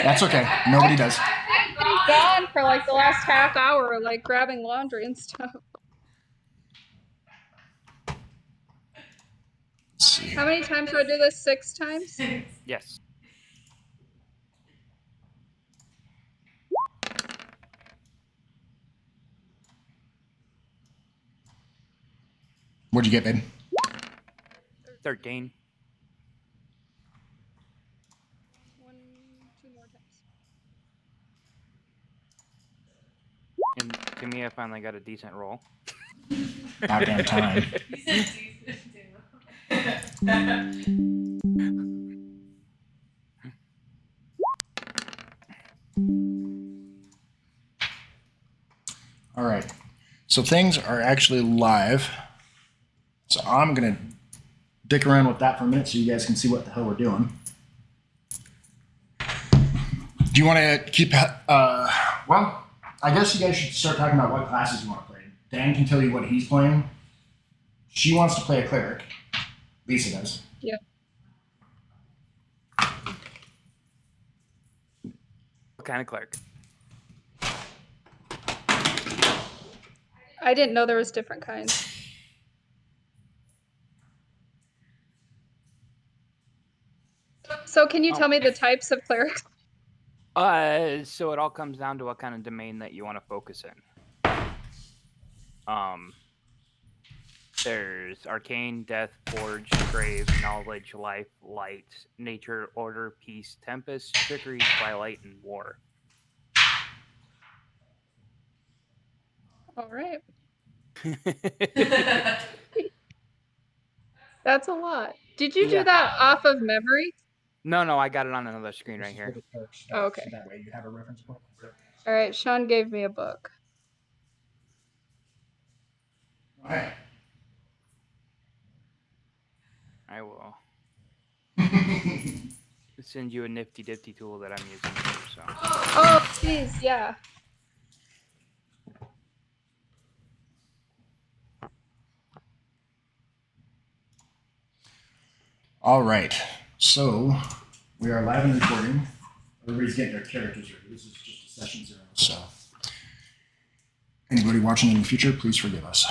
That's okay. Nobody does. I've been gone for like the last half hour, like grabbing laundry and stuff. Let's see here. How many times do I do this? 6 times? Yes. What'd you get, babe? 13. 2 more times. And to me, I finally got a decent roll. About damn time. All right. So things are actually live. So I'm going to dick around with that for a minute so you guys can see what the hell we're doing. Do you want to keep... well, I guess you guys should start talking about what classes you want to play. Dan can tell you what he's playing. She wants to play a cleric. Lisa does. Yeah. What kind of cleric? I didn't know there was different kinds. So can you tell me the types of clerics? So it all comes down to what kind of domain that you want to focus in. There's arcane, death, forge, grave, knowledge, life, light, nature, order, peace, tempest, trickery, twilight, and war. All right. That's a lot. Did you do that off of memory? No, I got it on another screen right here. Oh, okay. So that way you have a reference point. All right, Sean gave me a book. All right. I will send you a nifty difty tool that I'm using too, so. Oh, jeez, yeah. All right. So we are live and recording. Everybody's getting their characters ready. This is just a session 0. So anybody watching in the future, please forgive us.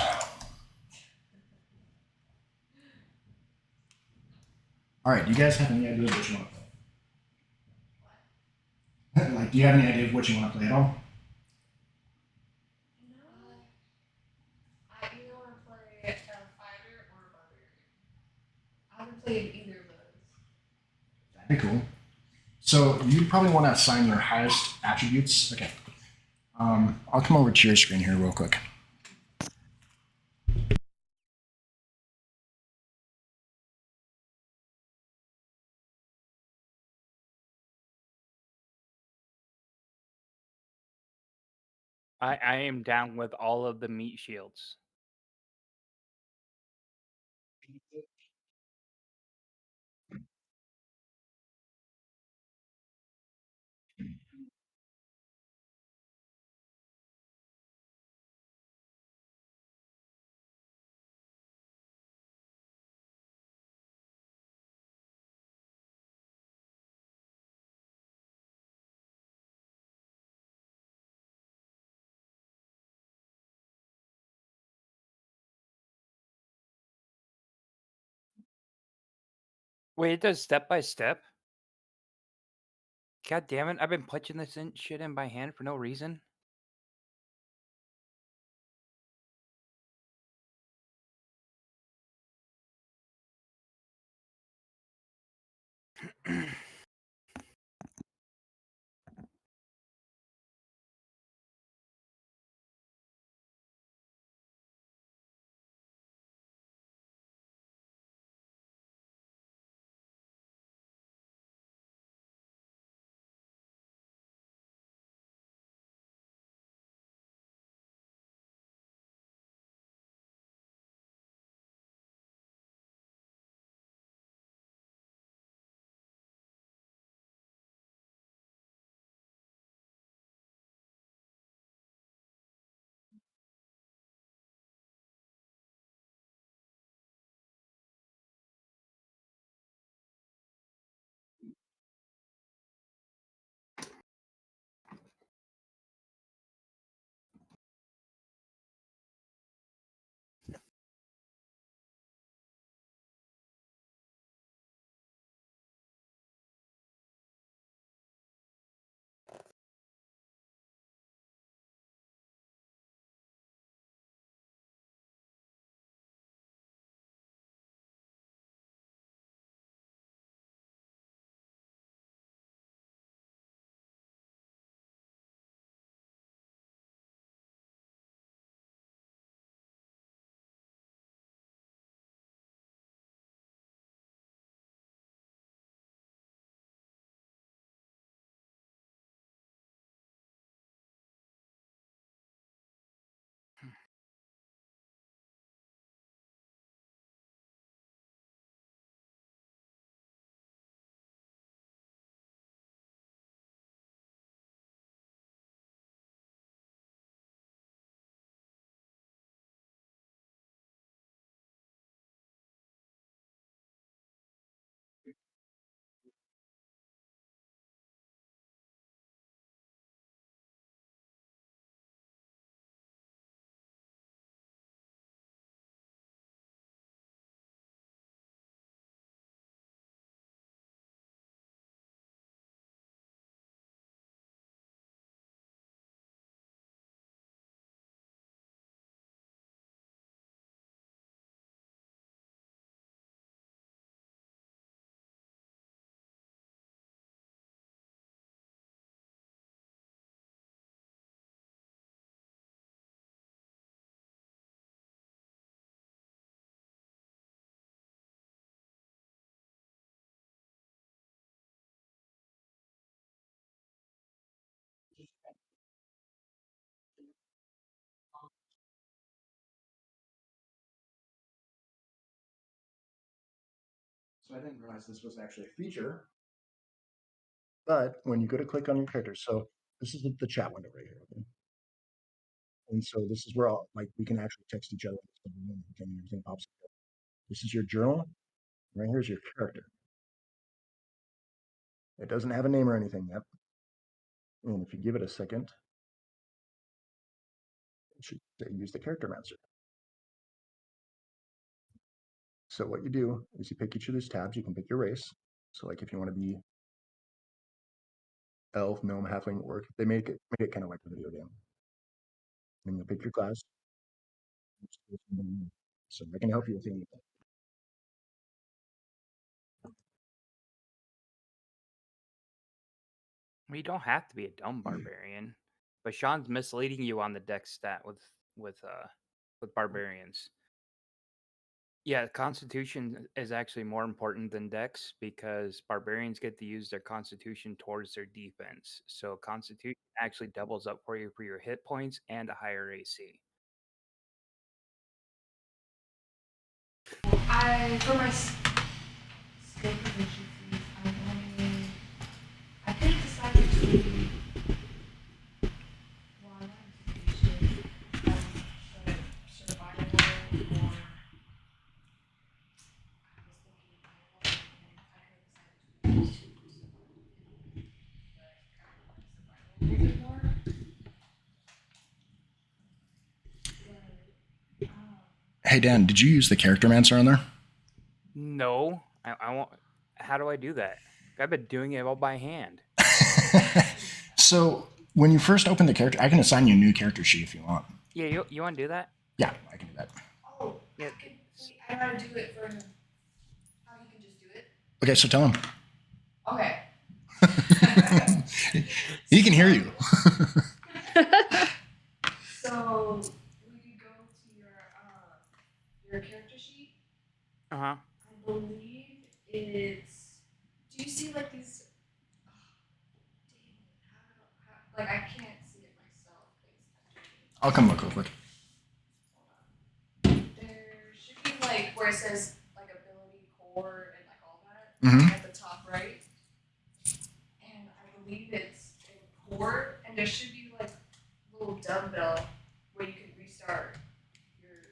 All right. Do you guys have any idea what you want to play? Like, do you have any idea of what you want to play at all? I either want to play a fighter or a barbarian. I haven't played either of those. That'd be cool. So you probably want to assign your highest attributes. Okay. I'll come over to your screen here real quick. I am down with all of the meat shields. Wait, it does step by step? God damn it, I've been punching this shit in by hand for no reason. I didn't realize this was actually a feature. But when you go to click on your character, so this is the chat window right here. Okay? And so this is where we can actually text each other. And everything pops up. This is your journal. Right here's your character. It doesn't have a name or anything yet. And if you give it a second, it should use the character master. So what you do is you pick each of these tabs. You can pick your race. So like if you want to be elf, gnome, halfling, orc, they make it kind of like a video game. And you pick your class. So I can help you with anything. You don't have to be a dumb barbarian, but Sean's misleading you on the dex stat with barbarians. Yeah, Constitution is actually more important than Dex because barbarians get to use their Constitution towards their defense. So Constitution actually doubles up for you for your hit points and a higher AC. For my skill proficiencies, I couldn't decide between investigation, survival, or I was thinking I couldn't decide between those two. But kind of like survival a little bit more. But, Hey Dan, did you use the character mancer on there? No, I won't. How do I do that? I've been doing it all by hand. So when you first open the character, I can assign you a new character sheet if you want. Yeah, you want to do that? Yeah, I can do that. oh, Yeah. I know how to do it for him. How you can just do it? Okay, so tell him. Okay. He can hear you. So when you go to your character sheet, Uh-huh. I believe it's. Do you see like these? Dang, like I can't see it myself. I'll come look real quick. There should be like where it says like ability core and like all that Mhm. at the top right, and I believe it's in core, and there should be like a little dumbbell where you can restart your character.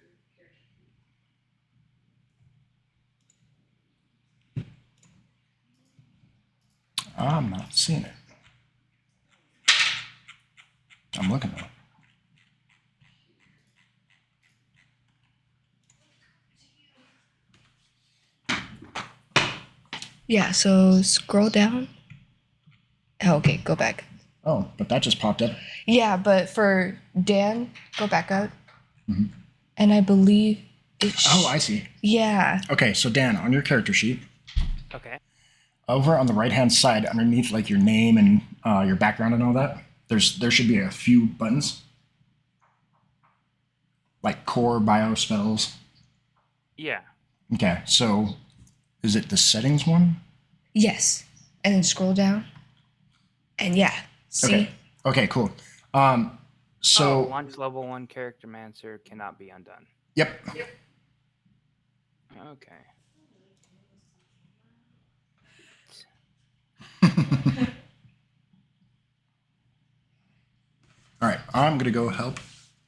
I'm not seeing it. I'm looking though. Yeah, so scroll down. Oh, okay, go back. Oh, but that just popped up. Yeah, but for Dan, go back out. Mhm. And I believe it. Oh, I see. Yeah. Okay, so Dan, on your character sheet, Okay. over on the right-hand side, underneath like your name and your background and all that, there should be a few buttons, like core, bio, spells. Yeah. Okay, so is it the settings one? Yes. And then scroll down. And yeah. See? Okay. Okay, cool. So launch level 1 character mancer cannot be undone. Yep. Okay. All right, I'm gonna go help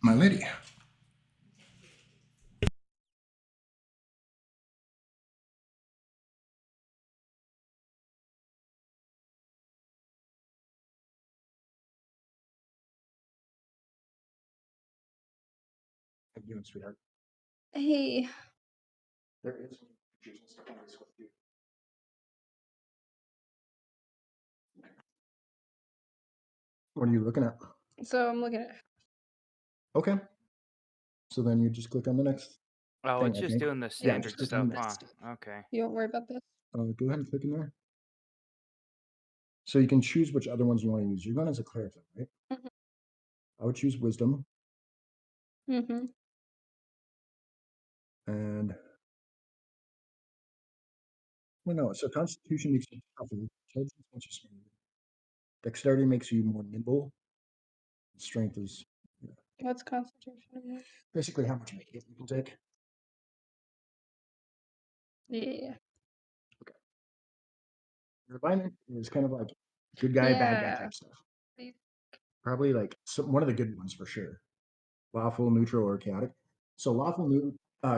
my lady. How you doing, sweetheart? Hey, There is some pictures and stuff on this with you. What are you looking at? so I'm looking at. Okay. So then you just click on the next. Oh, thing, it's I just think. doing the Yeah, standard just stuff, click on huh? Okay. You don't worry about this. Go ahead and click in there. So you can choose which other ones you want to use. You're going as a cleric, right? Mhm. I would choose wisdom Mm-hmm. and well, no. So constitution makes you tougher. Intelligence makes you smarter. Dexterity makes you more nimble. Strength is What's Constitution again? basically how much hit you can take. Yeah. Okay. Your alignment is kind of like good guy, bad guy Yeah. type stuff. Be- Probably like one of the good ones for sure. Lawful, neutral, or chaotic. So lawful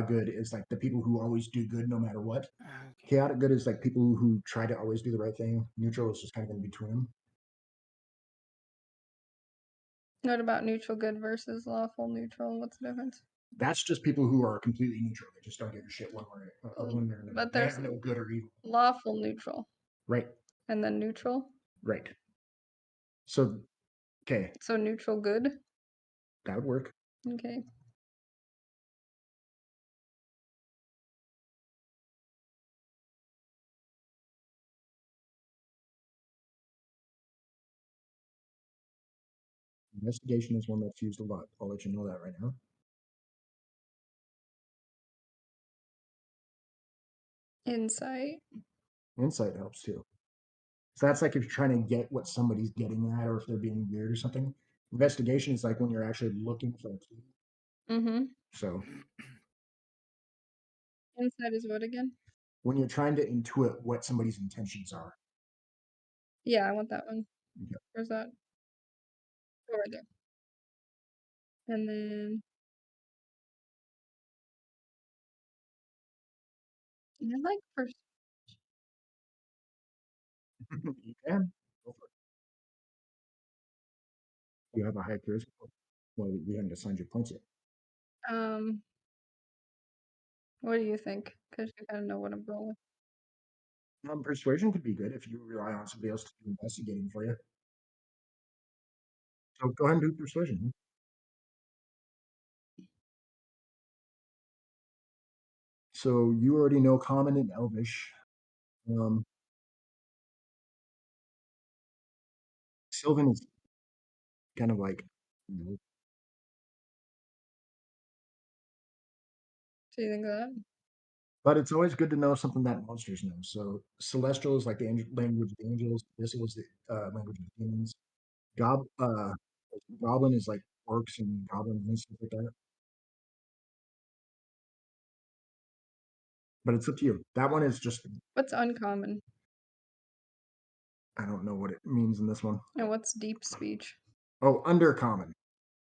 good is like the people who always do good no matter what. Okay. Chaotic good is like people who try to always do the right thing. Neutral is just kind of in between them. What about neutral good versus lawful neutral? What's the difference? That's just people who are completely neutral. They just don't give a shit one way or another. But They there's have no good or evil. lawful neutral Right. and then neutral. Right. So, okay, So neutral good. that would work. Okay. Investigation is one that's used a lot. I'll let you know that right now. Insight. Insight helps too. So that's like if you're trying to get what somebody's getting at or if they're being weird or something. Investigation is like when you're actually looking for a clue. Mm-hmm. So Insight is what again? when you're trying to intuit what somebody's intentions are. Yeah, I want that one. Okay. Where's that? Oh, right there. And then I like first. You can. Go for it. You have a high charisma. Well, we haven't assigned your points yet. What do you think? Because you kind of know what I'm rolling. Persuasion could be good if you rely on somebody else to do investigating for you. So go ahead and do persuasion. So you already know Common and Elvish. Sylvan is kind of like, Do you think that? but it's always good to know something that monsters know. So Celestial is like the language of the angels. Abyssal is the language of the demons. Goblin is like orcs and goblins and stuff like that. But it's up to you. That one is just, What's uncommon? I don't know what it means in this one. And what's deep speech? Oh, undercommon.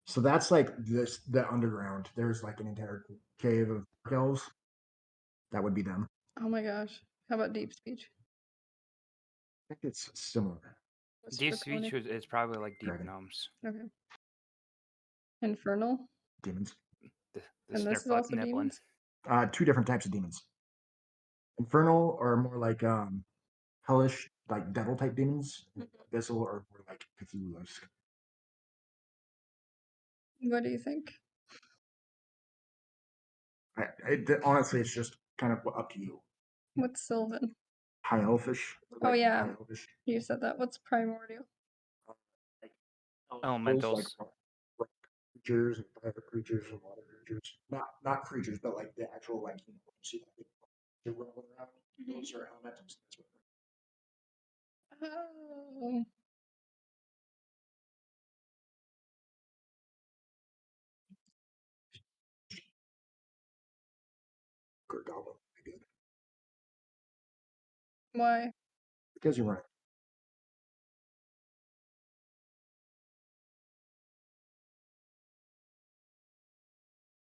So that's like the underground. There's like an entire cave of elves. That would be them. Oh my gosh. How about deep speech? I think it's similar. What's Deep draconic? speech is probably like deep Dragon. gnomes. Okay. Infernal. Demons. The And this is snipper also nibbling. demons. Two different types of demons. Infernal are more like hellish, like devil type demons. Abyssal are more like Cthulhu-esque. What do you think? Honestly, it's just kind of up to you. What's Sylvan? High elfish. Oh, yeah. High elfish. You said that. What's primordial? Like Elementals. like creatures and fire creatures and water creatures. Not creatures, but like the actual like you see that big they're rolling around. Those are elementals. That's what Oh. or goblin would be good. Why? Because you're right.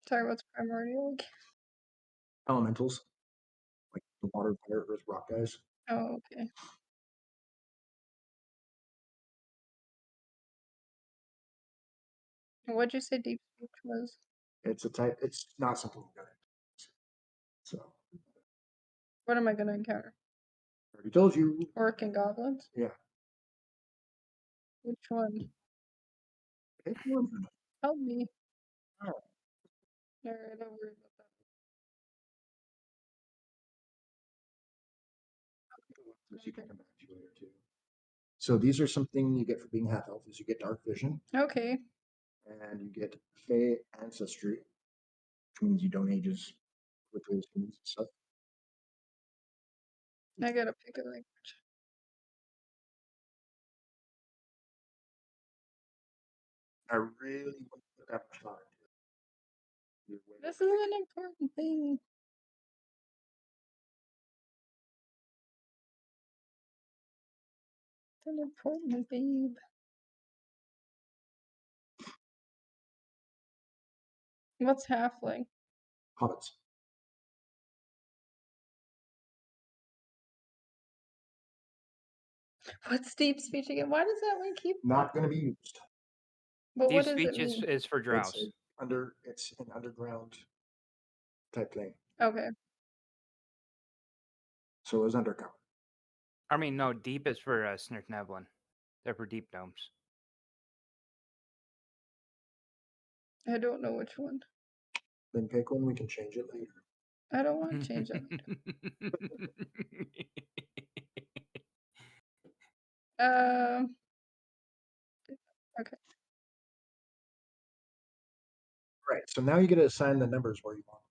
Sorry, what's primordial? Elementals. Like the water, fire, earth, rock guys. Oh, okay. What'd you say deep speech was? It's a type. It's not something you got. So What am I going to encounter? I already told you. Orc and goblins? Yeah. Which one? Pick one for now. Help me. All right. Alright, don't worry about that. You can come back to later too. So these are something you get for being half elf. Is you get dark vision Okay. and you get fey ancestry, which means you don't age as quickly as humans and stuff. I gotta pick a language. I really wouldn't put that much thought into it. You're way This over- is an important thing. An important babe. What's halfling? Hobbits. What's deep speech again? Why does that one keep? Not going to be used. But Deep what does it speech mean? is for drows. It's an underground type thing. Okay. So it was undercover. I mean, no, deep is for Snirknevlin. They're for deep gnomes. I don't know which one. Then pick one. We can change it later. I don't want to change it. Okay. Right. So now you get to assign the numbers where you want.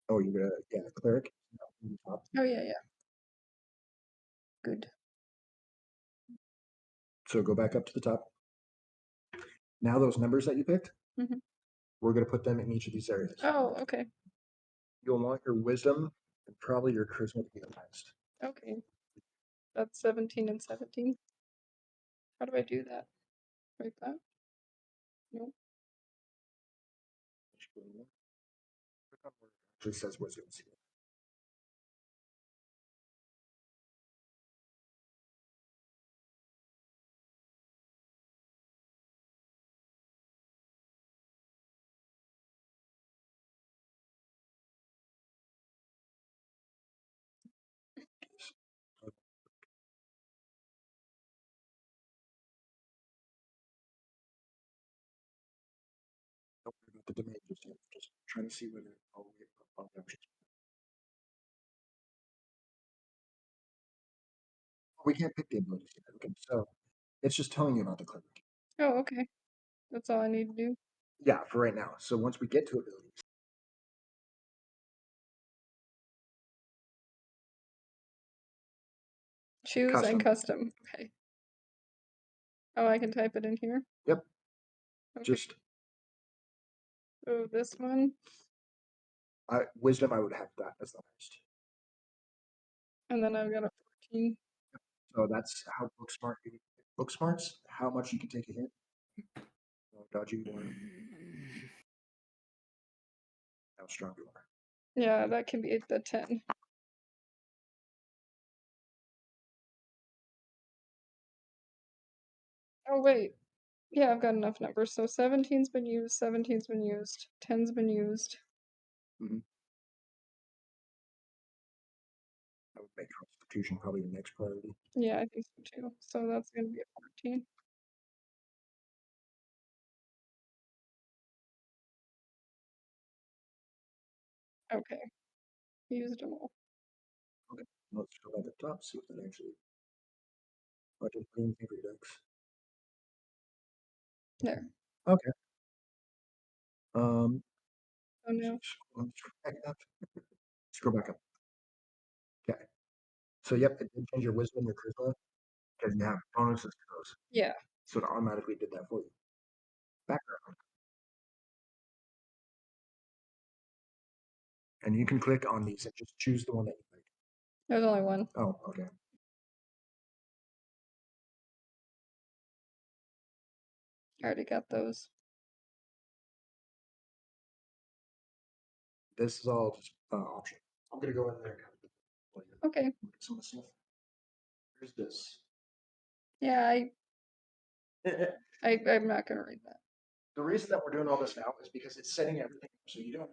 Oh, you're gonna cleric. Oh yeah. Good. So go back up to the top. Now those numbers that you picked, Mhm. we're gonna put them in each of these areas. Oh, okay. You'll want your wisdom and probably your charisma to be the highest. Okay. That's 17 and 17. How do I do that? Like that? Nope. Actually says wisdom. Don't worry about the domain just yet. Just trying to see whether all the way up options. We can't pick the abilities yet. Okay, so it's just telling you about the cleric. Oh, okay. That's all I need to do. Yeah, for right now. So once we get to abilities, Choose and custom. Okay. Oh, I can type it in here? Yep. Okay. Just Oh, this one. wisdom, I would have that as the highest. And then I've got a 14. So that's how book smarts, how much you can take a hit. How dodgy you are. How strong you are. Yeah, that can be the 10. Oh, wait. Yeah, I've got enough numbers. So 17's been used, 17's been used, 10's been used. I would make Constitution probably the next priority. Yeah, I think so too. So that's going to be a 14. Okay. Used them all. Okay, let's go at the top, see what that actually. I didn't put anything for your decks. There. Okay. Oh no. Scroll back up. Okay. So yep, it did change your wisdom, your charisma, because you have bonuses to those. Yeah. So it automatically did that for you. Background. And you can click on these and just choose the one that you like. There's only one. Oh, okay. I already got those. This is all just option. I'm gonna go in there and kind of Okay. look at some of the stuff. Here's this. Yeah, I'm not gonna read that. The reason that we're doing all this now is because it's setting everything up so you don't.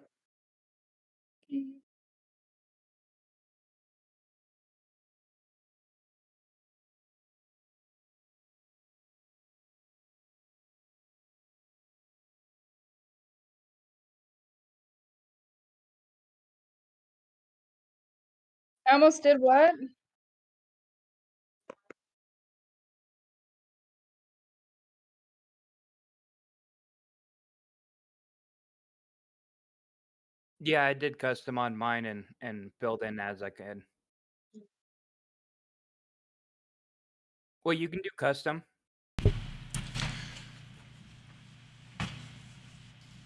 I almost did what? Yeah, I did custom on mine and build in as I could. Well, you can do custom.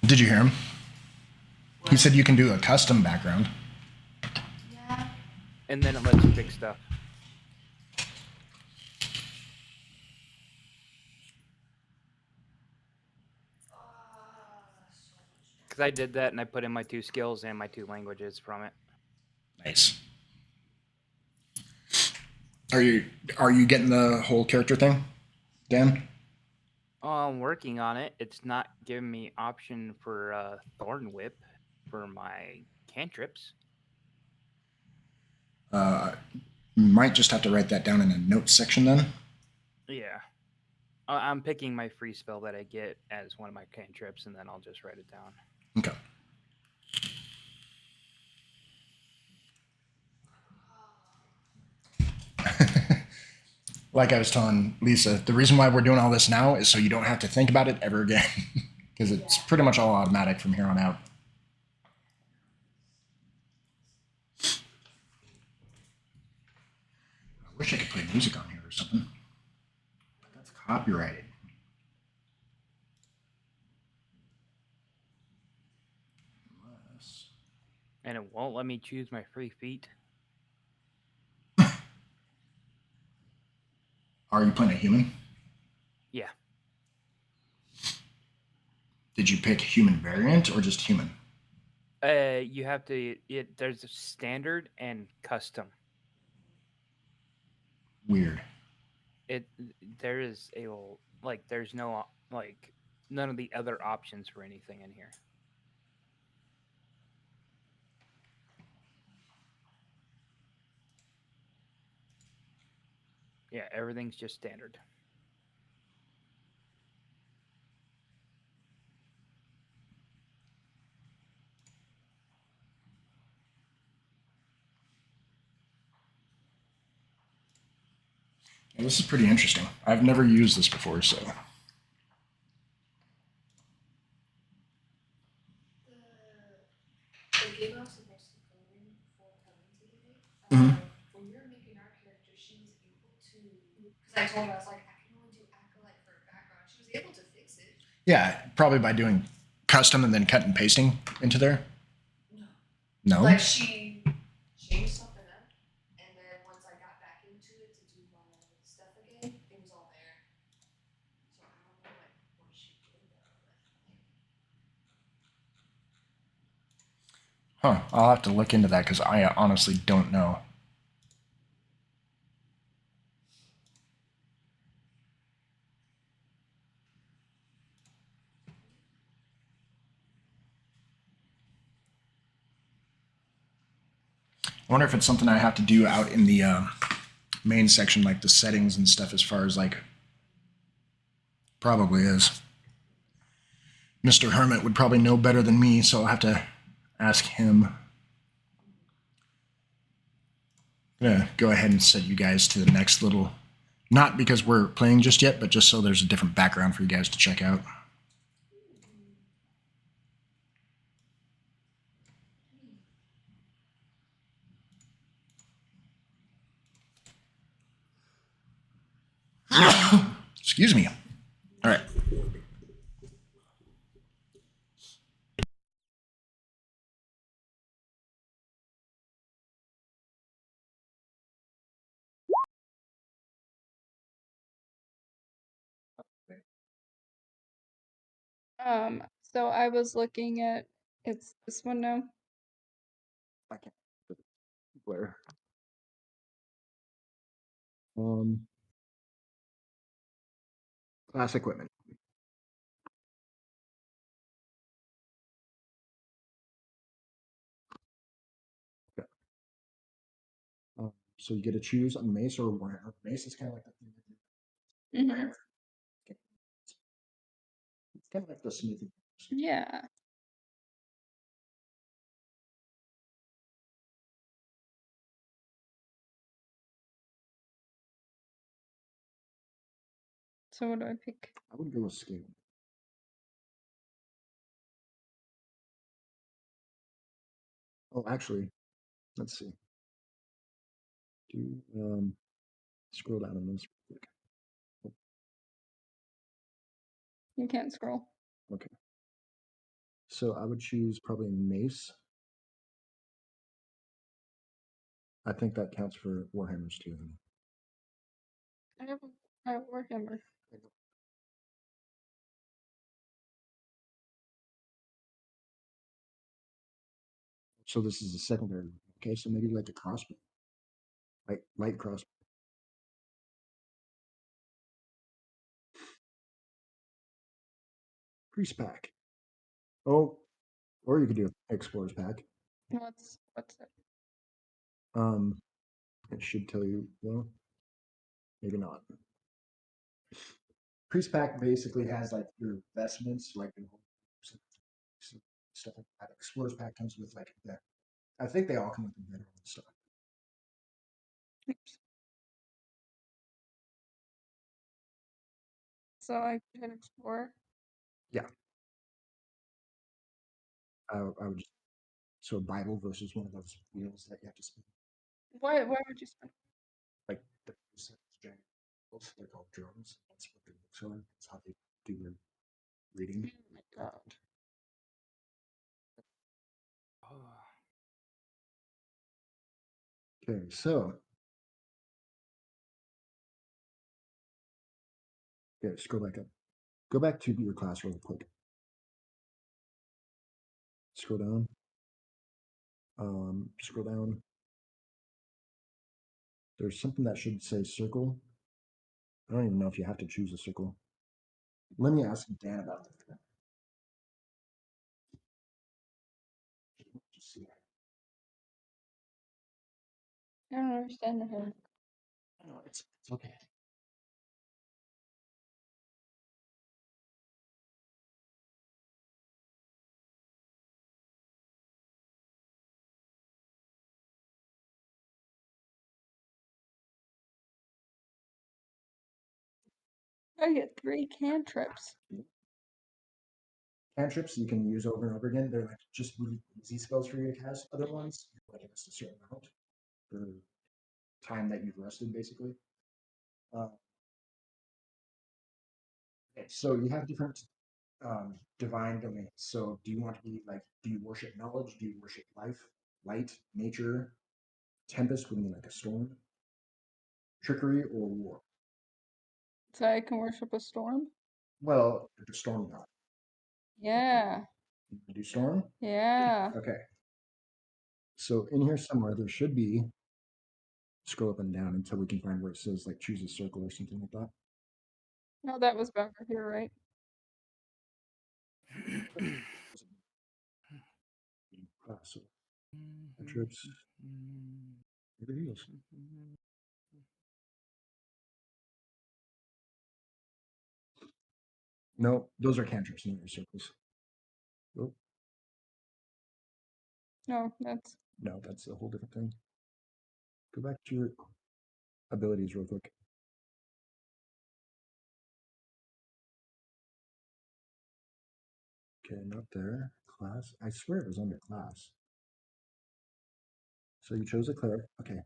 Did you hear him? He said you can do a custom background. Yeah. And then it lets you pick stuff. Because I did that and I put in my 2 skills and my 2 languages from it. Nice. Are you getting the whole character thing, Dan? I'm working on it. It's not giving me option for Thorn Whip for my cantrips. Might just have to write that down in a notes section then. Yeah. I'm picking my free spell that I get as one of my cantrips, and then I'll just write it down. Okay. Like I was telling Lisa, the reason why we're doing all this now is so you don't have to think about it ever again, because it's pretty much all automatic from here on out. I wish I could play music on here or something. That's copyrighted. Unless... And it won't let me choose my free feat. Are you playing a human? Yeah. Did you pick human variant or just human? You have to. There's a standard and custom. Weird. There is there's no none of the other options for anything in here. Yeah, everything's just standard. Yeah, this is pretty interesting. I've never used this before, so. They gave us a nice code before coming today. Mhm. When we were making our character, she was able to, because I told her, I was like, I can only do acolyte for a background. She was able to fix it. Yeah, probably by doing custom and then cut and pasting into there. No. No? Like she changed something up, and then once I got back into it to do my stuff again, it was all there. So I don't know what she did though. Huh. I'll have to look into that because I honestly don't know. I wonder if it's something I have to do out in the main section, like the settings and stuff, as far as like. Probably is. Mr. Hermit would probably know better than me, so I'll have to ask him. I'm gonna go ahead and set you guys to the next little. Not because we're playing just yet, but just so there's a different background for you guys to check out. Excuse me. All right. So I was looking at it's this one now. I can't. Where? Class equipment. Okay. So you get to choose a mace or a warhammer. Mace is kind of like the Mm-hmm. warhammer. Okay. It's kind of like the smithing. Yeah. So what do I pick? I would go with scale. Oh, actually, let's see. Do scroll down on this real quick. You can't scroll. Okay. So I would choose probably mace. I think that counts for Warhammers too. I have a Warhammer. So this is a secondary. Okay, so maybe like a crossbow. Light crossbow. Priest pack. Oh, or you could do an explorer's pack. What's it? It should tell you. Well, maybe not. Priest pack basically has like your vestments, like stuff like that. Explorer's pack comes with like that. I think they all come with the veteran stuff. Oops. So I can explore. Yeah. I would just so a Bible versus one of those wheels that you have to spin. Why would you spend? Like the giant books, they're called drums. That's what their books are. That's how they do their reading. Oh my god. Oh. Okay, so scroll back up. Go back to your class real quick. Scroll down. Scroll down. There's something that should say circle. I don't even know if you have to choose a circle. Let me ask Dan about that. Just see. I don't understand the hell. No, it's okay. I get 3 cantrips. Cantrips you can use over and over again. They're like just really easy spells for you to cast. Other ones, like it's a certain amount for time that you've rested, basically. Okay, so you have different divine domains. So do you want to be like, do you worship knowledge? Do you worship life, light, nature, tempest would mean like a storm, trickery, or war? So I can worship a storm? Well, the storm god. Yeah. You can do storm? Yeah. Okay. So in here somewhere there should be, scroll up and down until we can find where it says like choose a circle or something like that. No, that was over here, right? So trips. Maybe it is. No, those are cantrips, not circles. Oh, No, that's no, that's a whole different thing. Go back to your abilities real quick. Okay, not there. Class. I swear it was under class. So you chose a cleric. Okay.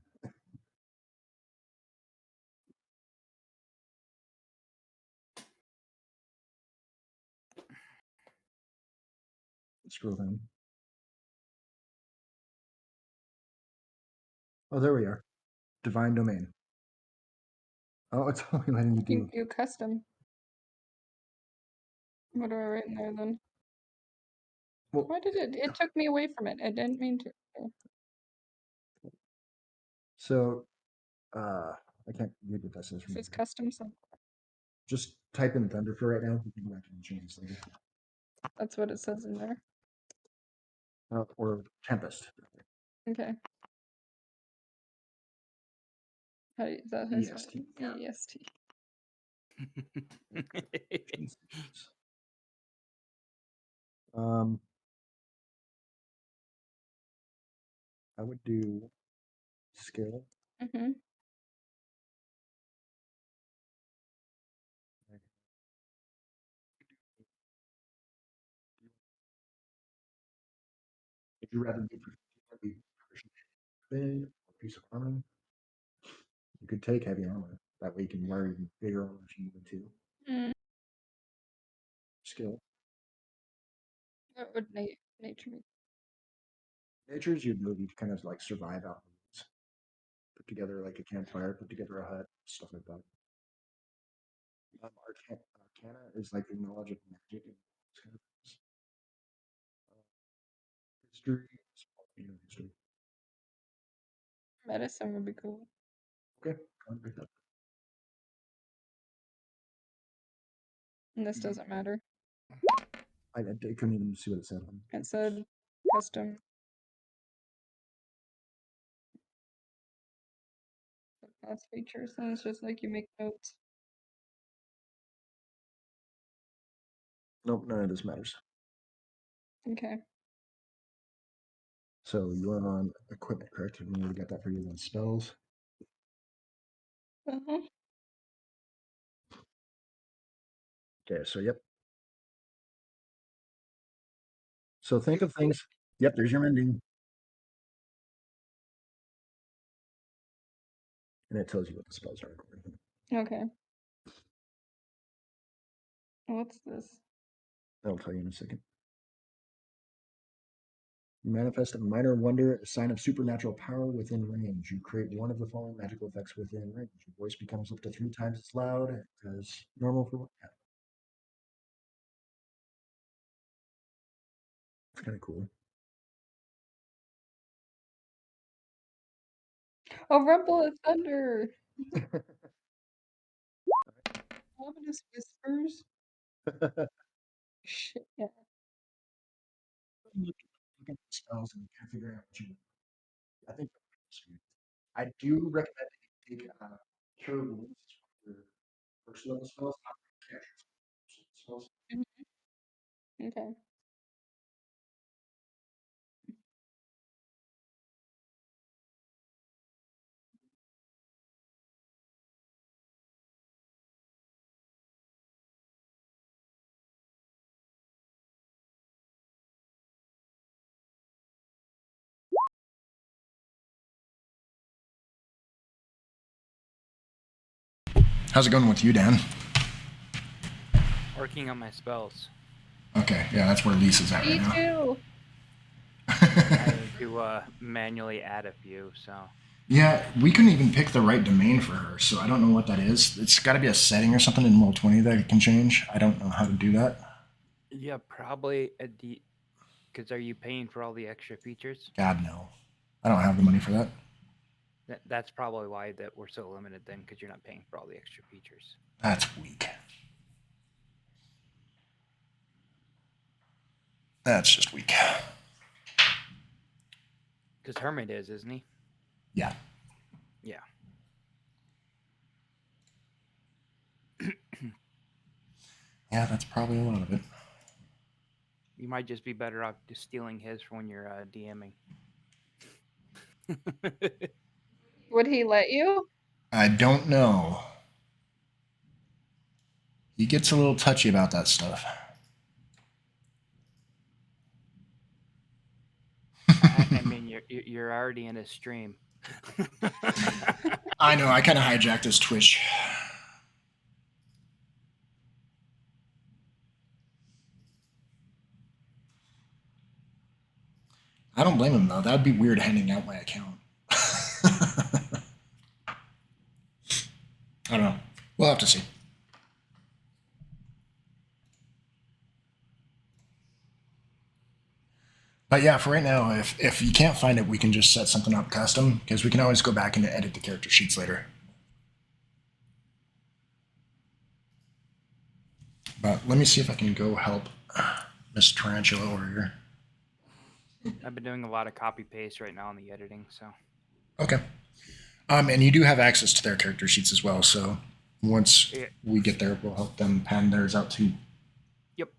Scroll down. Oh, there we are. Divine domain. Oh, it's only letting you do. you custom. What do I write in there then? Well, Why did it took me away from it? I didn't mean to. so I can't read what that says It from says here. custom some. Just type in Thunder for right now. We can go back and change this later. That's what it says in there. Or Tempest. Okay. How do you, is that how you spell EST. it? EST. Um, I would do skill. Mm-hmm. If you rather be proficient or piece of armor, you could take heavy armor. That way you can wear even bigger armor if you need to. Mm. Skill. What would nature be? Nature's your ability to kind of like survive out in the woods. put together like a campfire, put together a hut, stuff like that. Arcana is like the knowledge of magic and those kind of things. History, history. Medicine would be cool. Okay, go and pick that. And this doesn't matter. I couldn't even see what it said. It said custom. Class features, and it's just like you make notes. Nope, none of this matters. Okay. So you are on equipment, correct? And we already got that for you on spells. Uh-huh. Okay, so yep. So think of things. Yep, there's your mending. And it tells you what the spells are. Okay. What's this? That'll tell you in a second. You manifest a minor wonder, a sign of supernatural power within range. You create one of the following magical effects within range. Your voice becomes up to 3 times as loud as normal for one. It's kind of cool. Oh, Rumble of Thunder! Ominous Whispers? Shit, yeah. Look at the spells and kind of figure out what you want. I think I do recommend that you take Cure Wounds for your first level spells, not for character spells. Okay. How's it going with you, Dan? Working on my spells. Okay, yeah, that's where Lisa's at Me right now. too! I need to manually add a few, so. Yeah, we couldn't even pick the right domain for her, so I don't know what that is. It's got to be a setting or something in Roll20 that it can change. I don't know how to do that. Yeah, probably at the. Because are you paying for all the extra features? God, no. I don't have the money for that. That's probably why that we're so limited then, because you're not paying for all the extra features. That's weak. That's just weak. Because Hermit is, isn't he? Yeah. Yeah. Yeah, that's probably a lot of it. You might just be better off just stealing his for when you're DMing. Would he let you? I don't know. He gets a little touchy about that stuff. I mean, you're already in his stream. I know, I kind of hijacked his Twitch. I don't blame him, though. That would be weird handing out my account. I don't know. We'll have to see. But yeah, for right now, if you can't find it, we can just set something up custom, because we can always go back and edit the character sheets later. But let me see if I can go help Miss Tarantula over here. I've been doing a lot of copy paste right now on the editing, so. Okay. And you do have access to their character sheets as well, so once we get there, we'll help them pan theirs out too. Yep.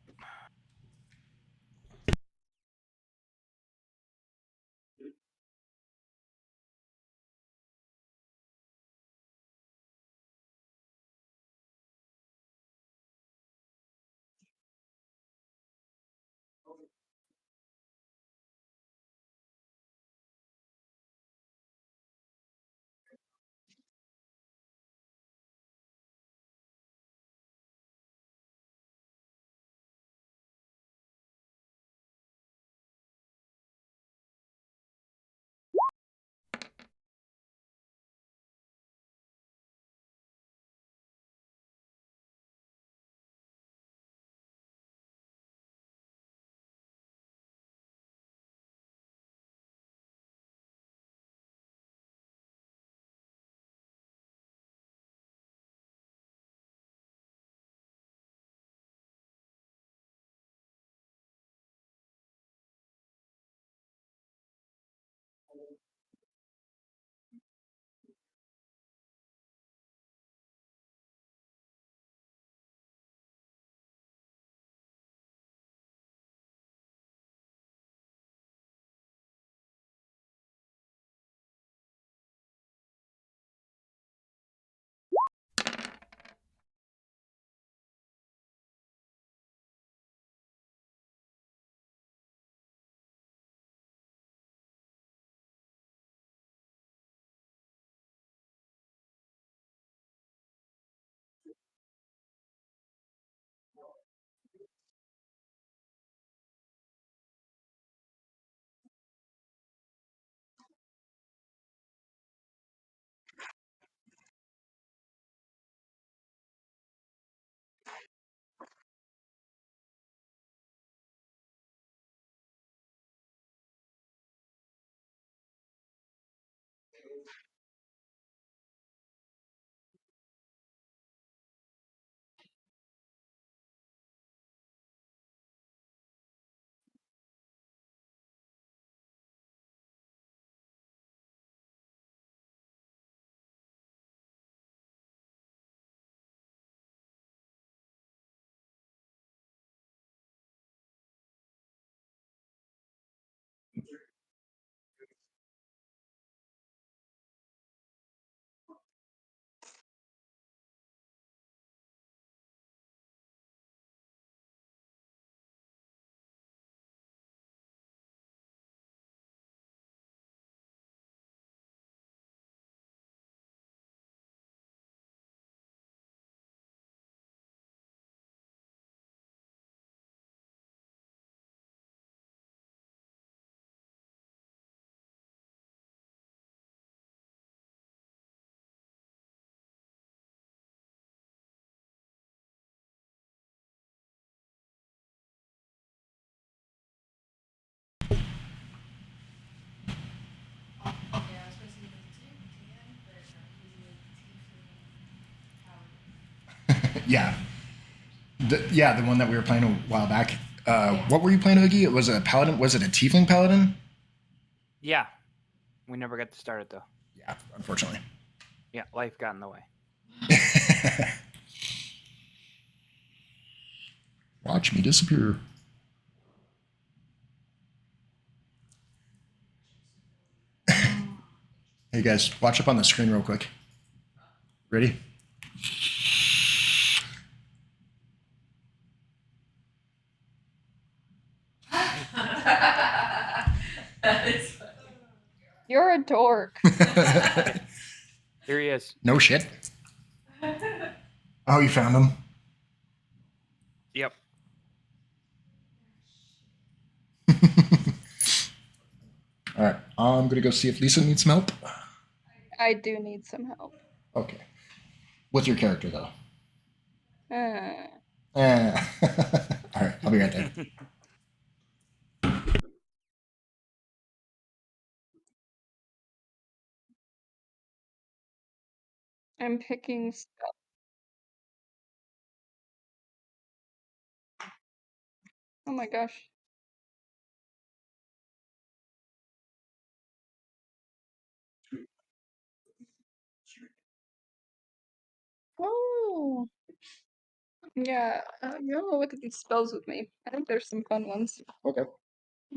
Yeah. The one that we were playing a while back. What were you playing, Oogie? It was a paladin. Was it a tiefling paladin? Yeah. We never got to start it though. Yeah, unfortunately. Yeah, life got in the way. Watch me disappear. Hey guys, watch up on the screen real quick. Ready? That is funny. You're a dork. Here he is. No shit. Oh, you found him? Yep. All right, I'm gonna go see if Lisa needs some help. I do need some help. Okay. With your character though. Uh, All right, I'll be right there. I'm picking stuff. Oh my gosh. Oh. Yeah, you'll look at these spells with me. I think there's some fun ones. Okay.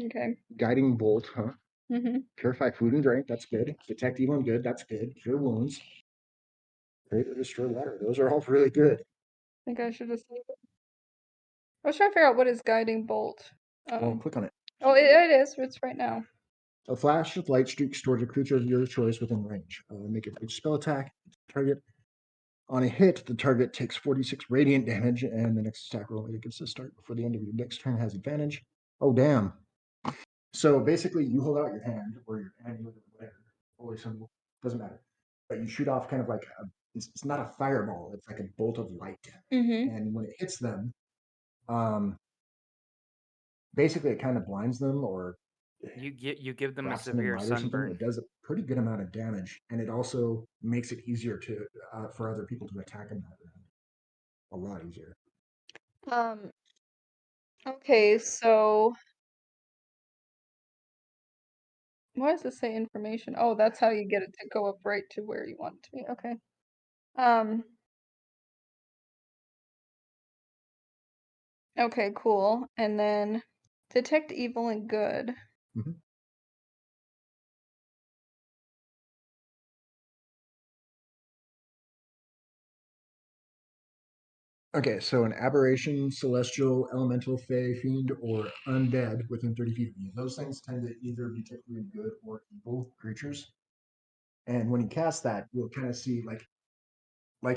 Okay. Guiding bolt, huh? Mm-hmm. Purify food and drink, that's good. Detect evil and good, that's good. Cure wounds. Create or destroy water. Those are all really good. I think I should just leave it. I was trying to figure out what is guiding bolt. Well, click on it. Oh, it is. It's right now. A flash of light streaks towards a creature of your choice within range. Make a spell attack. Target. On a hit, the target takes 46 radiant damage, and the next attack roll it gets to start before the end of your next turn has advantage. Oh, damn. So basically, you hold out your hand, or your hand, whatever, holy symbol, doesn't matter. But you shoot off kind of like it's not a fireball, it's like a bolt of light. Mm-hmm. And when it hits them, basically it kind of blinds them or You give them a wraps them in severe light or something. sunburn. It does a pretty good amount of damage, and it also makes it easier to for other people to attack them that round. A lot easier. Okay, so why does this say information? Oh, that's how you get it to go up right to where you want it to be. Okay. Okay, cool. And then detect evil and good. Mhm. Okay, so an aberration, celestial, elemental, fey, fiend, or undead within 30 feet of you. Those things tend to either be typically good or evil creatures. And when you cast that, you'll kind of see like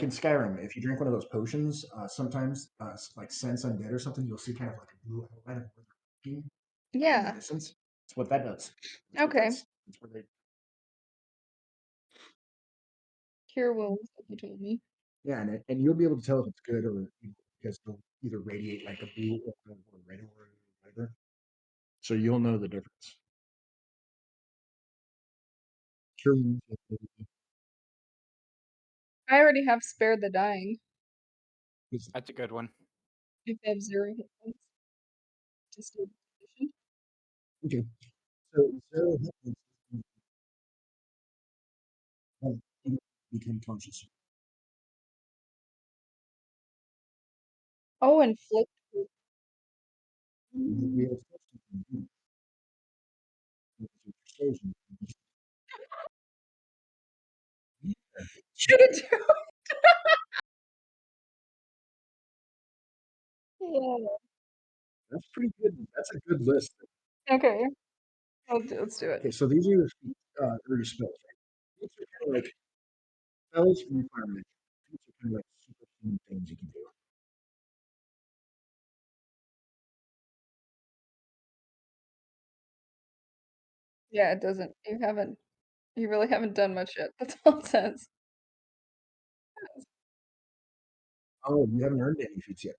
in Skyrim, if you drink one of those potions, sometimes like sense undead or something, you'll see kind of like a blue outline of in the Yeah. distance. That's what that does. Okay. That's where they. Cure wounds, like you told me. Yeah, and you'll be able to tell if it's good or evil because they'll either radiate like a blue or red or whatever. So you'll know the difference. Cure wounds. I already have spared the dying. That's a good one. If they have 0 hit points. Just do position. Okay. So 0 hit points become conscious. Oh, inflict. We have persuasion. Should it do? Yeah. That's pretty good. That's a good list. Okay. Let's do it. Okay, so these are your your spells. Right? These are kind of like spells from your fire magic. These are kind of like super fun things you can do. Yeah, it doesn't. You really haven't done much yet. That's all it says. Oh, you haven't earned any feats yet.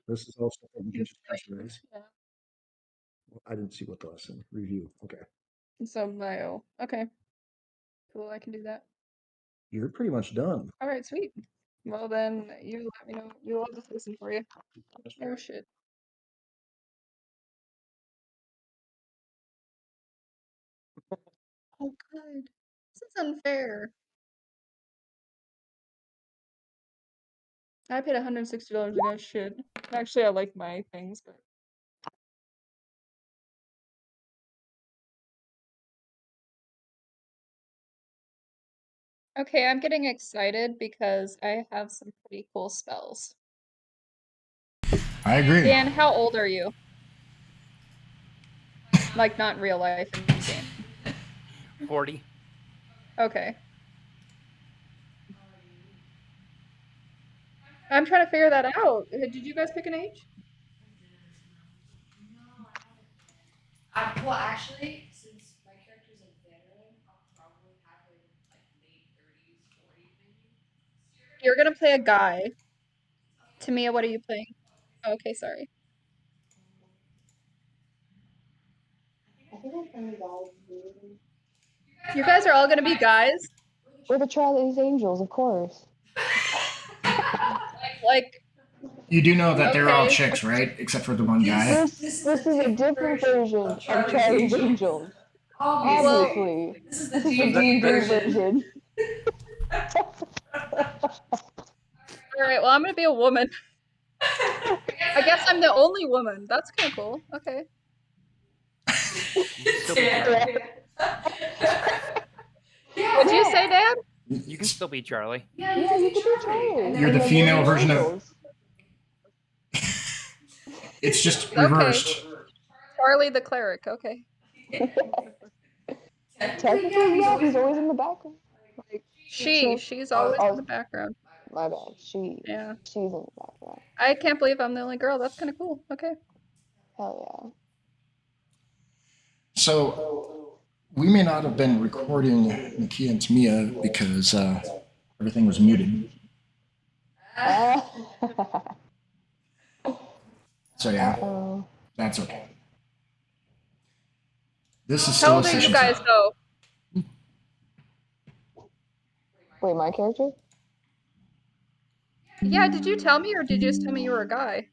This is all stuff that you can just customize. Yeah. I didn't see what the lesson review. Okay, So bio. Okay. Cool, I can do that. you're pretty much done. All right, sweet. Well then, you let me know. You'll just listen for you. Oh shit. Oh god. This is unfair. I paid $160 to get shit. Actually, I like my things, but. Okay, I'm getting excited because I have some pretty cool spells. I agree. Dan, how old are you? Like, not in real life, in game. 40. Okay. I'm trying to figure that out. Did you guys pick an age? Well, actually, since my character's a veteran, I'll probably have him like late 30s, 40s, maybe. You're gonna play a guy. Tamia, what are you playing? Oh, okay, sorry. I think I'm playing guys. You guys are all gonna be guys? We're the Charlie's Angels, of course. Like, You do know that they're all okay. chicks, right? Except for the one guy. This is a different version of Charlie's Angels. Obviously. This is This the is the D&D D&D version. version. Alright, well, I'm gonna be a woman. I guess I'm the only woman. That's kind of cool. Okay. You can still be Charlie. What'd you say, Dad? You can still be Charlie. Yeah, you could be Charlie. You're the And female we're version of- Angels. It's just Okay. reversed. Charlie the cleric. Okay. Technically, yeah, he's always in the background. Like, She's always oh, in the background. my bad. She's Yeah. in the background. I can't believe I'm the only girl. That's kind of cool. Okay. Hell So we may not have been recording Nakia and Tamia because everything was muted. yeah. So yeah, Uh-oh. that's okay. This is How still a old are you session. guys, though? Wait, my character? Yeah, did you tell me, or did you just tell me you were a guy?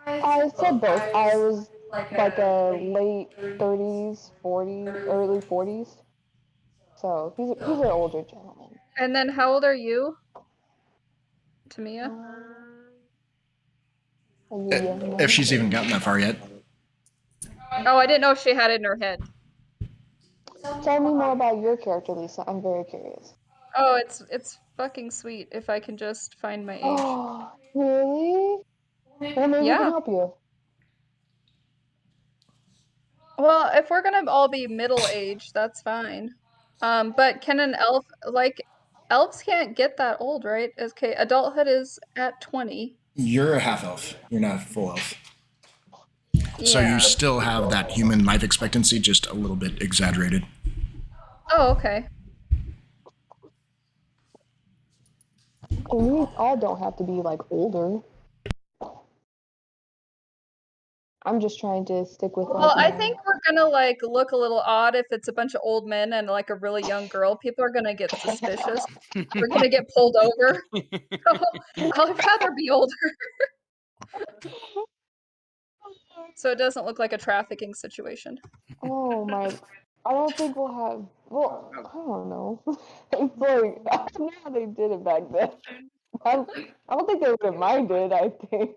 I said both. I was like a late 30s, 40s, early 40s. So he's an older gentleman. And then how old are you? Tamia? If she's even gotten that far yet. Oh, I didn't know if she had it in her head. Tell me more about your character, Lisa. I'm very curious. Oh, it's fucking sweet if I can just find my age. Oh, really? Well, maybe we Yeah. can help you. Well, if we're gonna all be middle age, that's fine. But can an elf, like, elves can't get that old, right? Okay, adulthood is at 20. You're a half elf. You're not a full elf. So Yeah. you still have that human life expectancy, just a little bit exaggerated. Oh, okay. And we all don't have to be like older. I'm just trying to stick with Well, like I think we're gonna like look a little odd if it's a bunch of old men and like a really young girl. People are gonna get suspicious. We're gonna get pulled over. I'd rather be older. So it doesn't look like a trafficking situation. Oh my, I don't think we'll have, well, I don't know. It's like, I don't know how they did it back then. I don't think they would have minded, I think.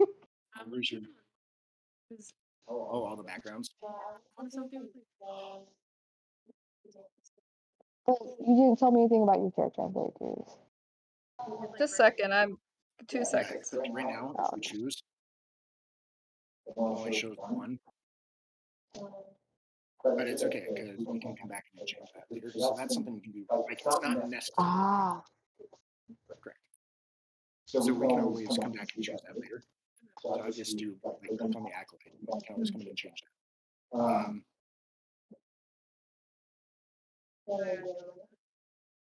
Oh, all the backgrounds. But you didn't tell me anything about your character, I'm very curious. Just a second, I'm 2 seconds. Right now, if we choose, it only shows one. But it's okay because we can come back and change that later. So that's something we can do. Like it's not necessary. Ah, Correct. So we can always come back and change that later. So I just do like click on the acolyte. We can always come in and change that.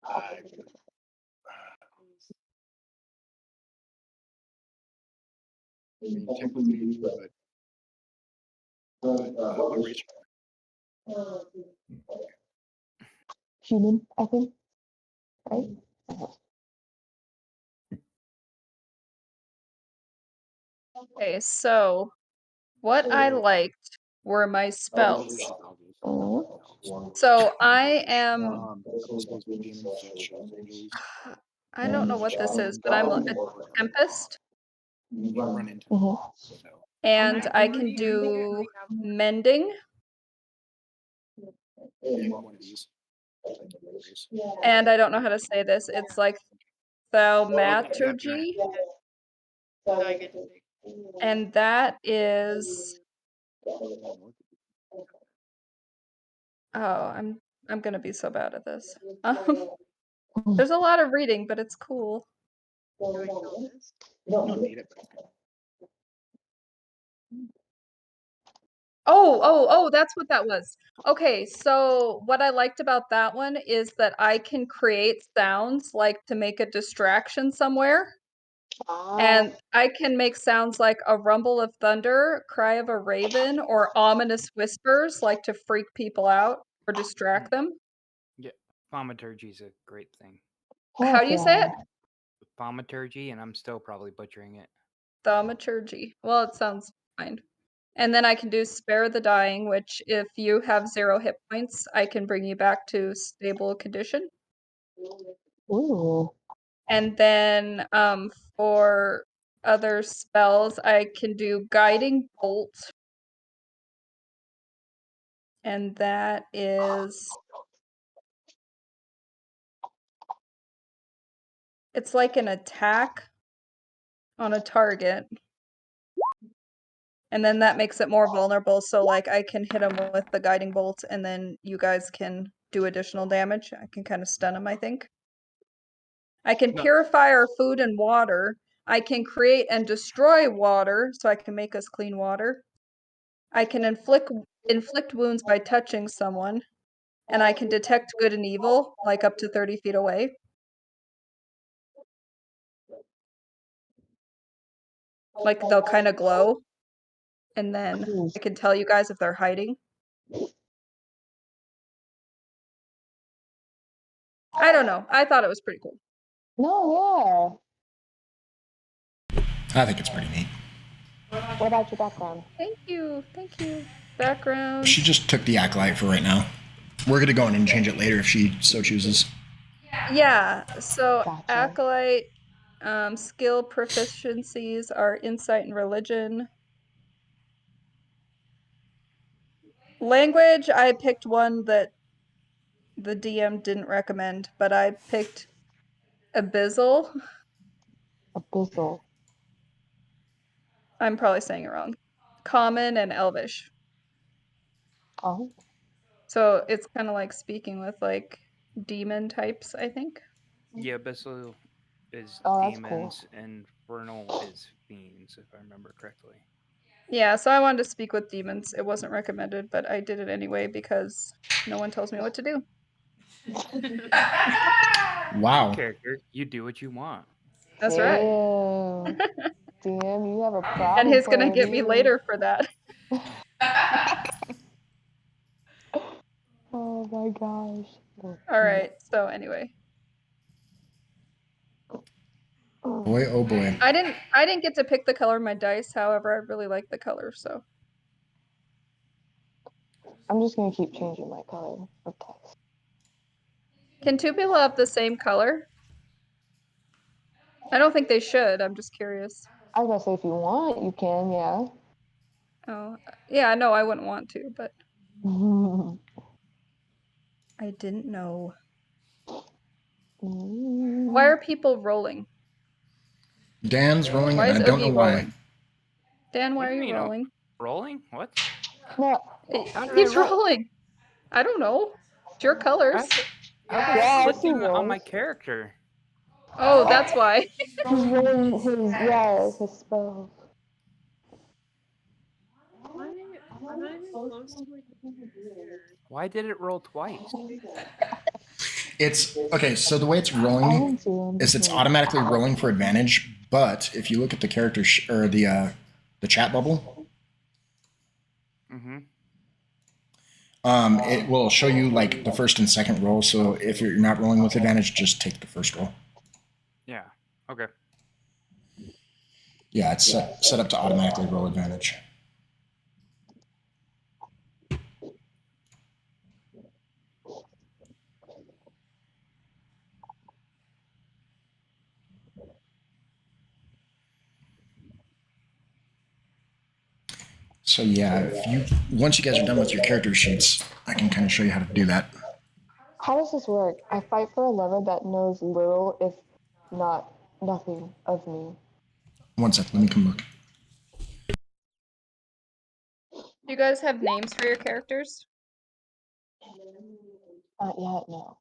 I mean, technically, but what race? human, I think, right? Okay, so what I liked were my spells. So I am. I don't know what this is, but I'm a tempest, and I can do mending, and I don't know how to say this. It's like thaumaturgy, and that is. Oh, I'm gonna be so bad at this. There's a lot of reading, but it's cool. Oh, that's what that was. Okay, so what I liked about that one is that I can create sounds like to make a distraction somewhere. And I can make sounds like a rumble of thunder, cry of a raven, or ominous whispers like to freak people out or distract them. Yeah, thaumaturgy is a great thing. How do you say it? Thaumaturgy, and I'm still probably butchering it. Thaumaturgy. Well, it sounds fine. And then I can do Spare the Dying, which if you have 0 hit points, I can bring you back to stable condition. Ooh. And then for other spells, I can do Guiding Bolt. And that is... It's like an attack on a target. And then that makes it more vulnerable, so like I can hit him with the Guiding Bolt, and then you guys can do additional damage. I can kind of stun him, I think. I can purify our food and water. I can create and destroy water, so I can make us clean water. I can inflict wounds by touching someone. And I can detect good and evil, like up to 30 feet away. Like they'll kind of glow. And then I can tell you guys if they're hiding. I don't know. I thought it was pretty cool. No, I think it's pretty neat. yeah. What about your background? Thank you. Thank you. Background. She just took the acolyte for right now. We're gonna go in and change it later if she so chooses. Yeah. So Gotcha. acolyte skill proficiencies are insight and religion. Language, I picked one that the DM didn't recommend, but I picked Abyssal. Abyssal. I'm probably saying it wrong. Common and Elvish. Oh. So it's kind of like speaking with like demon types, I think. Yeah, Abyssal is Oh, that's demons, and Vernal is fiends, if I remember correctly. Yeah, so I wanted to speak with demons. It wasn't recommended, but I did it anyway because no one tells me what to do. Wow. Character, you do what you want. That's right. DM, you have a problem. And he's gonna for get me you. later for that. Oh my gosh. All right. So anyway, Boy, oh boy. I didn't get to pick the color of my dice. However, I really like the color, so. I'm just gonna keep changing my color of text. Can 2 people have the same color? I don't think they should. I'm just curious. I was gonna say if you want, you can, yeah. Oh, yeah, no, I wouldn't want to, but I didn't know. Why are people rolling? Dan's rolling, Why and is I don't OG know why. rolling? Dan, why What are do you you mean, rolling? Rolling? What? No, How did I He's roll? rolling. I don't know. It's your colors. I was Yeah, I see clicking on rolls. my character. Oh, that's why. He's rolling his spells. Why did it roll twice? It's okay. So the way it's I rolling don't see him. is it's automatically rolling for advantage. But if you look at the character or the chat bubble, Mm-hmm. it will show you like the first and second roll. So if you're not rolling with advantage, just take the first roll. Yeah. Okay. Yeah, it's set up to automatically roll advantage. So yeah, if you once you guys are done with your character sheets, I can kind of show you how to do that. How does this work? I fight for a lover that knows little, if not nothing, of me. One second, let me come look. Do you guys have names for your characters? Not yet, no.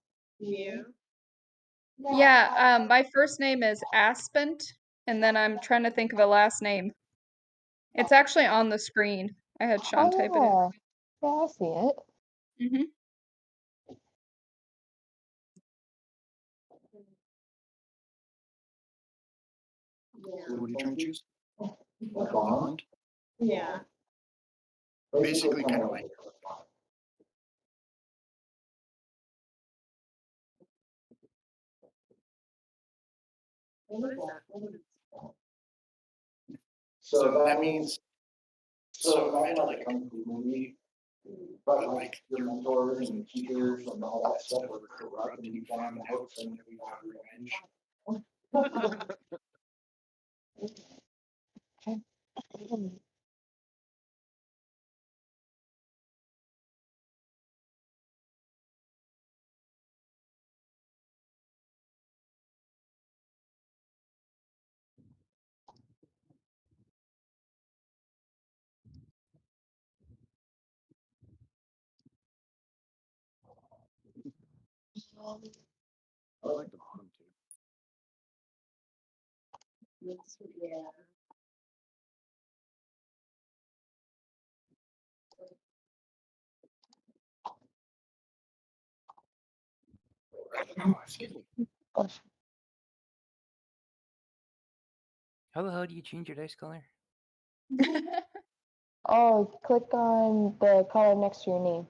Yeah, my first name is Aspent, and then I'm trying to think of a last name. It's actually on the screen. I had Sean type it in. Oh, yeah, I see it. Mm-hmm. What are you trying to choose? Bond? Yeah. Basically, kind of like. What is that? So that means. So I had to like come to the movie, but like your mentors and teachers and all that stuff were corrupt, and you found out and we got revenge. I like the bottom too. Yeah. Oh, excuse me. How the hell do you change your dice color? Oh, click on the color next to your name.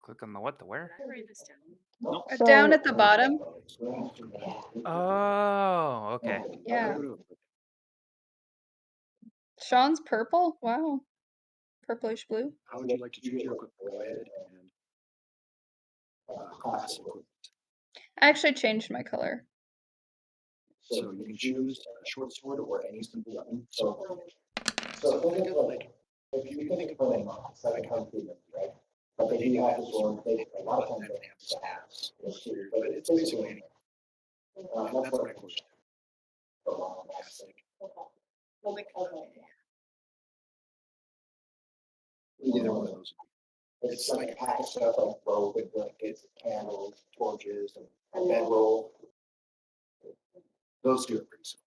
Click on the what, the where? Write this down. Nope. Down at the bottom. Oh, okay. Yeah. Sean's purple? Wow. Purplish blue. How would you like to choose your equipment? Go ahead and class equipment. I actually changed my color. So you can choose a short sword or any simple weapon. So think of like, if you think of playing monks, that kind of movement, right? But they do have the sword, they a lot of times they have staffs. It's weird, but it's basically anything. That's what I call it. Well, like, Either one of those. It's like a pack of stuff like rope and blankets, candles, torches, and bedroll. Those two are pretty simple.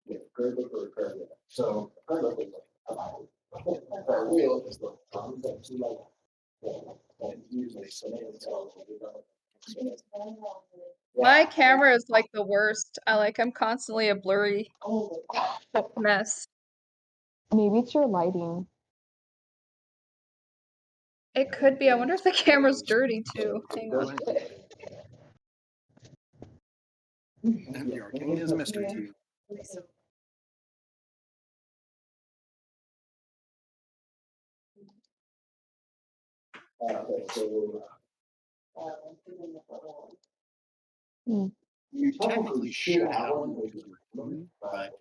Yeah, curve look or curve wheel. So curve look is like a curve wheel is the drums that you like. And usually so it's all. My camera is like the worst. I'm constantly a blurry mess. Maybe it's your lighting. It could be. I wonder if the camera's dirty too. Hang on. The arcane is a mystery to you. You technically should have one because we're human, but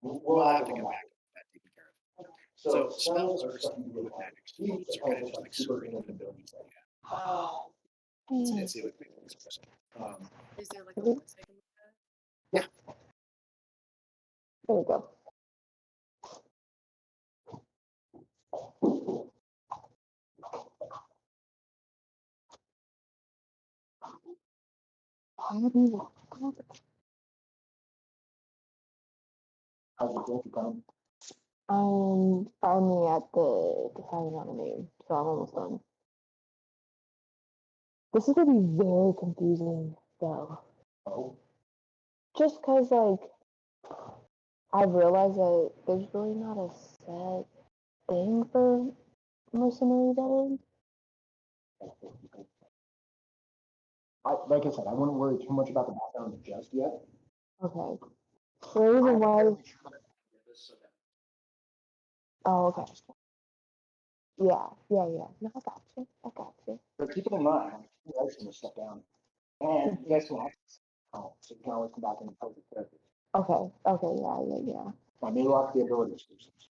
we'll have to come back to that taken care of. So spells are something to do with magic. Spells are kind of just like superhuman abilities that you have. oh, It's the other thing. is there like a voice I can look at? There we go. I'm finally at the deciding on a name, so I'm almost done. This is gonna be very confusing, though. Oh. Just cause like I've realized that there's really not a set thing for mercenary veteran. like I said, I wouldn't worry too much about the background just yet. Okay. The reason why. Oh, okay. Yeah. No, I got you. But keep it in mind, you guys can just step down. And you guys can access so you can always come back and help your characters. Okay. Yeah. I may lock the ability exclusions.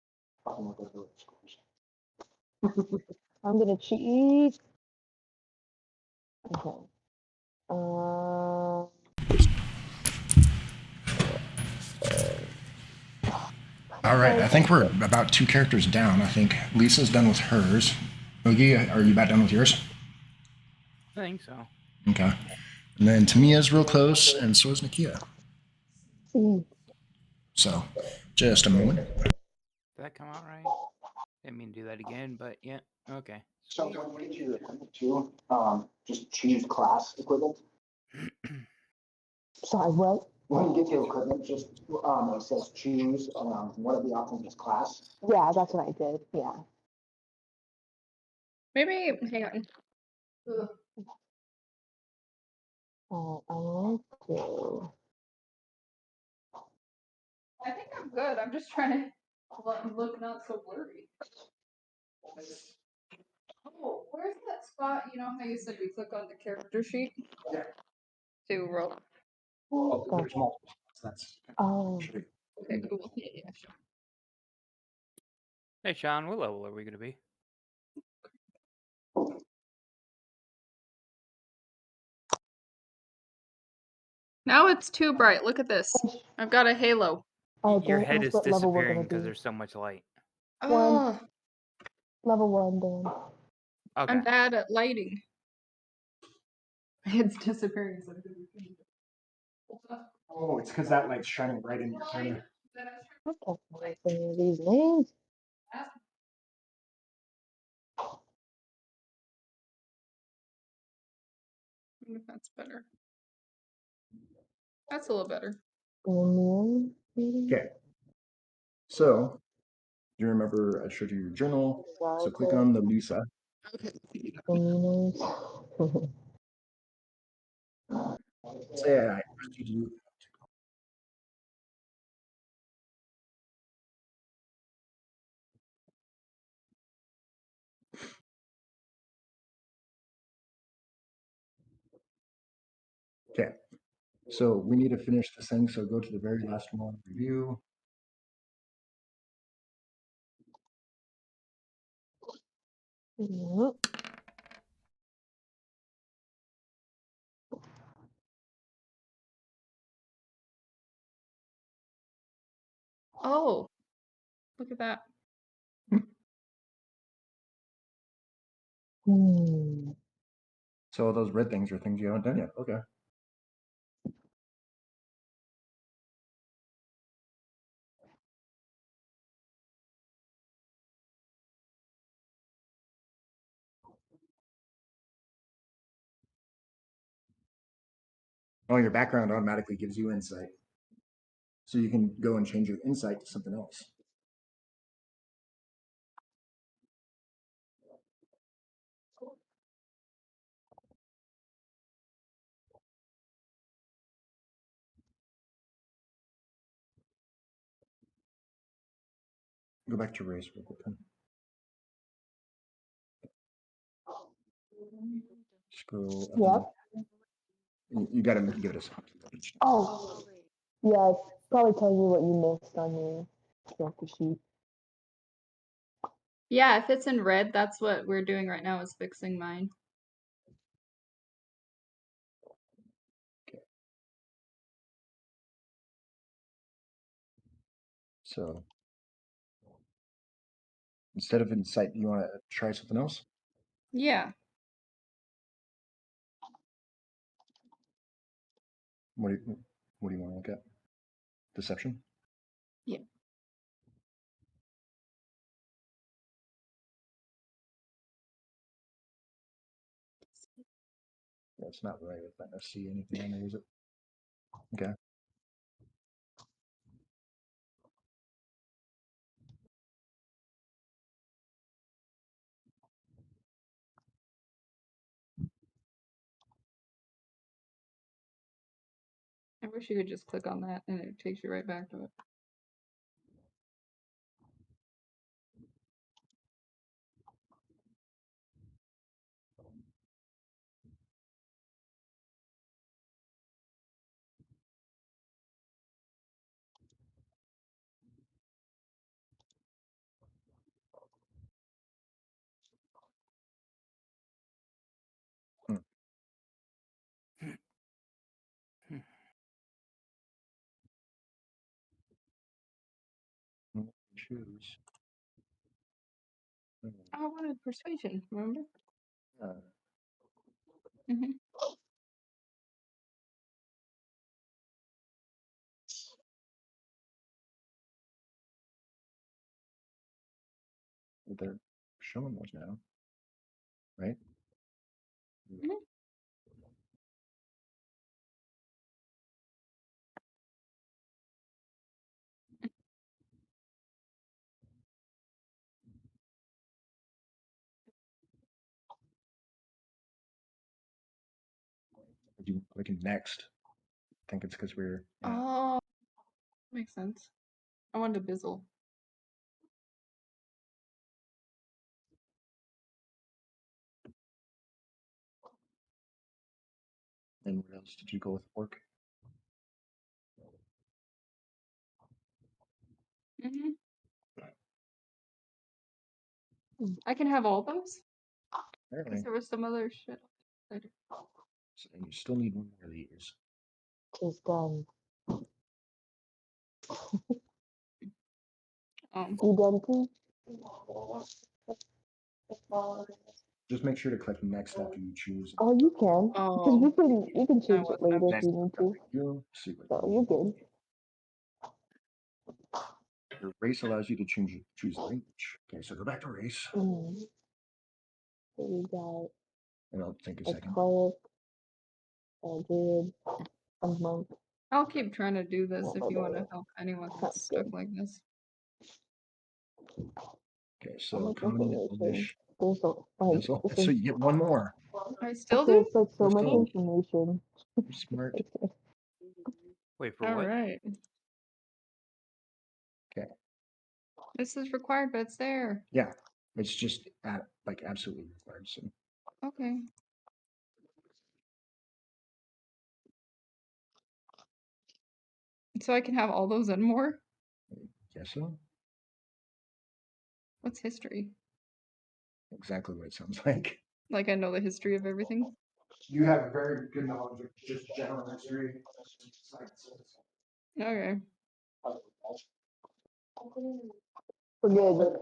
Fucking with the ability exclusions. I'm gonna cheat. Okay. Uh, All right, I think we're about 2 characters down. I think Lisa's done with hers. Oogie, are you about done with yours? I think so. Okay. And then Tamiya's real close, and so is Nakia. see. So, just a moment. Did that come out right? Didn't mean to do that again, but yeah. Okay. So when you get to your equipment too, just choose class equipment. Sorry, what? When you get to your equipment, just it says choose. One of the options is class. Yeah, that's what I did. Yeah. Maybe hang on. Ugh. Okay. I think I'm good. I'm just trying to look not so blurry. Oh, where's that spot? You know how you said we click on the character sheet? Yeah. To roll. Oh, there's multiple. That's Oh. Okay, cool. Yeah, sure. Hey, Sean, what level are we going to be? Now it's too bright. Look at this. I've got a halo. Your don't head ask is what level we're gonna disappearing because be. there's so much light. Oh, Level 1, Dan. Okay. I'm bad at lighting. It's disappearing. So Oh, it's because that light's shining right in your camera. I can't remember any of these names. if that's better. That's a little better. Okay. So, do you remember I showed you your journal? So click on the Lisa. Okay. Say I asked you to do. Okay. So we need to finish this thing. So go to the very last one, review. Yep. Oh, look at that. So those red things are things you haven't done yet. Okay. Oh, your background automatically gives you insight. So you can go and change your insight to something else. Go back to race real quick. Scroll. Yep. You got to give it a second. Oh, yeah, it's probably telling you what you missed on your character sheet. Yeah, if it's in red, that's what we're doing right now is fixing mine. So instead of insight, you want to try something else? Yeah. What do you want to look at? Deception? Yeah. That's not right. It's not going to see anything on there, is it? Okay. wish you could just click on that and it takes you right back to it. Choose. I wanted persuasion, remember? Uh, Mm-hmm. they're showing those now, right? Mhm. If you click next, I think it's because we're Oh, makes sense. I wanted a bizzle. and what else did you go with work? Mm-hmm. I can have all those? Apparently. Because there was some other shit later. So, and you still need one more of these. Tis done. You done too? Just make sure to click next after you choose. Oh, you can. Because we can change was it later if Next, you need to. you see what So you're good. your race allows you to choose language. Okay, so go back to race, Mm. So we got and I'll take a a second. cleric, a druid, a monk. I'll keep trying to do this if you want to Barbarian. help anyone Sounds that's stuck good. like this. Okay, How so much common information? English. There's so That's like all. So you get one more. I still okay, do? it's like so Let's much go. information. You're smart. Wait for All what? right. Okay. This is required, but it's there. Yeah, it's just like absolutely required. So Okay. So I can have all those and more? yes, so What's history? exactly what it sounds like. Like I know the history of everything? You have very good knowledge of just general history. Okay. We're good.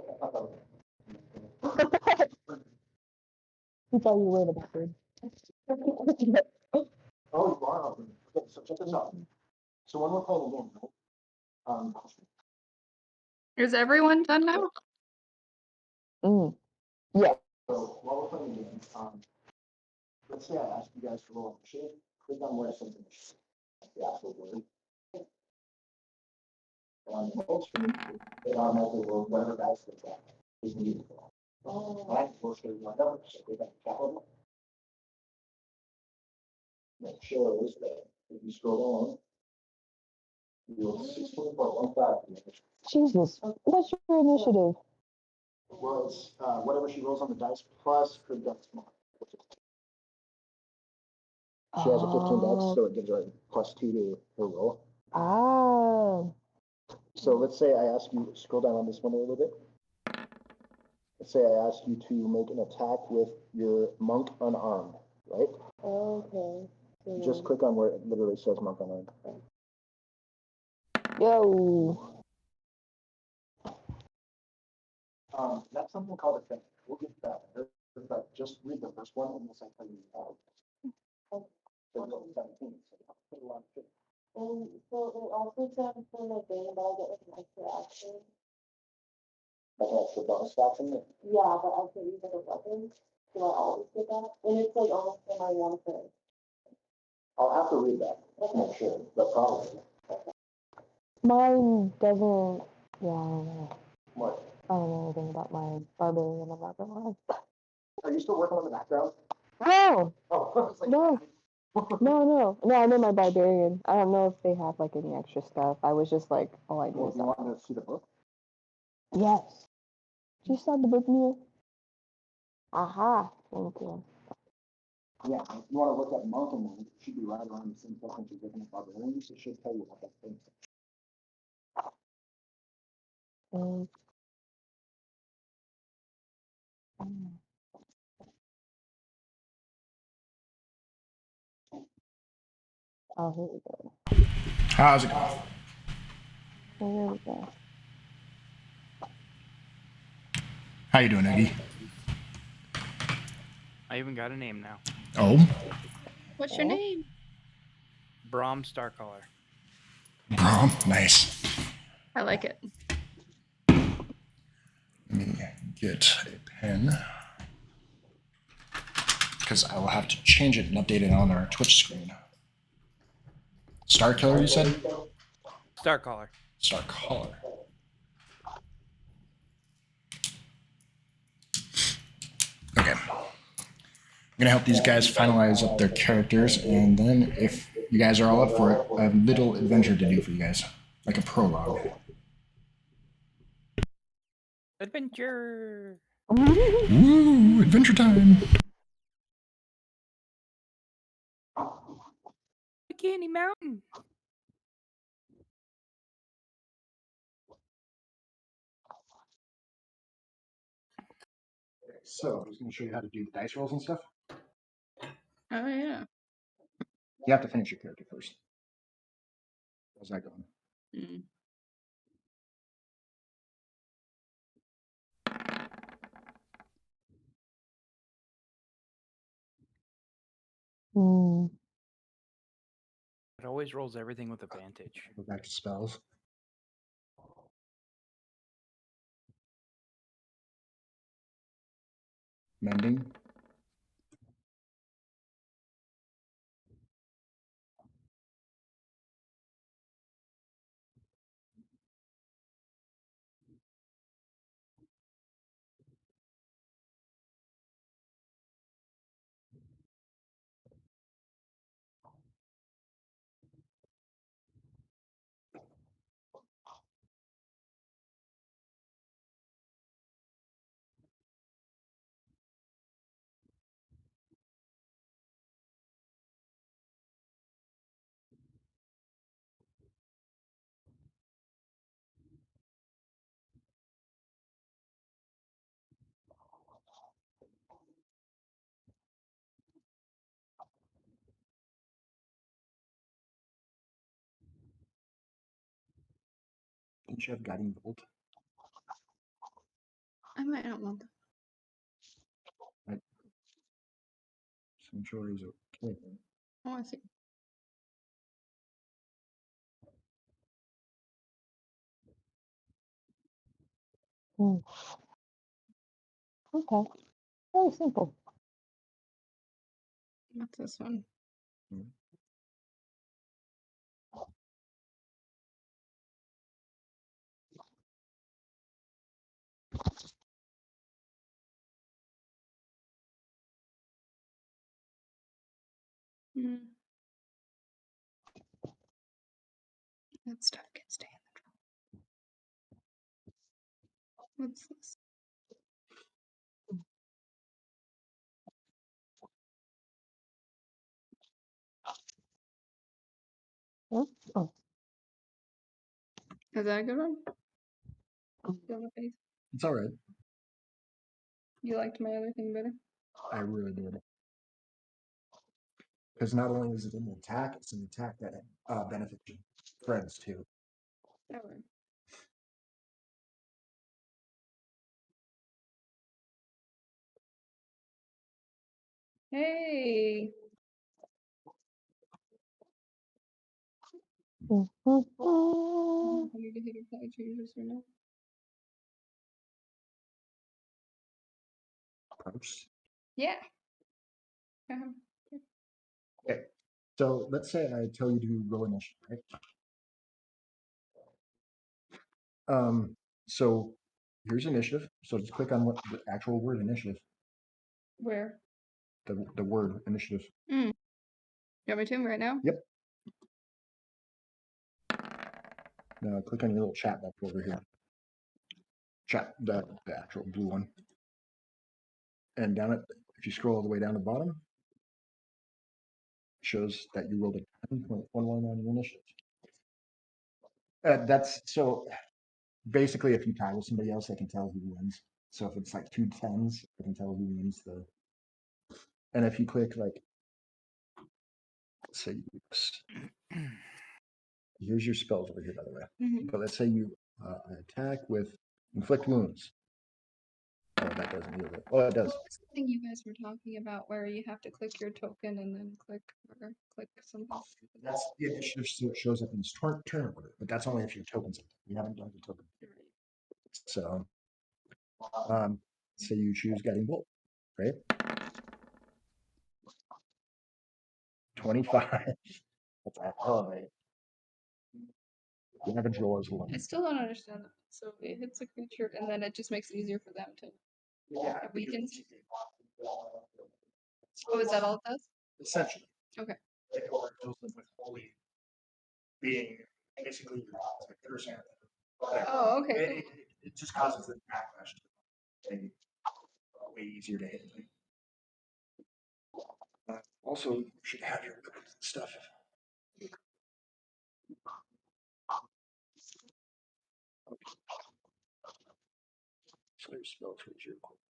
He thought you were the bastard. Oh, wow. Okay, so check this out. So when we're playing a game, Is everyone done now? Yeah. so while we're playing a game, let's say I ask you guys to roll initiative. Click on where it says initiative. The actual word. And on the whole screen, it automatically rolls whatever dice that is needed for that. Right? Worst case, whatever. So click on capital. Make sure it is there. If you scroll on, you'll see 16.15. Jesus. What's your initiative? Well, it's whatever she rolls on the dice plus her dex mark. She has a 15 dex, so it gives her a +2 to her roll. Ah. So let's say I ask you, scroll down on this one a little bit. Let's say I ask you to make an attack with your monk unarmed, right? Okay. Just click on where it literally says monk unarmed. Yo. That's something called a thing. We'll get to that. But just read the first one and we'll say how you so 17. And so it also sounds for the game, but I get like an extra action. Like an extra bonus action? Yeah, but I can use like a weapon. Do I always get that? And it's like almost in my one turn. I'll have to read that to make sure, but probably. Mine doesn't. Yeah, I don't know. What? I don't know anything about my barbarian. I'm not gonna lie. Are you still working on the background? No. Oh, I was like, No. No, I know my barbarian. I don't know if they have like any extra stuff. I was just like, oh, I need You want to see the book? Yes. Do you start the book, Neil? Aha. Thank you. Yeah, if you want to look at monk and monk, it should be right around the same second you're looking at barbarians. It should tell you what that thing is. Um, oh, here we go. How's it going? Here we go. How you doing, Iggy? I even got a name now. Oh, What's your name? Brahm Starcaller. bro, nice. I like it. Let me get a pen because I will have to change it and update it on our Twitch screen. Star Killer, you said? Starcaller. Star Caller. Okay. I'm gonna help these guys finalize up their characters, and then if you guys are all up for it, I have a little adventure to do for you guys, like a prologue. Adventure. Woo! Adventure time! Bikini Mountain. So I'm just gonna show you how to do the dice rolls and stuff. Oh yeah. You have to finish your character first. How's that going? Mm. Hmm. It always rolls everything with advantage. Go back to spells. Mending. Don't you have guiding bolt? I might not want that. Sanctuary is okay. Oh, I see. Hmm. Okay. Very simple. What's this one? Mm. That stuff can stay in the drawer. What's this? Oh. Is that a good one? Feel the face? It's all right. You liked my other thing better? I really did. Because not only is it an attack, it's an attack that benefits your friends too. That one. Hey. Mm-hmm. How did you hit your play changes or no? Approach. Yeah. Uh-huh. Okay. So let's say I tell you to roll initiative, right? So here's initiative. So just click on what the actual word initiative. Where? The word initiative. Mm. You want me to right now? Yep. Now click on your little chat box over here. Chat, the actual blue one. And down it, if you scroll all the way down to the bottom, it shows that you rolled a 10.11 on your initiative. That's so basically if you tie with somebody else, they can tell who wins. So if it's like 2 10s, they can tell who wins the. And if you click like, let's say, here's your spells over here, by the way. Mhm. But let's say you attack with inflict wounds. Oh, that doesn't either. Oh, it does. What was the thing you guys were talking about where you have to click your token and then click something? That's the initiative, so it shows up in this turn order, but that's only if your tokens. We haven't done the token. So, say you choose guiding bolt, right? 25. That's a hell of a. You have a draw as well. I still don't understand that. So it hits a creature and then it just makes it easier for them to. Yeah, It weakens. Oh, is that all it does? essentially. Okay. It fills them with holy being basically like person. Oh, okay. It, it just causes the backlash to be way easier to hit. Also, you should have your weapons and stuff. So your spell towards your equipment.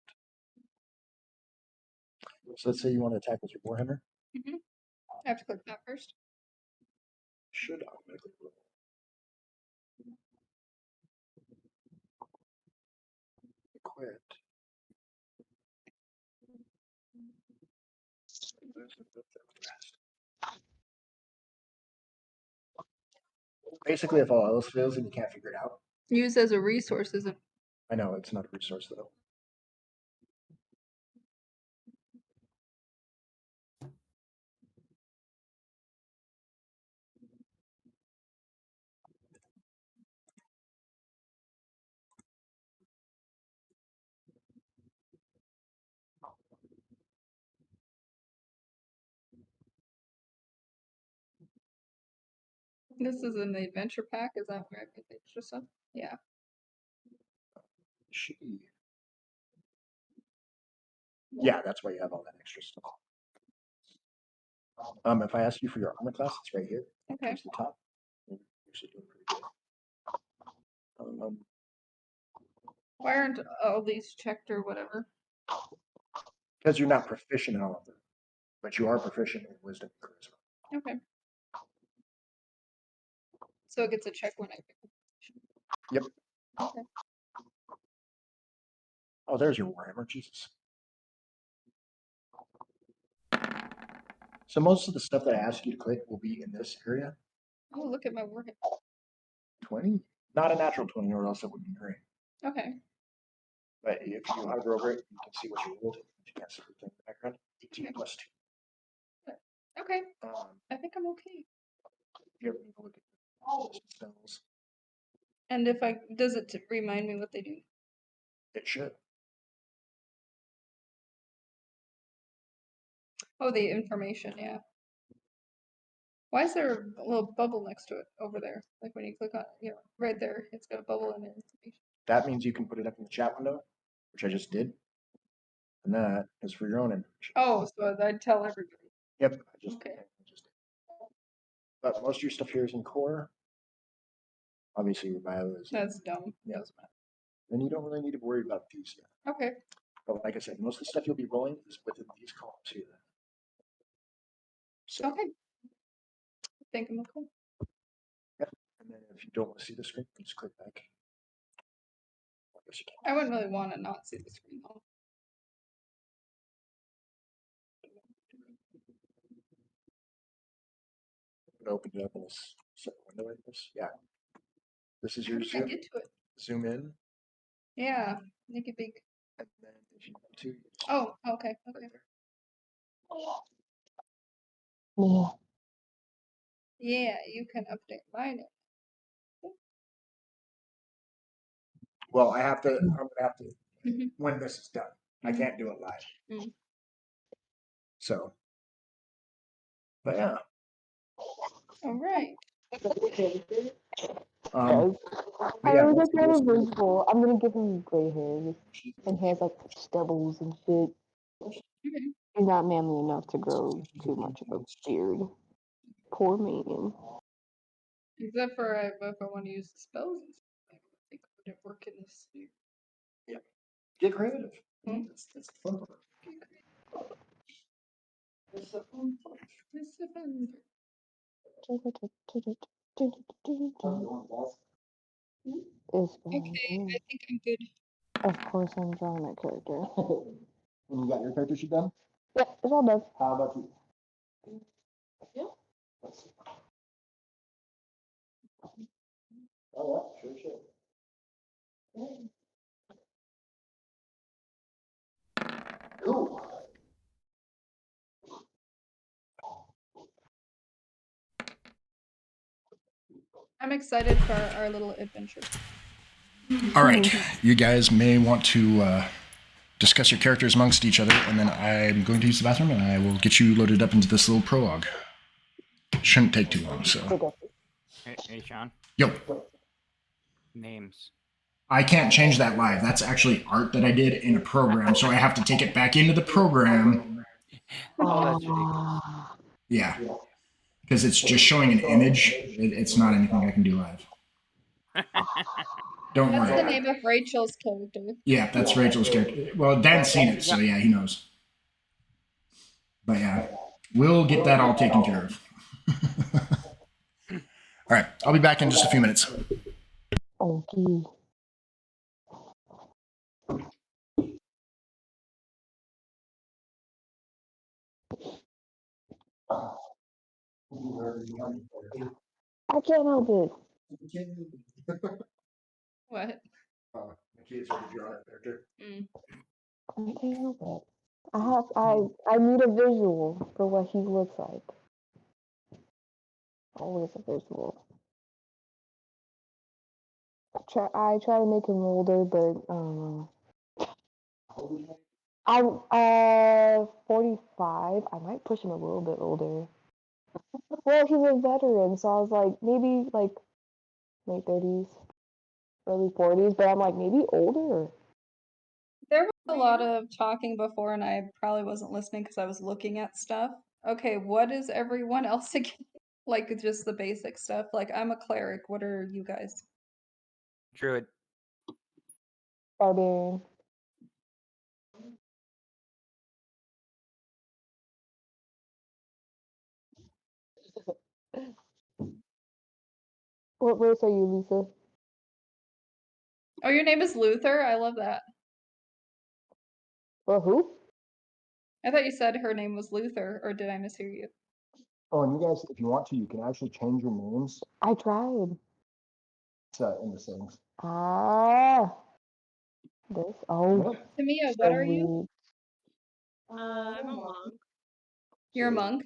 So let's say you want to attack with your warhammer. I have to click that first. Should automatically roll. Equip. Basically, if all else fails and you can't figure it out, Use as a resource, isn't? I know it's not a resource though. This is in the adventure pack. Is that where I put the extra stuff? Yeah. Should be. Yeah, that's why you have all that extra stuff. If I ask you for your armor class, it's right here. Okay. Towards the top. You're actually doing pretty good. Why aren't all these checked or whatever? Because you're not proficient in all of them, but you are proficient in wisdom and charisma. Okay. So it gets a check when I pick it. Yep. Okay. Oh, there's your warhammer, Jesus. So most of the stuff that I ask you to click will be in this area. Oh, look at my warhead. 20? Not a natural 20, or else it would be green. Okay. But if you hover over it, you can see what you rolled. You can't see everything in the background. 18 plus 2. Okay. I think I'm okay. You ever need to look at all the spells? And if I does it to remind me what they do? It should. Oh, the information, yeah. Why is there a little bubble next to it over there? Like when you click on it, you know, right there, it's got a bubble in it. Information. That means you can put it up in the chat window, which I just did. And that is for your own information. Oh, so I'd tell everybody. Yep. I just Okay. did. But most of your stuff here is in core. Obviously, your bio is. That's dumb. Yeah. And you don't really need to worry about these yet. Okay. But like I said, most of the stuff you'll be rolling is within these columns here. So, Okay. I think I'm okay. and then if you don't want to see the screen, just click back. I guess you can. I wouldn't really want to not see the screen though. Open it up in this separate window like this. Yeah. This is your How did I zoom. get to it? Zoom in. Yeah. Make it big. And then if you want to. Oh, okay. Right Okay. there. Yeah. Yeah, you can update mine. Well, I'm gonna have to Mhm. when this is done. I can't do it live. Mm. So, but yeah, All right. Um, Yes. but yeah, I that's that's kind of visual. I'm gonna give him gray hair and he has like stubbles and shit. Okay. He's not manly enough to grow too much of a beard. Poor man. Except for if I want to use the spells, I think would it work in this sphere? get creative. Hmm? That's the fun part. It's the fun part. It's the fun part. Is Okay, I think I'm good. of course I'm drawing that character. And you got your character sheet done? Yeah, it's all done. How about you? Oh yeah, sure. Cool. I'm excited for our little adventure. All right, you guys may want to discuss your characters amongst each other, and then I'm going to use the bathroom, and I will get you loaded up into this little prologue. Shouldn't take too long, so. Hey, Sean. Yo, Names. I can't change that live. That's actually art that I did in a program, so I have to take it back into the program. Oh, that's ridiculous. Ah. Yeah, because it's just showing an image. It's not anything I can do live. Don't That's the worry. name of Rachel's character. Yeah, that's Rachel's character. Well, Dan's seen it, so yeah, he knows. But yeah, we'll get that all taken care of. All right, I'll be back in just a few minutes. Okay. I can't help it. What? The kids already drawn a character. I can't help it. I need a visual for what he looks like. Always a visual. I try to make him older, but I don't know. I'm 45. I might push him a little bit older. Well, he's a veteran, so I was like maybe like late 30s, early 40s, but I'm like maybe older. There was a lot of talking before, and I probably wasn't listening because I was looking at stuff. Okay, what is everyone else again? Like just the basic stuff. Like I'm a cleric. What are you guys? Druid. Barbarian. What race are you, Lisa? Oh, your name is Luther? I love that. Or who? I thought you said her name was Luther, or did I mishear you? Oh, and you guys, if you want to, you can actually change your names I tried. in the settings. Ah. This. Oh. Tamia, what are you? I'm a monk. You're a monk?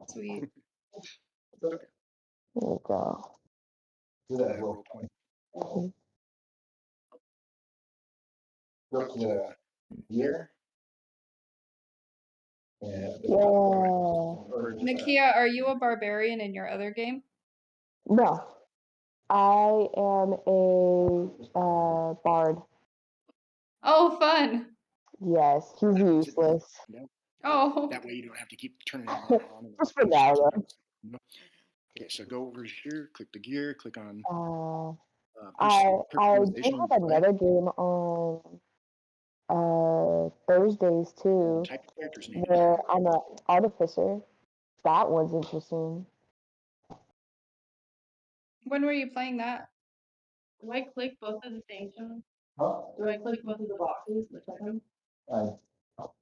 Sweet. There you go. Do that roll 20. Go to the year. Yeah. Nakia, are you a barbarian in your other game? No. I am a bard. Oh, fun. Yes, he's useless. Oh. That way you don't have to keep turning it on and on. And Just for now, though. Okay, so go over here, click the gear, click on. I personalization do have and play. another game on Thursdays too, Type the character's name. where I'm an artificer. That one's interesting. When were you playing that? Do I click both of the things, Sean? Huh? Do I click both of the boxes to check them?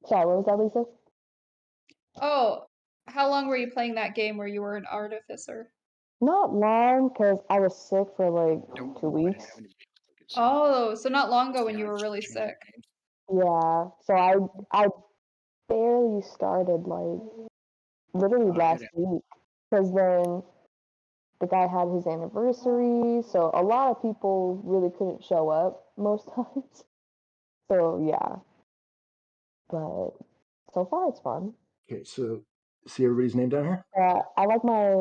Sorry, what was that, Lisa? Oh, how long were you playing that game where you were an artificer? Not long, because I was sick for like Don't 2 weeks. Oh, so not long ago when you were really sick. Yeah, so I barely started like literally last week, because then the guy had his anniversary, so a lot of people really couldn't show up most times. So yeah, but so far it's fun. Okay, so see everybody's name down here? I like my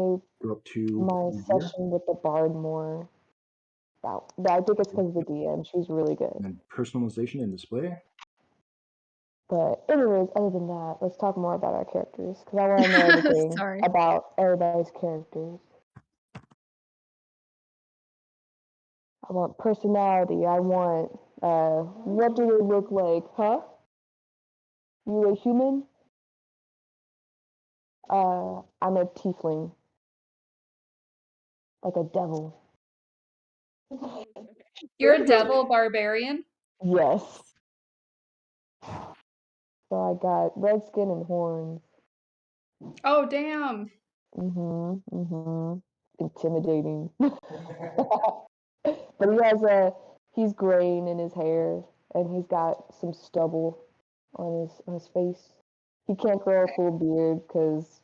Go up to my here, session with the bard more. I think it's because of the DM. She's really good. and then personalization and display. But anyways, other than that, let's talk more about our characters because I want to know everything Sorry. about everybody's characters. I want personality. I want what do they look like, huh? You a human? I'm a tiefling. Like a devil. You're a devil barbarian? Yes. So I got red skin and horns. Oh, damn. Intimidating. But he's graying in his hair and he's got some stubble on his face. He can't grow a full beard because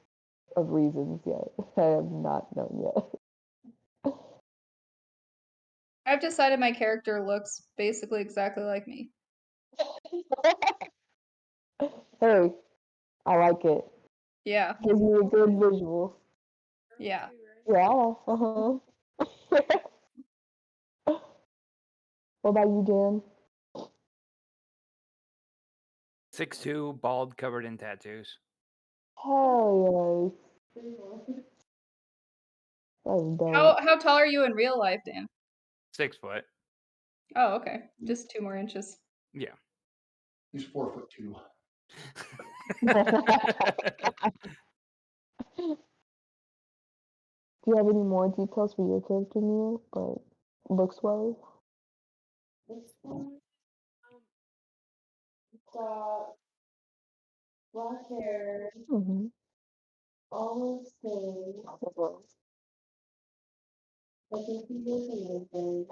of reasons yet. I have not known yet. I've decided my character looks basically exactly like me. Hey, I like it. Yeah, Gives me a good visual. yeah. Yeah, What about you, Dan? 6'2", bald, covered in tattoos. Hell yes. That's dope. How tall are you in real life, Dan? 6 foot. Oh, okay. Just 2 more inches. Yeah. He's 4'2". Do you have any more details for your character, Neil? Like, looks-wise? Black hair, Mm-hmm. almost skin. I think he was amazing.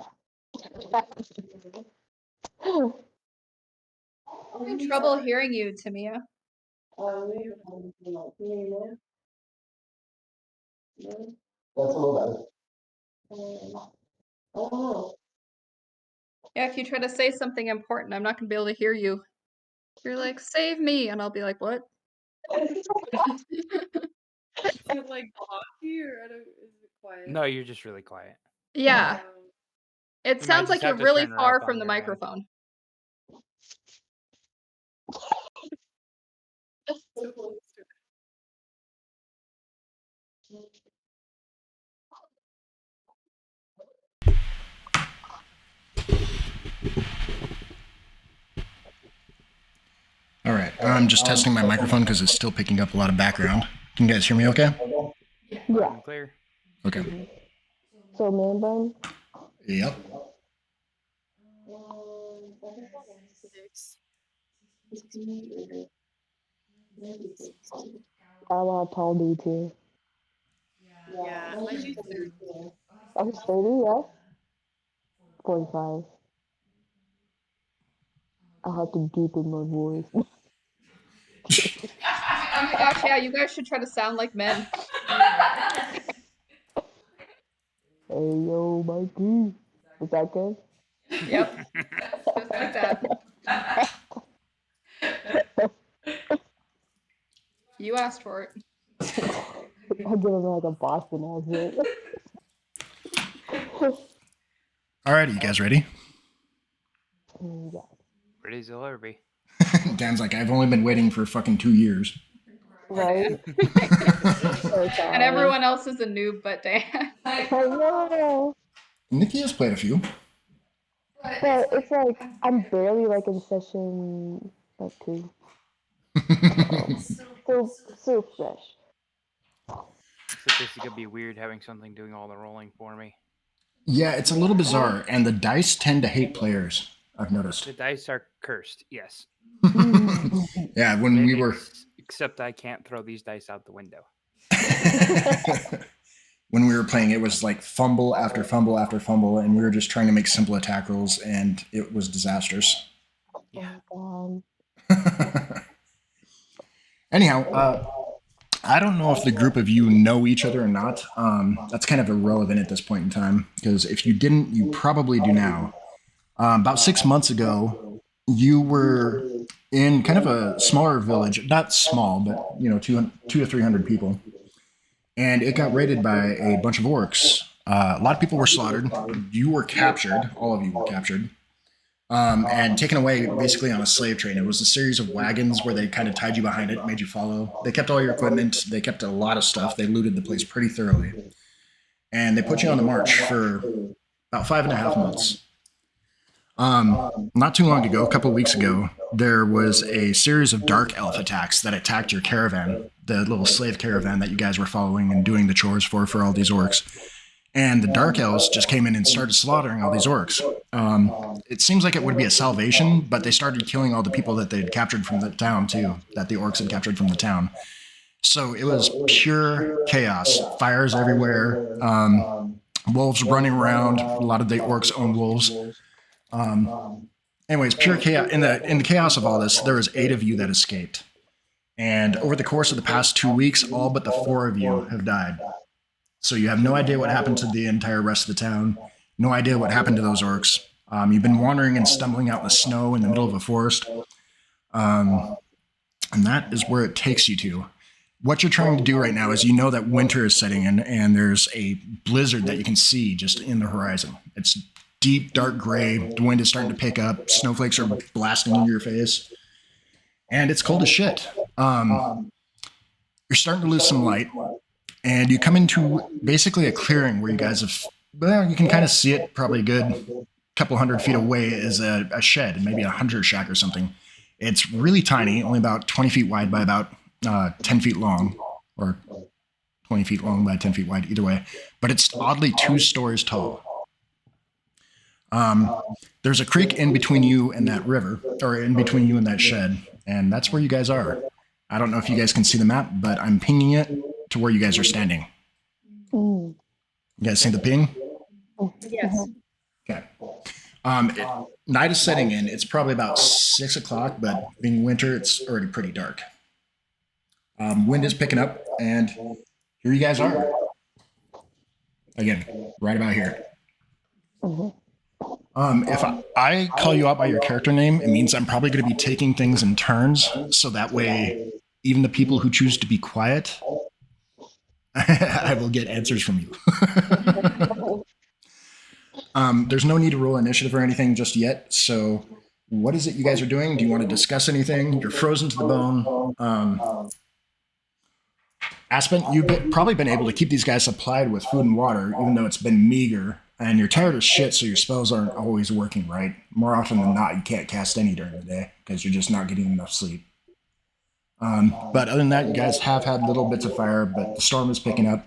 I'm having trouble hearing you, Tamia. That's a little better. Oh, Yeah, if you try to say something important, I'm not going to be able to hear you. You're like, save me. And I'll be like, what? is it like hockey or is it quiet? No, you're just really quiet. Yeah. It You might sounds just like you're have to really turn her far up on from the your end. microphone. So close to it. All right, I'm just testing my microphone because it's still picking up a lot of background. Can you guys hear me okay? Yeah. Loud and clear. Okay. So, man bun? Yep. I want a tall dude too. Yeah, I do 30. I was 30, yeah? 45. I'll have to deepen my voice. Oh my gosh, yeah, you guys should try to sound like men. Hey, yo, Mikey. Is that good? Yep. Just like that. You asked for it. I'll give him like a Boston accent. All right, you guys ready? Yeah. Ready as you'll ever be. Dan's like, I've only been waiting for fucking 2 years. Right? And everyone else is a noob but Dan. I know. Nikki has played a few. But it's like, I'm barely like in session like 2. So fresh. So this is gonna be weird having something doing all the rolling for me. Yeah, it's a little bizarre, and the dice tend to hate players, I've noticed. The dice are cursed, yes. Yeah, when we were... Except I can't throw these dice out the window. When we were playing, it was like fumble after fumble after fumble, and we were just trying to make simple attack rolls, and it was disastrous. Yeah. Anyhow, I don't know if the group of you know each other or not. That's kind of irrelevant at this point in time, because if you didn't, you probably do now. About 6 months ago, you were in kind of a smaller village, not small, but 200 to 300 people, and it got raided by a bunch of orcs. A lot of people were slaughtered. You were captured. All of you were captured. And taken away basically on a slave train. It was a series of wagons where they kind of tied you behind it, made you follow. They kept all your equipment. They kept a lot of stuff. They looted the place pretty thoroughly. And they put you on the march for about 5.5 months. Not too long ago, a couple of weeks ago, there was a series of dark elf attacks that attacked your caravan, the little slave caravan that you guys were following and doing the chores for all these orcs. And the dark elves just came in and started slaughtering all these orcs. It seems like it would be a salvation, but they started killing all the people that they'd captured from the town too, that the orcs had captured from the town. So it was pure chaos. Fires everywhere. Wolves running around. A lot of the orcs own wolves. Anyways, pure chaos. In the chaos of all this, there was 8 of you that escaped. And over the course of the past 2 weeks, all but the 4 of you have died. So you have no idea what happened to the entire rest of the town. No idea what happened to those orcs. You've been wandering and stumbling out in the snow in the middle of a forest. And that is where it takes you to. What you're trying to do right now is you know that winter is setting in and there's a blizzard that you can see just in the horizon. It's deep, dark gray. The wind is starting to pick up. Snowflakes are blasting into your face. And it's cold as shit. You're starting to lose some light. And you come into basically a clearing where you guys have, well, you can kind of see it probably a good couple 100 feet away is a shed, maybe a hunter shack or something. It's really tiny, only about 20 feet wide by about 10 feet long, or 20 feet long by 10 feet wide, either way. But it's oddly 2 stories tall. There's a creek in between you and that river, or in between you and that shed, and that's where you guys are. I don't know if you guys can see the map, but I'm pinging it to where you guys are standing. You guys see the ping? Yes. Okay. Night is setting in. It's probably about 6 o'clock, but being winter, it's already pretty dark. Wind is picking up, and here you guys are. Again, right about here. If I call you out by your character name, it means I'm probably going to be taking things in turns, so that way even the people who choose to be quiet, I will get answers from you. There's no need to roll initiative or anything just yet, so what is it you guys are doing? Do you want to discuss anything? You're frozen to the bone. Aspen, you've probably been able to keep these guys supplied with food and water, even though it's been meager, and you're tired of shit, so your spells aren't always working right. More often than not, you can't cast any during the day, because you're just not getting enough sleep. But other than that, you guys have had little bits of fire, but the storm is picking up,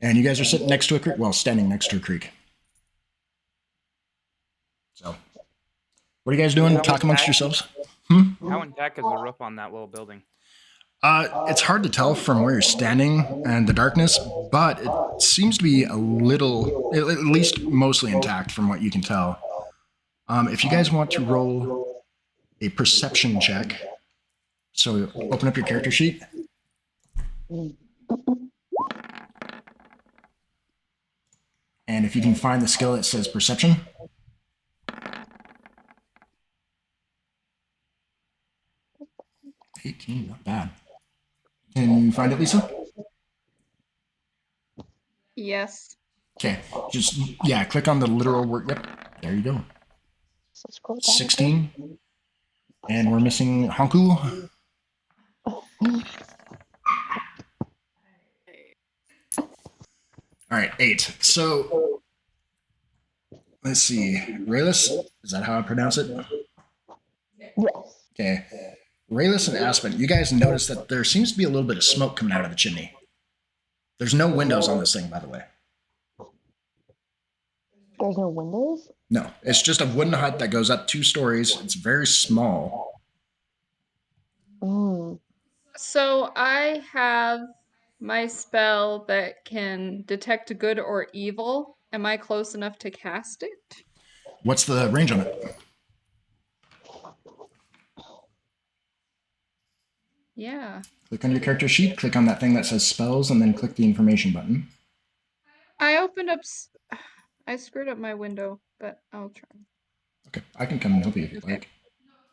and you guys are sitting next to a creek, well, standing next to a creek. So, what are you guys doing? Talk amongst yourselves. How intact is the roof on that little building? It's hard to tell from where you're standing and the darkness, but it seems to be a little, at least mostly intact from what you can tell. If you guys want to roll a perception check, so open up your character sheet. And if you can find the skill that says perception. $18, not bad. Can you find it, Lisa? Yes. Okay, just, yeah, click on the literal word. Yep, there you go. 16. And we're missing Hanku. All right, 8. So, let's see. Rayless, is that how I pronounce it? Yes. Okay. Rayless and Aspen, you guys notice that there seems to be a little bit of smoke coming out of the chimney. There's no windows on this thing, by the way. There's no windows? No, it's just a wooden hut that goes up 2 stories. It's very small. So I have my spell that can detect good or evil. Am I close enough to cast it? What's the range on it? Yeah. Click on your character sheet, click on that thing that says spells, and then click the information button. I opened up. I screwed up my window, but I'll try. Okay, I can come and help you if you'd like.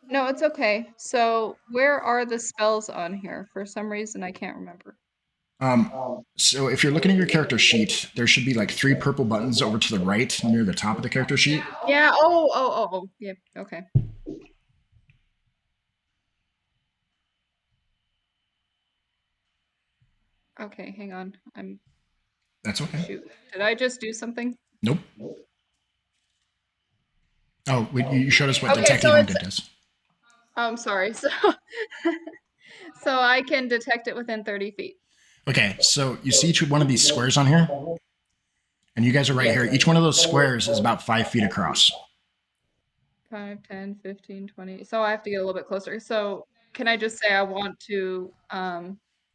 No, it's okay. So where are the spells on here? For some reason, I can't remember. So if you're looking at your character sheet, there should be like 3 purple buttons over to the right near the top of the character sheet. Yeah. Oh. Yeah. Okay. Okay. Hang on. That's okay. Shoot. Did I just do something? Nope. Oh, you showed us what Okay, detecting so did this. I'm sorry. So, so I can detect it within 30 feet. Okay, so you see each one of these squares on here? And you guys are right here. Each one of those squares is about 5 feet across. 5, 10, 15, 20. So I have to get a little bit closer. So can I just say I want to,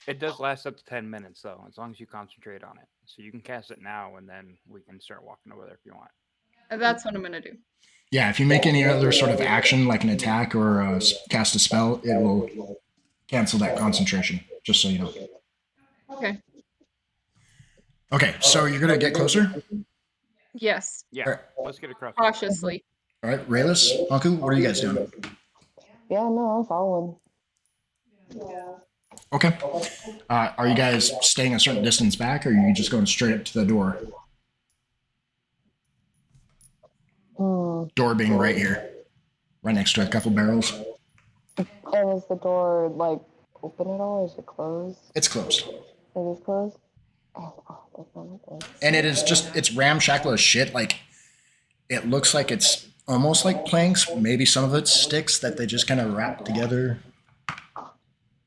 It does last up to 10 minutes, though, as long as you concentrate on it. So you can cast it now, and then we can start walking over there if you want. that's what I'm going to do. Yeah, if you make any other sort of action, like an attack or cast a spell, it will cancel that concentration, just so you know. Okay. Okay, so you're going to get closer? Yes. Yeah, All right. let's get across. Cautiously. All right, Rayless, Hanku, what are you guys doing? Yeah, no, I'm following. Okay. Are you guys staying a certain distance back, or are you just going straight up to the door? Door being right here, right next to a couple barrels. And is the door, like, open at all, or is it closed? It's closed. It is closed? Oh, that's not good. And it is just, it's ramshackle as shit. Like, it looks like it's almost like planks. Maybe some of it's sticks that they just kind of wrap together.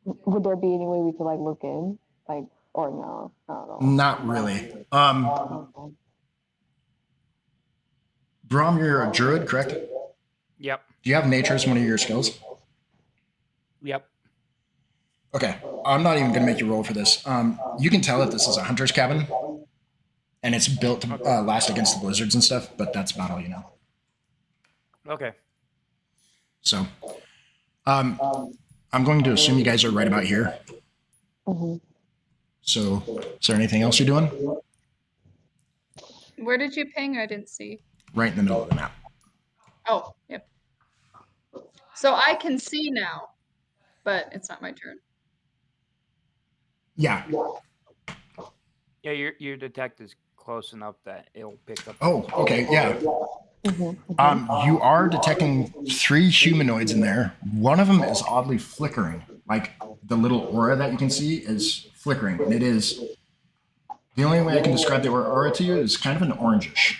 Would there be any way we could, like, look in? Like, or no? Not at all. Not really. Okay. Brom, you're a druid, correct? Yep. Do you have nature as one of your skills? Yep. Okay, I'm not even going to make you roll for this. You can tell that this is a hunter's cabin, and it's built to last against the blizzards and stuff, but that's about all you know. Okay. So, I'm going to assume you guys are right about here. Mm-hmm. So, is there anything else you're doing? Where did you ping? I didn't see. Right in the middle of the map. Oh, yep. So I can see now, but it's not my turn. Yeah. Yeah, your detect is close enough that it'll pick up. Oh, okay, yeah. You are detecting 3 humanoids in there. One of them is oddly flickering. Like, the little aura that you can see is flickering. And it is... The only way I can describe the aura to you is kind of an orangish.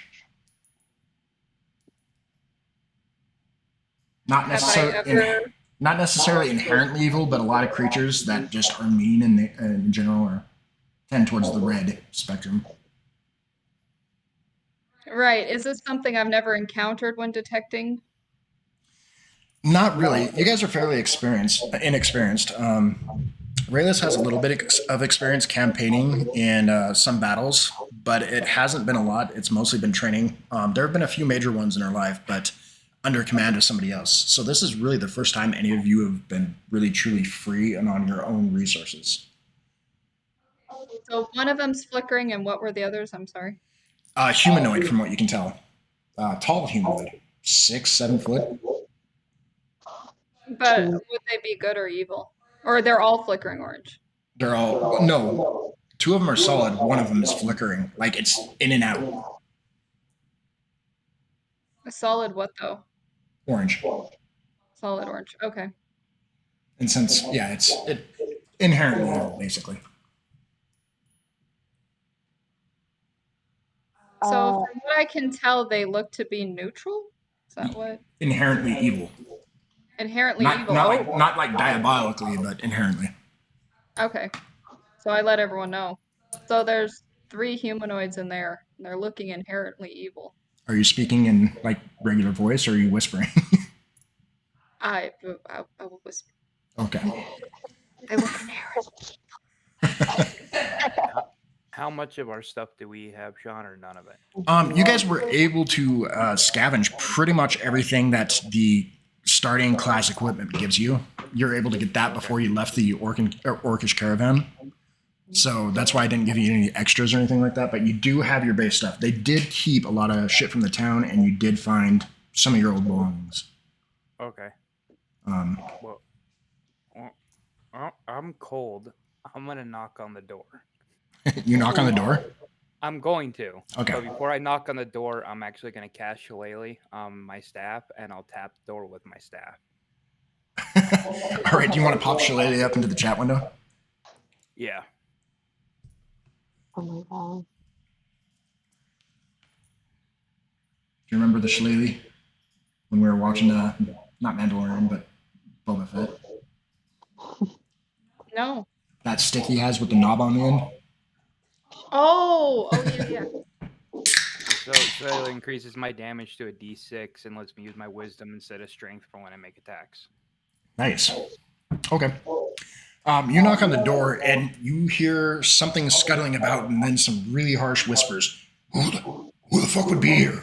Not necessarily inherently evil, but a lot of creatures that just are mean in general tend towards the red spectrum. Right. Is this something I've never encountered when detecting? Not really. You guys are fairly inexperienced. Rayless has a little bit of experience campaigning in some battles, but it hasn't been a lot. It's mostly been training. There have been a few major ones in her life, but under command of somebody else. So this is really the first time any of you have been really truly free and on your own resources. So one of them's flickering, and what were the others? I'm sorry. Humanoid, from what you can tell. Tall humanoid. 6-7 foot. But would they be good or evil? Or they're all flickering orange? They're all... No. 2 of them are solid. One of them is flickering. Like, it's in and out. A solid what, though? Orange. Solid orange. Okay. And since, yeah, it's inherently evil, basically. So from what I can tell, they look to be neutral? Is that what? Inherently evil. Inherently evil. Not like diabolically, but inherently. Okay. So I let everyone know. So there's 3 humanoids in there, and they're looking inherently evil. Are you speaking in, like, regular voice, or are you whispering? I will whisper. Okay. They look inherently. How much of our stuff do we have, Sean, or none of it? You guys were able to scavenge pretty much everything that the starting class equipment gives you. You're able to get that before you left the Orcish caravan. So that's why I didn't give you any extras or anything like that, but you do have your base stuff. They did keep a lot of shit from the town, and you did find some of your old belongings. Okay. Well, I'm cold. I'm gonna knock on the door. You knock on the door. I'm going to. Okay. But before I knock on the door, I'm actually gonna cast Shillelagh on my staff, and I'll tap the door with my staff. All right. Do you want to pop Shillelagh up into the chat window? Yeah. Oh my god. Do you remember the Shillelagh when we were watching not Mandalorian, but Boba Fett? No. That stick he has with the knob on the end. Oh, yeah. So Shillelagh increases my damage to a D6 and lets me use my wisdom instead of strength for when I make attacks. Nice. Okay. You knock on the door and you hear something scuttling about, and then some really harsh whispers. Who the fuck would be here?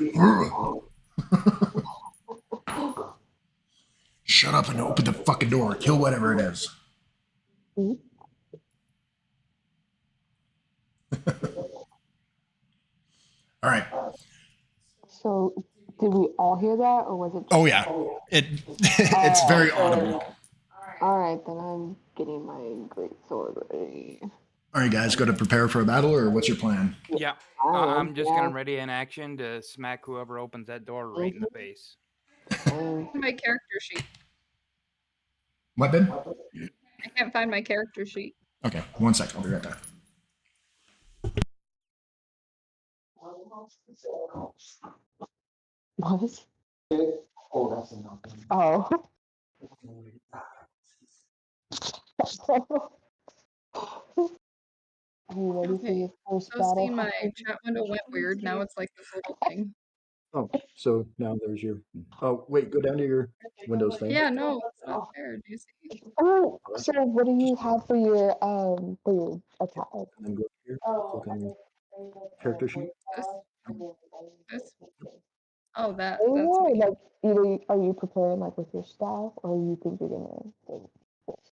Shut up and open the fucking door. Kill whatever it is. All right. So, did we all hear that, or was it? Just Oh yeah. It's very audible. All right, then I'm getting my great sword ready. All right, guys, go to prepare for a battle, or what's your plan? Yeah. I'm just gonna ready an action to smack whoever opens that door right in the face. My character sheet. What, Ben? I can't find my character sheet. Okay, 1 second. I'll be right back. What? Oh. Are you ready for Okay. your first So battle? see, my chat window went weird. Now it's like this little thing. Oh, so now there's your. Oh, wait, go down to your Windows thing. Yeah, no, it's not there. Do you see? Oh, so what do you have for your attack? And then go here, click on character sheet. This? This? Oh, that. Oh, That's me. yeah, like either are you preparing like with your staff, or you think you're gonna? Oh,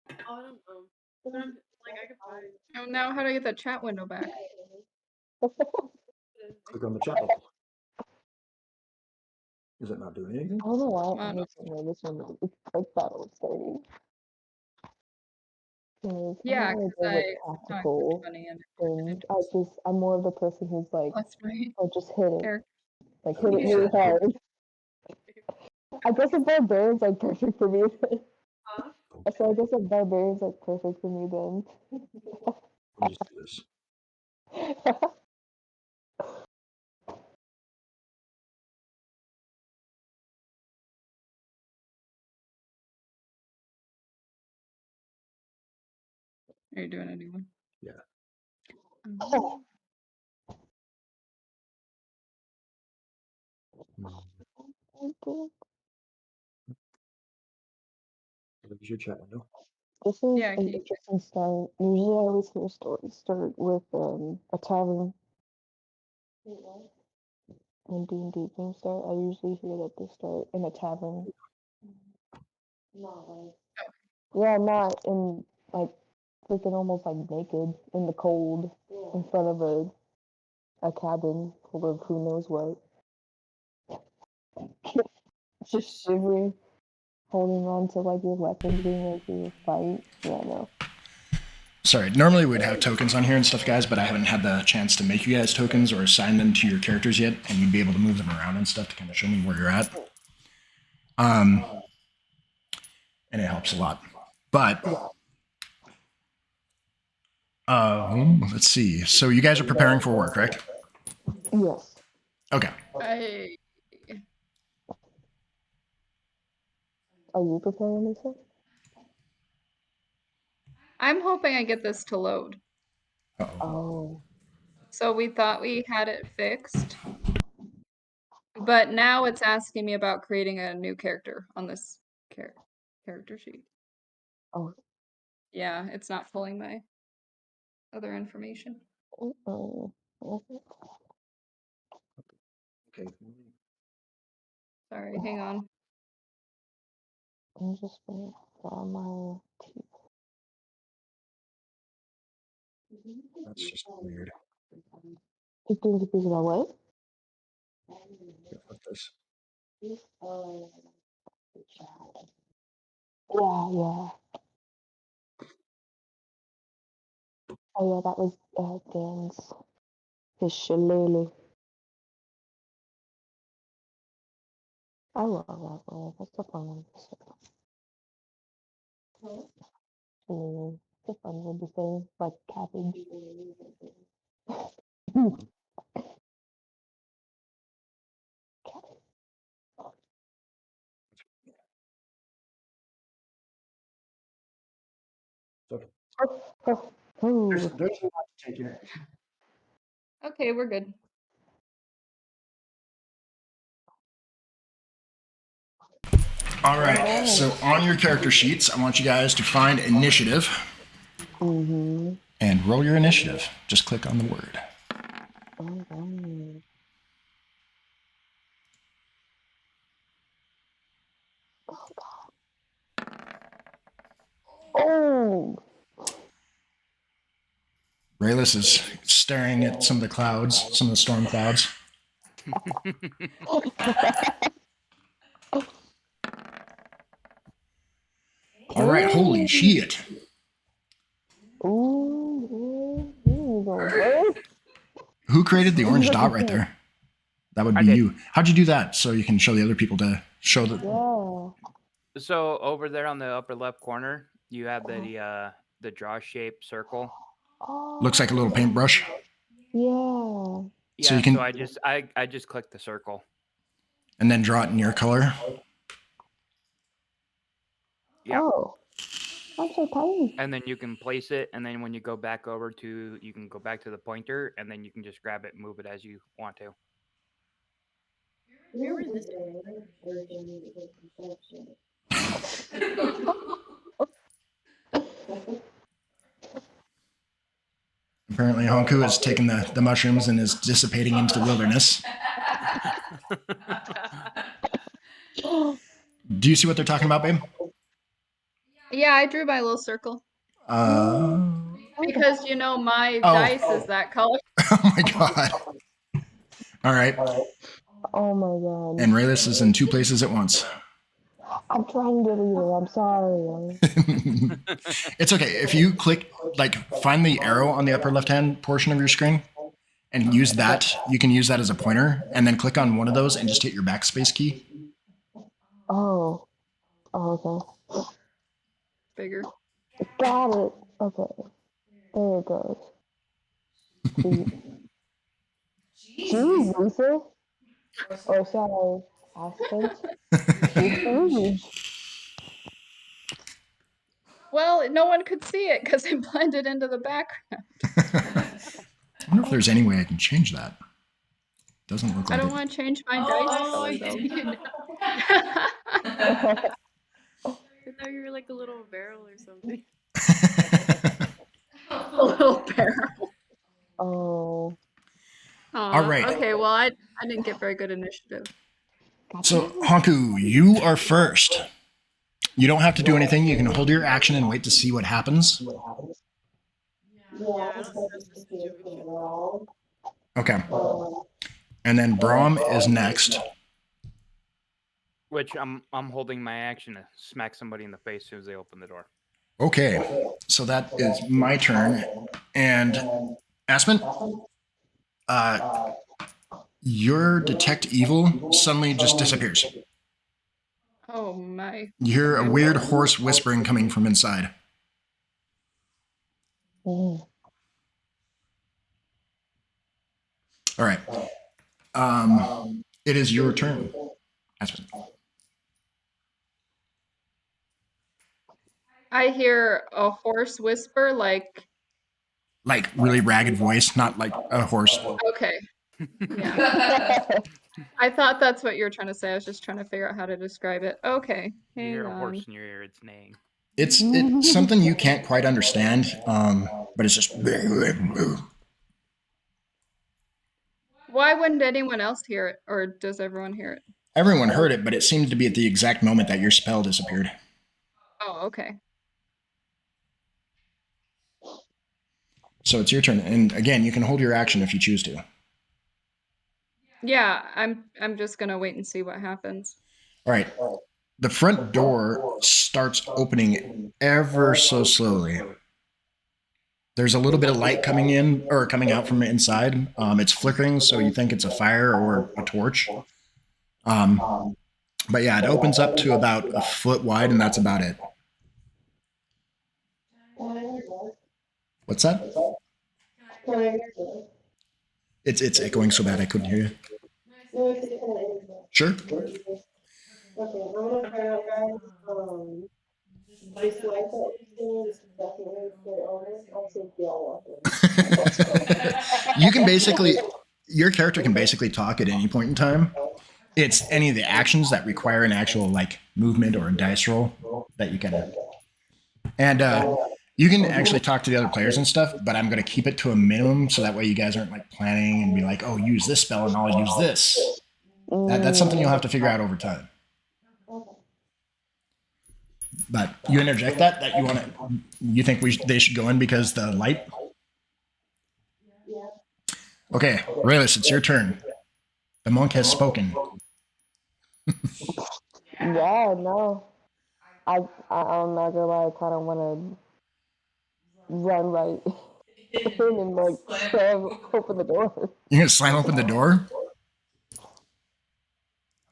I don't know. But I'm like I could find. Oh, now how do I get the chat window back? Click on the chat bubble. Is it not doing anything? I don't know why Come I'm on. this one. It's like battle starting. Yeah, I'm not really because good I with sometimes tactical it's funny and things. I'm more of the person who's like, that's my oh, just hit it, character. like hit it really hard. I guess a barbarian's like perfect for me. Huh? So I guess a barbarian's like perfect for me then. Let me just do this. Are you doing a new one? Yeah. Um, There's your chat window. This is Yeah, an can you interesting start. Usually I always hear stories start with a tavern. When D&D games start, I usually hear that they start in a tavern. Yeah, not in like freaking almost like naked in the cold in front of a cabin full of who knows what. Just shivering, holding on to like your weapons, being ready to fight. Yeah, no. Sorry, normally we'd have tokens on here and stuff, guys, but I haven't had the chance to make you guys tokens or assign them to your characters yet, and you'd be able to move them around and stuff to kind of show me where you're at. And it helps a lot. But let's see. So you guys are preparing for work, right? Yes. Okay. Are you preparing, Lisa? I'm hoping I get this to load. Oh. So we thought we had it fixed, but now it's asking me about creating a new character on this character sheet. Oh. Yeah, it's not pulling my other information. Oh. Okay. Sorry, hang on. I'm just gonna draw my teeth. That's just weird. You think you figure out what? Yeah, fuck this. Yeah. Oh yeah, that was Dan's. His shillelagh. I love that word. That's a fun one to say. Shillelagh. It's a fun word to say, like cabbage. There's Ooh. a lot to take here. Okay, we're good. All right. So on your character sheets, I want you guys to find initiative Mm-hmm. and roll your initiative. Just click on the word. Alright. Oh. Rayless is staring at some of the clouds, some of the storm clouds. All right. Holy shit. Ooh. Ooh. Who created the orange dot right there? That would I be did. you. How'd you do that? So you can show the other people to show that. Yeah. So over there on the upper left corner, you have the draw shape circle. Oh. Looks like a little paintbrush. Yeah. Yeah, So you can- so I just clicked the circle. And then draw it in your color. Yeah. Oh. I'm so tiny. And then you can place it, and then when you go back over to, you can go back to the pointer, and then you can just grab it and move it as you want to. If you were in this Apparently, Honku has taken the mushrooms and is dissipating into the wilderness. Do you see what they're talking about, babe? Yeah, I drew my little circle. Because you know my dice is that color. Oh my god. All right. Oh my god. And Rayless is in two places at once. I'm trying to read it. I'm sorry. It's okay. If you click, like, find the arrow on the upper left-hand portion of your screen and use that, you can use that as a pointer, and then click on one of those and just hit your backspace key. Oh. Oh, okay. Bigger. Got it. Okay. There it goes. Jeez, Lisa. Or shall I ask it? Well, no one could see it because it blended into the background. I wonder if there's any way I can change that. Doesn't look I like don't it. want to change my dice color though. I thought you were like a little barrel or something. A little barrel. Oh. All right. Okay, well I didn't get very good initiative. So, Honku, you are first. You don't have to do anything. You can hold your action and wait to see what happens. Yeah, I don't trust the situation. Okay. And then Brahm is next. Which I'm holding my action to smack somebody in the face as soon as they open the door. Okay. So that is my turn. And Aspen, your detect evil suddenly just disappears. Oh my. You hear a weird hoarse whispering coming from inside. Mm. All right. It is your turn, Aspen. I hear a hoarse whisper like, Like really ragged voice, not like a horse. okay. Yeah. I thought that's what you were trying to say. I was just trying to figure out how to describe it. Okay. You hear Hang a on. horse in your ear, it's neighing. It's something you can't quite understand, but it's just. Why wouldn't anyone else hear it? Or does everyone hear it? Everyone heard it, but it seemed to be at the exact moment that your spell disappeared. Oh, okay. So it's your turn, and again, you can hold your action if you choose to. Yeah, I'm just gonna wait and see what happens. All right. The front door starts opening ever so slowly. There's a little bit of light coming in or coming out from inside. It's flickering, so you think it's a fire or a torch. But yeah, it opens up to about a foot wide, and that's about it. What's that? It's echoing so bad I couldn't hear you. Sure. You can basically, your character can basically talk at any point in time. It's any of the actions that require an actual like movement or a dice roll that you can. And you can actually talk to the other players and stuff, but I'm going to keep it to a minimum so that way you guys aren't like planning and be like, oh, use this spell and I'll use this. That's something you'll have to figure out over time. But you interject that you want to, you think they should go in because the light. Okay, Raylis, it's your turn. The monk has spoken. Yeah, no. I'm not gonna lie, I kind of want to run right in and like slam open the door. You're going to slam open the door?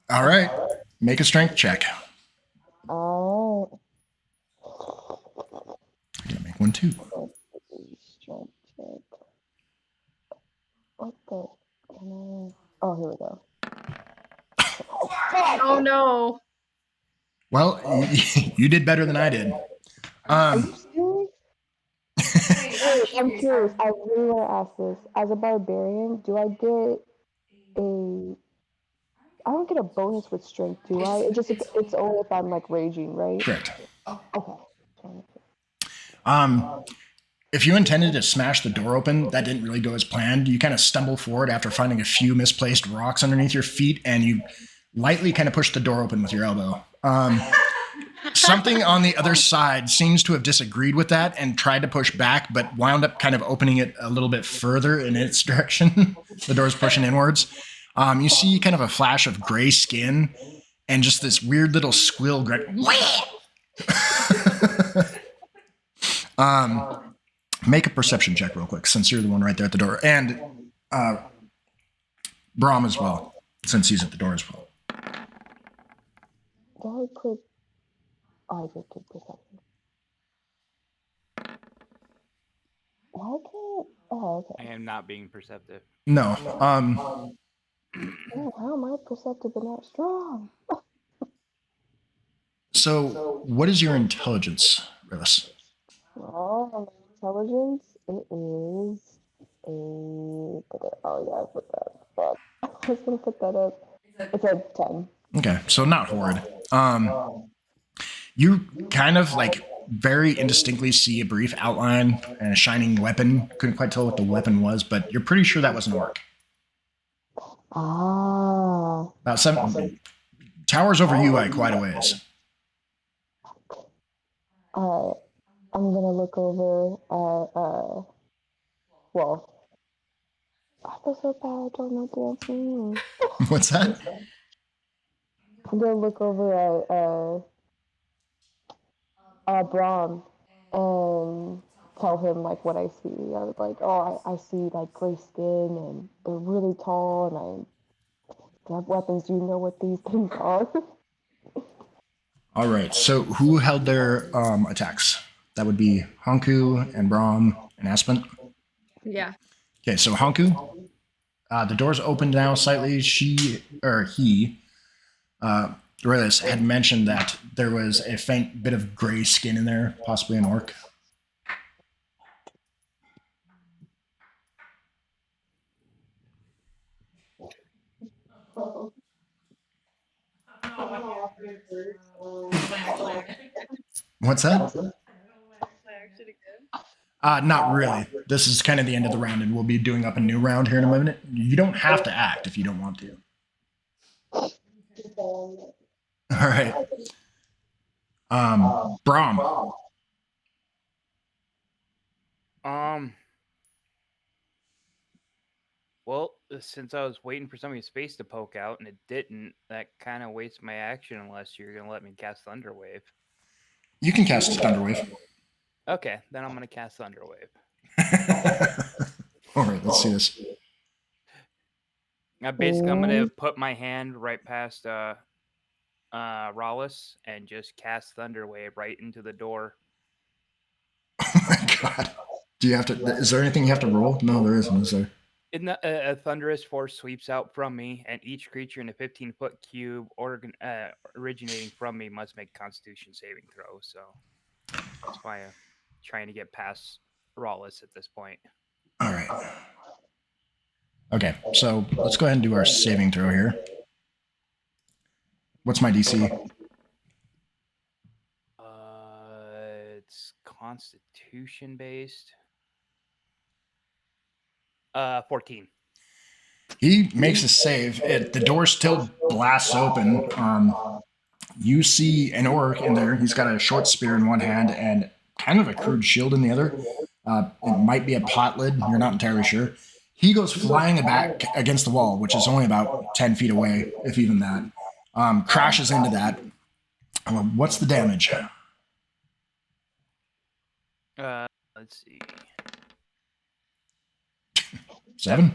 All right. Make a strength check. Oh. I'm going to make one too. Strength check. What the? Can I? Oh, here we go. Oh no. Well, you did better than I did. Are you serious? Wait, I'm curious. I really want to ask this. As a barbarian, do I get a? I don't get a bonus with strength, do I? It's only if I'm like raging, right? Correct. Okay. If you intended to smash the door open, that didn't really go as planned. You kind of stumble forward after finding a few misplaced rocks underneath your feet, and you lightly kind of push the door open with your elbow. Something on the other side seems to have disagreed with that and tried to push back, but wound up kind of opening it a little bit further in its direction. The door's pushing inwards. You see kind of a flash of gray skin and just this weird little squill. Make a perception check real quick, since you're the one right there at the door. And Brahm as well, since he's at the door as well. Do I click? Oh, I just did perception. Why can't? Oh, okay. I am not being perceptive. No. Oh, how am I perceptive but not strong? So, what is your intelligence, Rillis? Oh, my intelligence. It is a. Oh yeah, I put that. Fuck. I was gonna put that up. It's a 10. Okay, so not horrid. You kind of like very indistinctly see a brief outline and a shining weapon. Couldn't quite tell what the weapon was, but you're pretty sure that was an orc. Ah. About 7 towers over you by quite a ways. I'm gonna look over well, I feel so bad I don't know dancing. What's that? I'm gonna look over at Brahm and tell him like what I see. I was like, oh, I see like gray skin and they're really tall and they have weapons. Do you know what these things are? All right, so who held their attacks? That would be Hanku and Brahm and Aspen. Yeah. Okay, so Hanku, the door's open now slightly. He, Rillis, had mentioned that there was a faint bit of gray skin in there, possibly an orc. What's that? Not really. This is kind of the end of the round, and we'll be doing up a new round here in a minute. You don't have to act if you don't want to. All right. Brahm. Well, since I was waiting for somebody's face to poke out and it didn't, that kind of wastes my action unless you're gonna let me cast Thunderwave. You can cast Thunderwave. Okay, then I'm gonna cast Thunderwave. All right, let's see this. Now, basically, I'm gonna put my hand right past Rollis and just cast Thunderwave right into the door. Oh my god. Do you have to? Is there anything you have to roll? No, there isn't. Is there? A thunderous force sweeps out from me, and each creature in a 15-foot cube originating from me must make a Constitution saving throw. So that's why I'm trying to get past Rollis at this point. All right. Okay, so let's go ahead and do our saving throw here. What's my DC? It's Constitution based. 14. He makes a save. The door still blasts open. You see an orc in there. He's got a short spear in one hand and kind of a crude shield in the other. It might be a pot lid. You're not entirely sure. He goes flying back against the wall, which is only about 10 feet away, if even that. Crashes into that. What's the damage? Let's see. 7.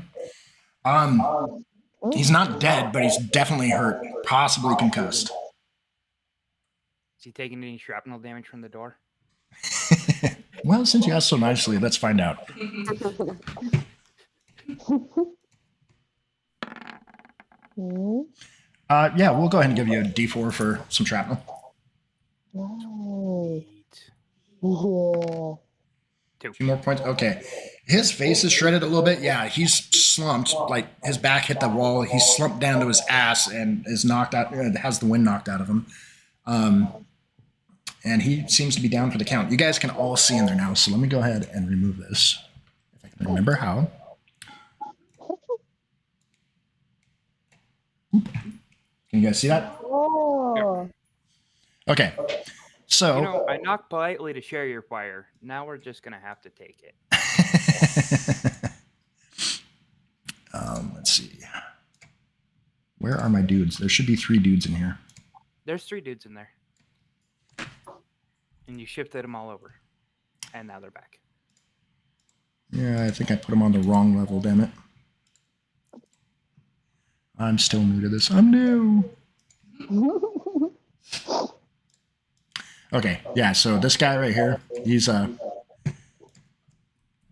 He's not dead, but he's definitely hurt, possibly concussed. Is he taking any shrapnel damage from the door? Well, since you asked so nicely, let's find out. Yeah, we'll go ahead and give you a D4 for some shrapnel. Nice. Yeah. 2 more points. Okay. His face is shredded a little bit. Yeah, he's slumped. Like, his back hit the wall. He's slumped down to his ass and is knocked out, has the wind knocked out of him. And he seems to be down for the count. You guys can all see in there now, so let me go ahead and remove this. If I can remember how. Can you guys see that? Oh. Okay. So, You know, I knocked politely to share your fire. Now we're just gonna have to take it. let's see. Where are my dudes? There should be 3 dudes in here. There's 3 dudes in there. And you shifted them all over. And now they're back. Yeah, I think I put them on the wrong level, damn it. I'm still new to this. I'm new. Okay, yeah, so this guy right here, he's, let's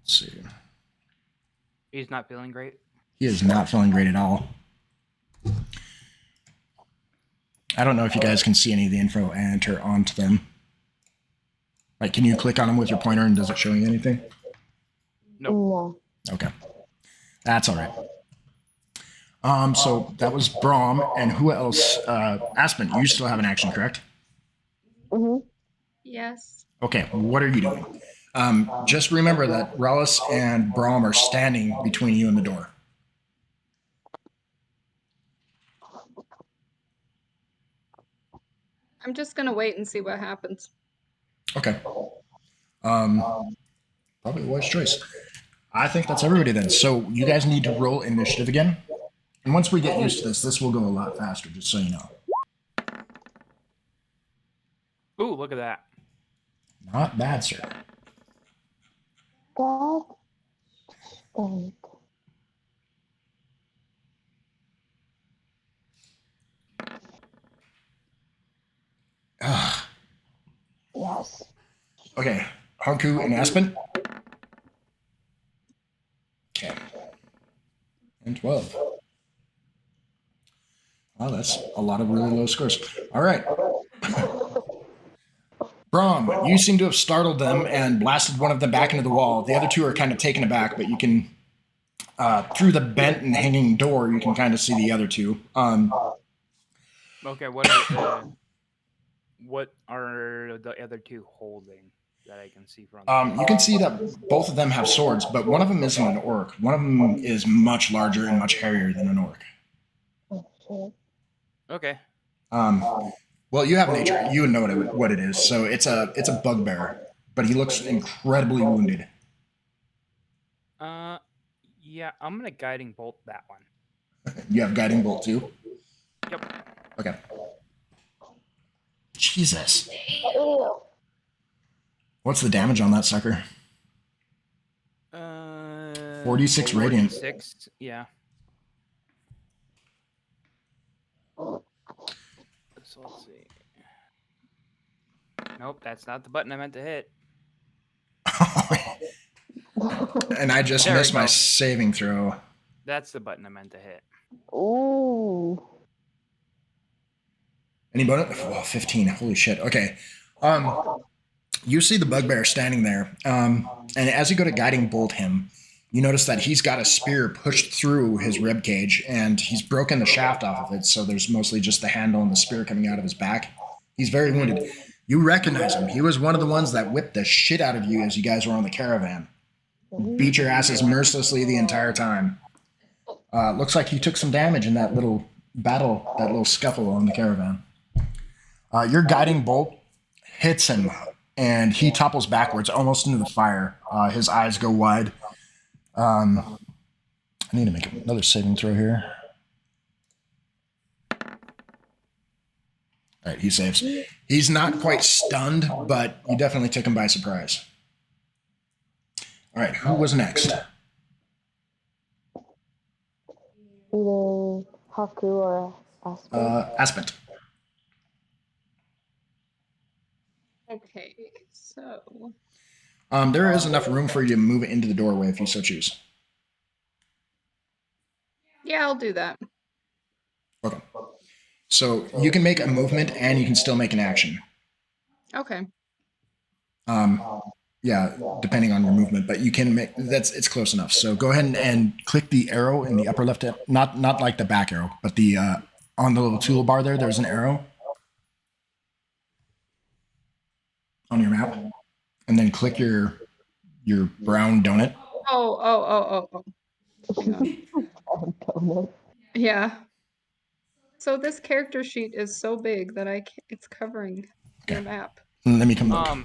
see. He's not feeling great? He is not feeling great at all. I don't know if you guys can see any of the info enter onto them. Like, can you click on them with your pointer and does it show you anything? Nope. No. Okay. That's all right. So that was Braum, and who else? Aspen, you still have an action, correct? Yes. Okay, what are you doing? Just remember that Rollis and Braum are standing between you and the door. I'm just gonna wait and see what happens. Okay. Probably a wise choice. I think that's everybody then. So you guys need to roll initiative again. And once we get used to this, this will go a lot faster, just so you know. Ooh, look at that. Not bad, sir. God. Thank. Ugh. Yes. Okay, Hanku and Aspen. Okay. And 12. Wow, that's a lot of really low scores. All right. Braum, you seem to have startled them and blasted one of them back into the wall. The other 2 are kind of taken aback, but you can, through the bent and hanging door, you can kind of see the other 2. Okay, what are the other 2 holding that I can see from? You can see that both of them have swords, but one of them isn't an orc. One of them is much larger and much hairier than an orc. Oh, shit. Okay. Well, you have nature. You would know what it is. So it's a bugbear, but he looks incredibly wounded. Yeah, I'm gonna guiding bolt that one. You have guiding bolt too? Yep. Okay. Jesus. What's the damage on that sucker? 46 radiant. 46, yeah. So let's see. Nope, that's not the button I meant to hit. And I just There we missed my go. saving throw. That's the button I meant to hit. Ooh. Any bonus? Oh, 15. Holy shit. Okay. You see the bugbear standing there. And as you go to guiding bolt him, you notice that he's got a spear pushed through his rib cage, and he's broken the shaft off of it, so there's mostly just the handle and the spear coming out of his back. He's very wounded. You recognize him. He was one of the ones that whipped the shit out of you as you guys were on the caravan. Beat your asses mercilessly the entire time. Looks like he took some damage in that little battle, that little scuffle on the caravan. Your guiding bolt hits him, and he topples backwards, almost into the fire. His eyes go wide. I need to make another saving throw here. All right, he saves. He's not quite stunned, but you definitely took him by surprise. All right, who was next? Either Haku or Aspen. Aspent. Okay, so There is enough room for you to move it into the doorway if you so choose. yeah, I'll do that. Okay. So you can make a movement and you can still make an action. Okay. Yeah, depending on your movement, but you can make it's close enough. So go ahead and click the arrow in the upper left, not like the back arrow, but the on the little toolbar there's an arrow on your map, and then click your brown donut. Oh. Hang on. Donut. Yeah. So this character sheet is so big that it's covering your map. Let me come look.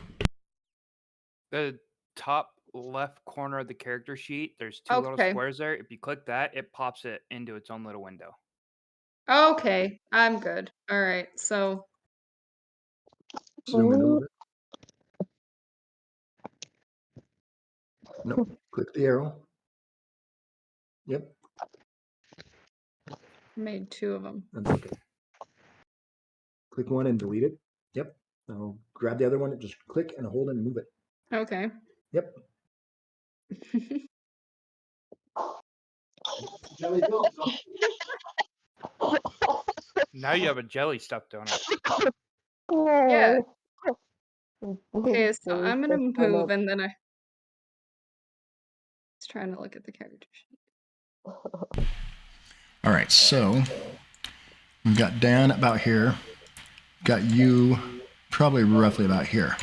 The top left corner of the character sheet, there's two little Okay. squares there. If you click that, it pops it into its own little window. Okay, I'm good. All right, so Zoom in a little bit. No, click the arrow. Yep, I made 2 of them. that's okay. Click one and delete it. Yep. Now grab the other one and just click and hold and move it. Okay. Yep. Now you have a jelly stuffed donut. Yeah. Oh. Okay, so Really I'm gonna stuffed move, donut. and then I was trying to look at the character sheet. All right, so we've got Dan about here. Got you probably roughly about here.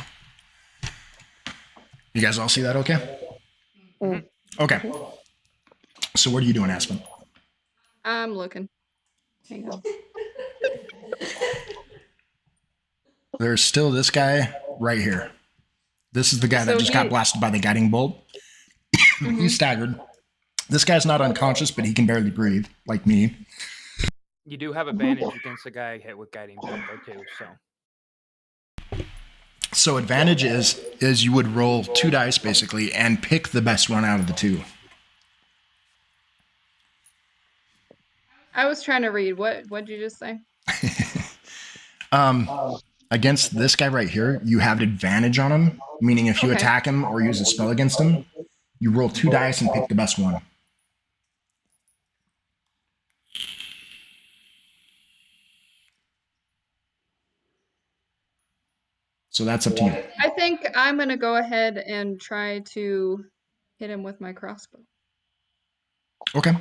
You guys all see that okay? Mm. Okay. So what are you doing, Aspen? I'm looking. Hang on. There's still this guy right here. This is the guy that So just got he- blasted by the guiding bolt. He's staggered. This guy's not unconscious, but he can barely breathe, like me. You do have advantage against the guy hit with guiding bolt though too. So So advantage is you would roll 2 dice basically and pick the best one out of the 2. I was trying to read. What'd you just say? Against this guy right here, you have advantage on him, meaning if you Okay. attack him or use a spell against him, you roll 2 dice and pick the best one. So that's up to you. I think I'm gonna go ahead and try to hit him with my crossbow. Okay.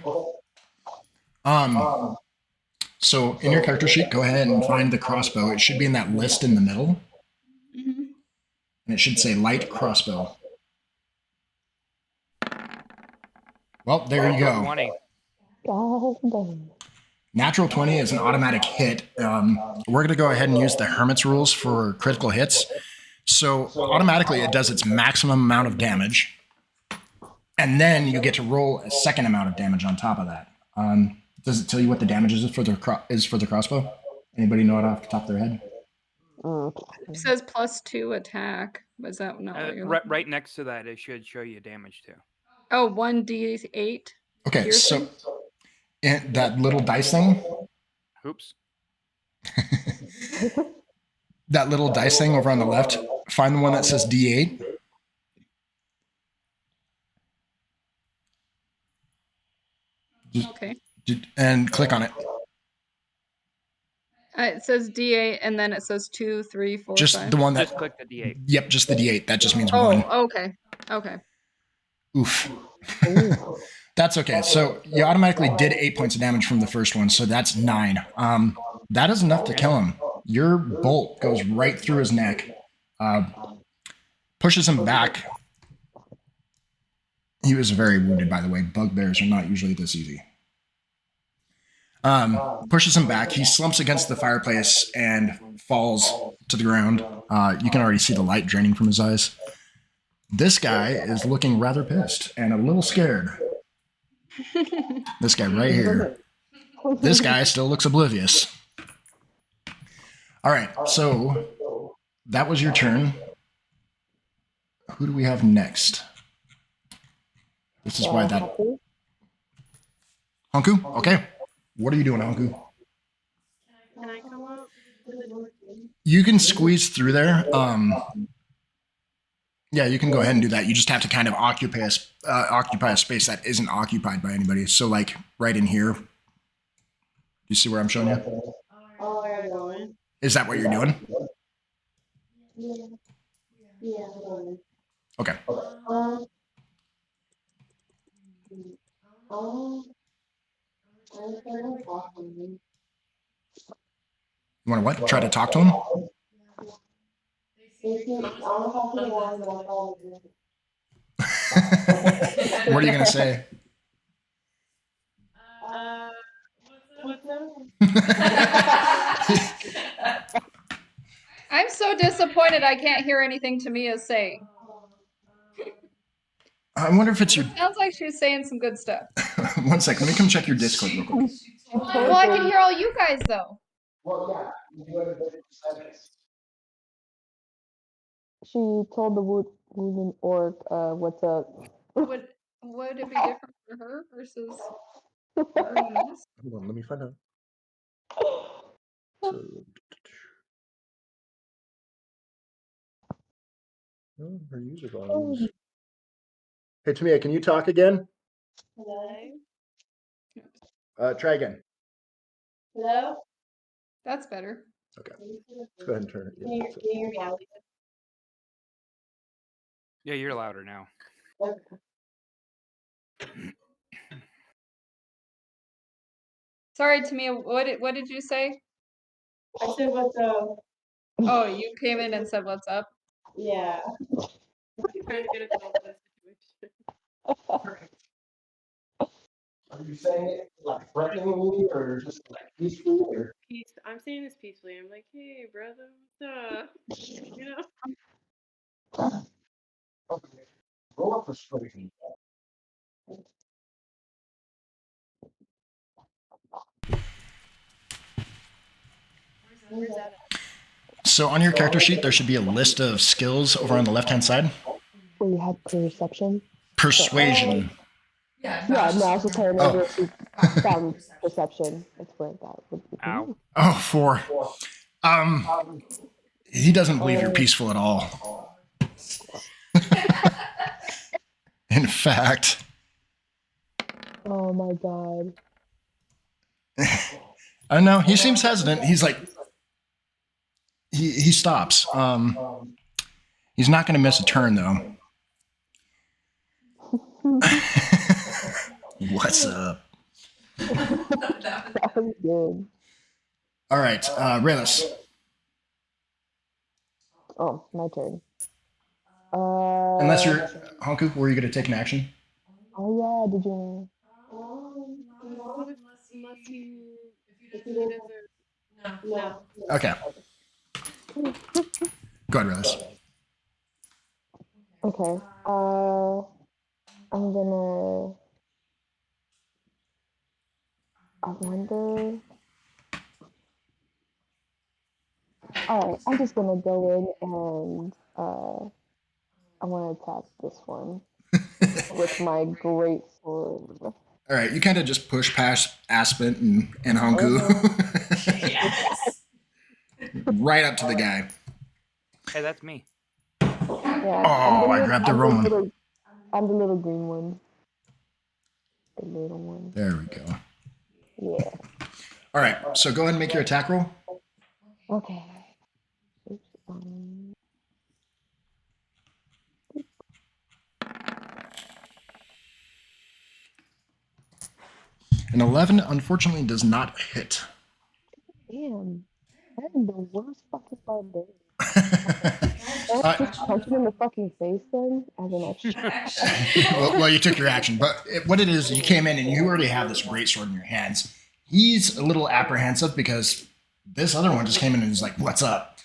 So in your character sheet, go ahead and find the crossbow. It should be in that list in the middle, Mm-hmm. and it should say light crossbow. Well, there you go. 20. God dang. Natural 20 is an automatic hit. We're going to go ahead and use the Hermit's rules for critical hits. So automatically it does its maximum amount of damage. And and then you get to roll a second amount of damage on top of that. Does it tell you what the damage is for the crossbow? Anybody know it off the top of their head? It says +2 attack. Was that not what you're looking Right next to that, it should show you damage too. Oh, 1d8. Okay, piercing? so that little dice thing, Oops. that little dice thing over on the left, find the one that says D8. Okay. And click on it. It says D8 and then it says 2, 3, 4, Just 5. the one that. Just click the D8. Yep, just the D8. That just means Oh, one. okay. Okay. Oof. That's okay. So you automatically did 8 points of damage from the first one, so that's 9. That is enough to kill him. Your bolt goes right through his neck, pushes him back. He was very wounded, by the way. Bugbears are not usually this easy. Pushes him back. He slumps against the fireplace and falls to the ground. You can already see the light draining from his eyes. This guy is looking rather pissed and a little scared. This guy right here. This guy still looks oblivious. All right, so that was your turn. Who do we have next? This is why that... Honku? Okay. What are you doing, Honku? Can I come up to the door? You can squeeze through there. Yeah, you can go ahead and do that. You just have to kind of occupy a space that isn't occupied by anybody. So, like, right in here. You see where I'm showing you? Oh, I gotta go in. Is that what you're doing? Yeah. Okay. You want to what? Try to talk to him? What are you going to say? What's up? I'm so disappointed I can't hear anything Tamia's saying. I wonder if it's your... Sounds like she's saying some good stuff. 1 sec. Let me come check your Discord real quick. Well, I can hear all you guys, though. She told the wounded orc, what's up? Would it be different for her versus everyone else? Hold on, let me find out. So, oh, her user volumes. Hey, Tamia, can you talk again? Hello? Try again. Hello? That's better. Okay. Let's go ahead and turn it. Can you hear me out? Yeah, you're louder now. Sorry, Tamia, what did you say? I said, what's up? Oh, you came in and said, what's up? Yeah. Trying to get a feel for the situation. Are you saying it like threateningly or just like peacefully or? I'm saying this peacefully. I'm like, hey, brother, what's up? You know? Okay. Roll up persuasion. Where's that at? So on your character sheet, there should be a list of skills over on the left-hand side. Where you had perception? Persuasion. Yeah, no, I was just trying to remember if you found perception. That's where that would be. Ow. Oh, 4. He doesn't believe you're peaceful at all. In fact, Oh my god. I don't know. He seems hesitant. He's like, he stops. He's not going to miss a turn though. What's up? That was good. All right, Raylis. Oh, my turn. Unless you're Honku, were you going to take an action? Oh yeah, did you? Unless he doesn't. No. Okay. Go ahead, Raylis. Okay. I'm gonna. I wonder. Alright, I'm just gonna go in and I want to attack this one with my great sword. All right, you kind of just push past Aspen and Hanku. Yes. Right up to the guy. Hey, that's me. Yeah, Oh, I grabbed the wrong one. I'm the little green one. The little one. There we go. Yeah. All right, so go ahead and make your attack roll. Okay. Oops, An 11, unfortunately, does not hit. damn. I am the worst fucking barbarian. Uh, Just punch him in the fucking face then, as an extra. well, you took your action, but what it is, you came in and you already have this great sword in your hands. He's a little apprehensive because this other one just came in and was like, "What's up?"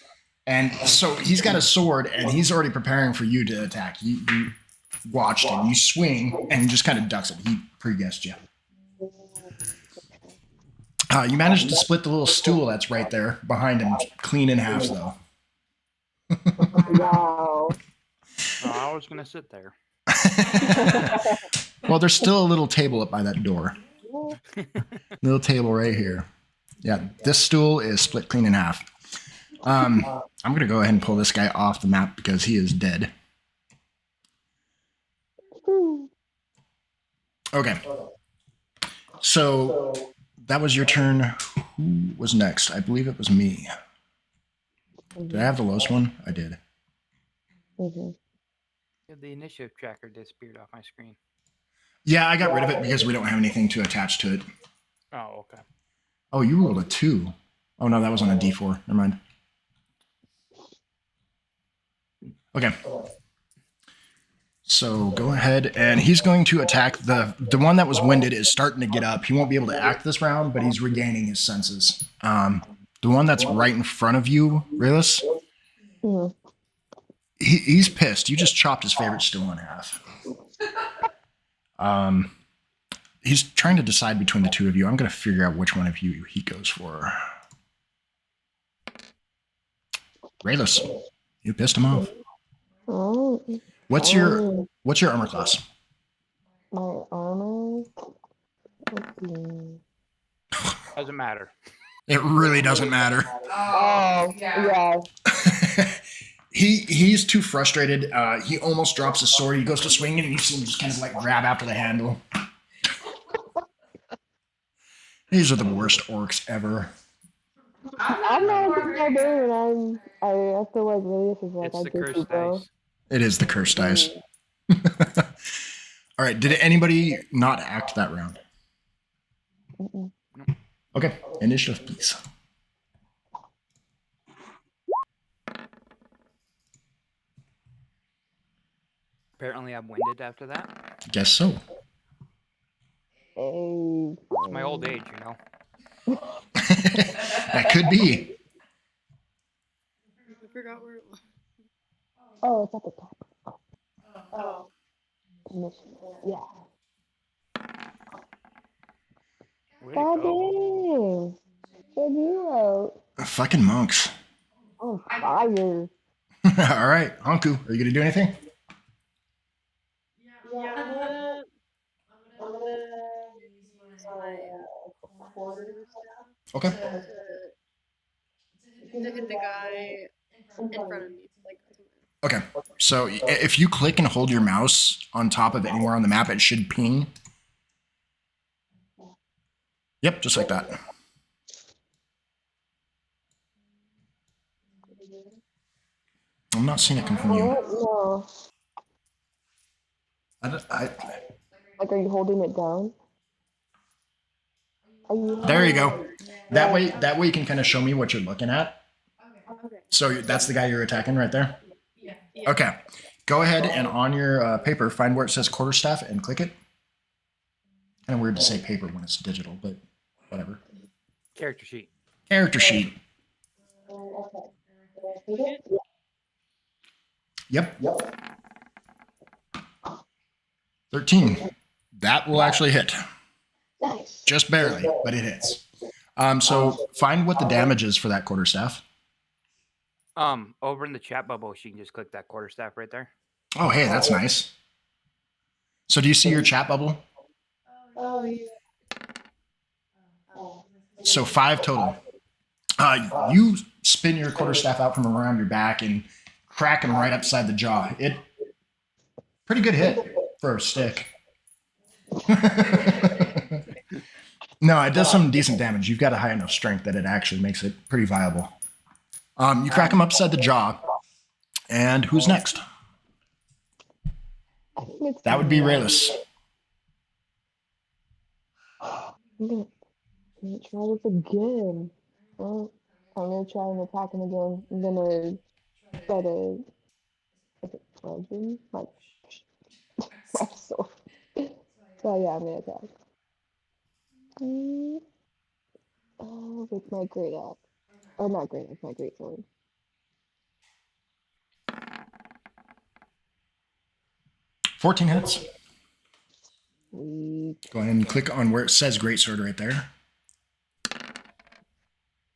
And so he's got a sword and he's already preparing for you to attack. You watched him, you swing, and he just kind of ducks it. He pre-guessed you. You managed to split the little stool that's right there behind him, clean in half, though. Wow. Oh, I was gonna sit there. Well, there's still a little table up by that door. Little table right here. Yeah, this stool is split clean in half. I'm gonna go ahead and pull this guy off the map because he is dead. Okay. So that was your turn. Who was next? I believe it was me. Did I have the lowest one? I did. Mhm. The initiative tracker disappeared off my screen. Yeah, I got rid of it because we don't have anything to attach to it. Oh, okay. Oh, you rolled a 2. Oh, no, that was on a D4. Never mind. Okay. So go ahead, and he's going to attack the one that was winded is starting to get up. He won't be able to act this round, but he's regaining his senses. The one that's right in front of you, Raylis, Mhm. he's pissed. You just chopped his favorite stool in half. He's trying to decide between the two of you. I'm going to figure out which one of you he goes for. Raylis, you pissed him off. Oh, What's your armor class? my armor. Let's see. Doesn't matter. It really doesn't matter. Oh, yeah. He's too frustrated. He almost drops his sword. He goes to swing it, and you see him just kind of like grab after the handle. These are the worst orcs ever. I'm not a barbarian. I feel like Radius is like, It's I the get you, cursed bro. dice. It is the cursed dice. All right. Did anybody not act that round? Mm-mm. Okay. Initiative, please. Apparently, I'm winded after that. Guess so. Hey. It's my old age, you know. That could be. I forgot where it was. Oh, it's at the top. Oh. Mission. Yeah. Way to God go. dang. Good hero. Fucking monks. On fire. All right. Hanku, are you going to do anything? Yeah, I'm gonna use my quarter staff Okay. to hit the guy in front of me. Like, Okay. So if you click and hold your mouse on top of anywhere on the map, it should ping. Yep, just like that. I'm not seeing it come from you. No. Like, are you holding it down? There you go. That way you can kind of show me what you're looking at. okay. So that's the guy you're attacking right there? Yeah. Okay. Go ahead and on your paper, find where it says quarterstaff and click it. Kind of weird to say paper when it's digital, but whatever. Character sheet. Character sheet. Yep. 13. That will actually hit. Nice. Just barely, but it hits. So find what the damage is for that quarterstaff. Over in the chat bubble, she can just click that quarterstaff right there. Oh, hey, that's nice. So do you see your chat bubble? Oh, yeah. So 5 total. You spin your quarterstaff out from around your back and crack him right upside the jaw. It pretty good hit for a stick. No, it does some decent damage. You've got a high enough strength that it actually makes it pretty viable. You crack him upside the jaw. And who's next? I think it's That would be Rayless. I'm gonna try this again. Well, I'm gonna try and attack him again. I'm gonna try to bludgeon my sword. So yeah, I'm gonna attack. With my great axe. Or not great axe, my great sword. $14 hits. Sweet. Go ahead and click on where it says Greatsword right there.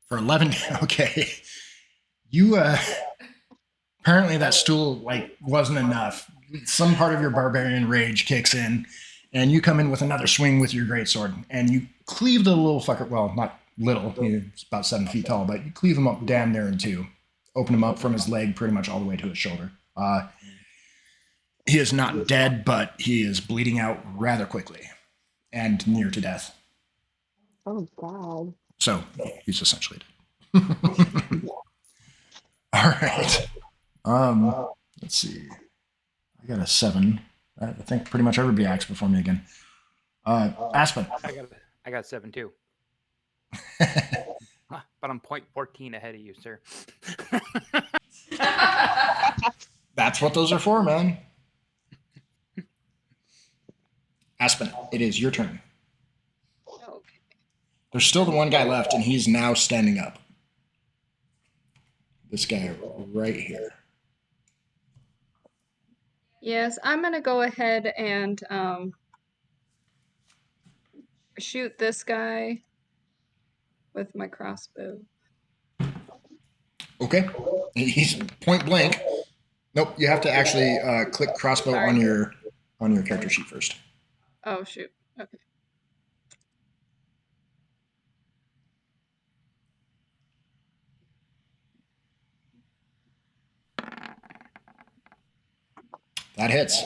For 11, okay. You, apparently that stool, wasn't enough. Some part of your barbarian rage kicks in, and you come in with another swing with your greatsword, and you cleave the little fucker, well, not little, he's about 7 feet tall, but you cleave him up damn near in two. Open him up from his leg pretty much all the way to his shoulder. He is not dead, but he is bleeding out rather quickly and near to death. Oh god. So he's essentially dead. All right. Let's see. I got a 7. I think pretty much everybody acts before me again. Aspen. I got 7 too. But I'm 0.14 ahead of you, sir. That's what those are for, man. Aspen, it is your turn. Okay. There's still the one guy left, and he's now standing up. This guy right here. Yes, I'm gonna go ahead and shoot this guy with my crossbow. Okay. He's point blank. Nope, you have to actually click crossbow Sorry. on your character sheet first. Oh shoot. Okay. That hits.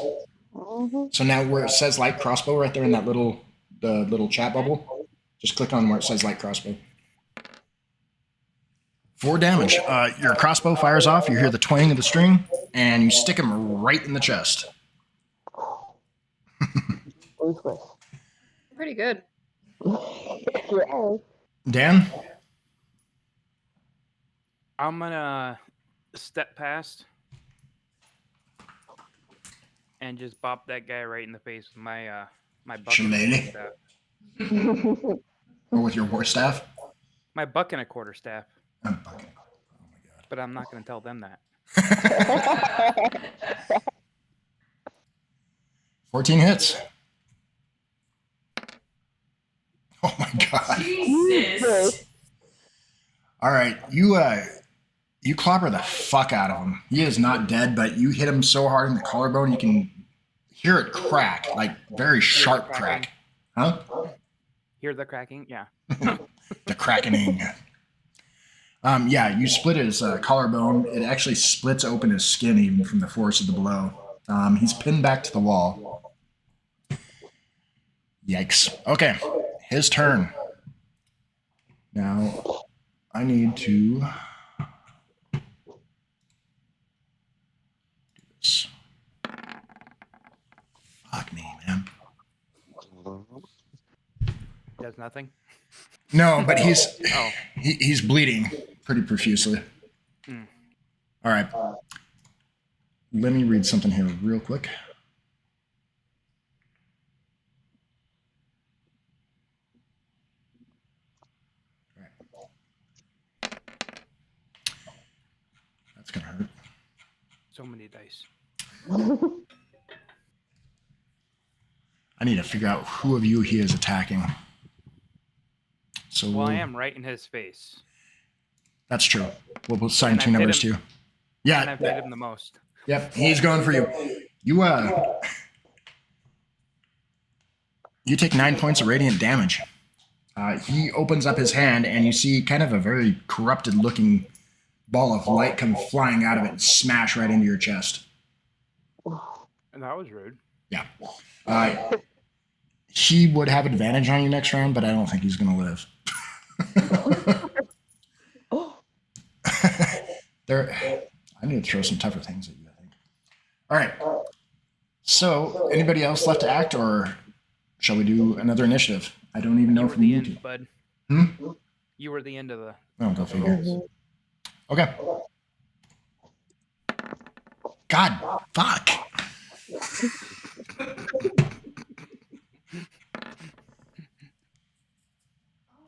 Mm-hmm. So now where it says light crossbow right there in that the little chat bubble, just click on where it says light crossbow. 4 damage. Your crossbow fires off. You hear the twang of the string, and you stick him right in the chest. Ruthless. Pretty good. Yeah. Dan? I'm gonna step past and just bop that guy right in the face with my my buck and a Shillelagh? quarterstaff. Or with your war staff? My buck and a quarterstaff. I'm bucking. Oh my god. But I'm not gonna tell them that. 14 hits. Oh my god. Jesus. All right, you clobber the fuck out of him. He is not dead, but you hit him so hard in the collarbone you can hear it crack, like very sharp crack. Huh? Hear the cracking? Yeah. The crackening. Yeah, you split his collarbone. It actually splits open his skin even from the force of the blow. He's pinned back to the wall. Yikes. Okay, his turn. Now, I need to do this. Fuck me, man. Does nothing. No, but he's Oh. he's bleeding pretty profusely. Mm. All right. Let me read something here real quick. All right. That's gonna hurt. So many dice. I need to figure out who of you he is attacking. So Well, I am right in his face. That's true. We'll assign And two I've hit numbers to him- you. Yeah. And I've hit him the most. Yep, he's going for you. You take 9 points of radiant damage. He opens up his hand, and you see kind of a very corrupted-looking ball of light come flying out of it and smash right into your chest. And that was rude. Yeah. He would have advantage on you next round, but I don't think he's going to live. I need to throw some tougher things at you, I think. All right. So, anybody else left to act, or shall we do another initiative? I don't even know if we need to. Bud. You were the end of the. Oh, go figure. Okay. God, fuck.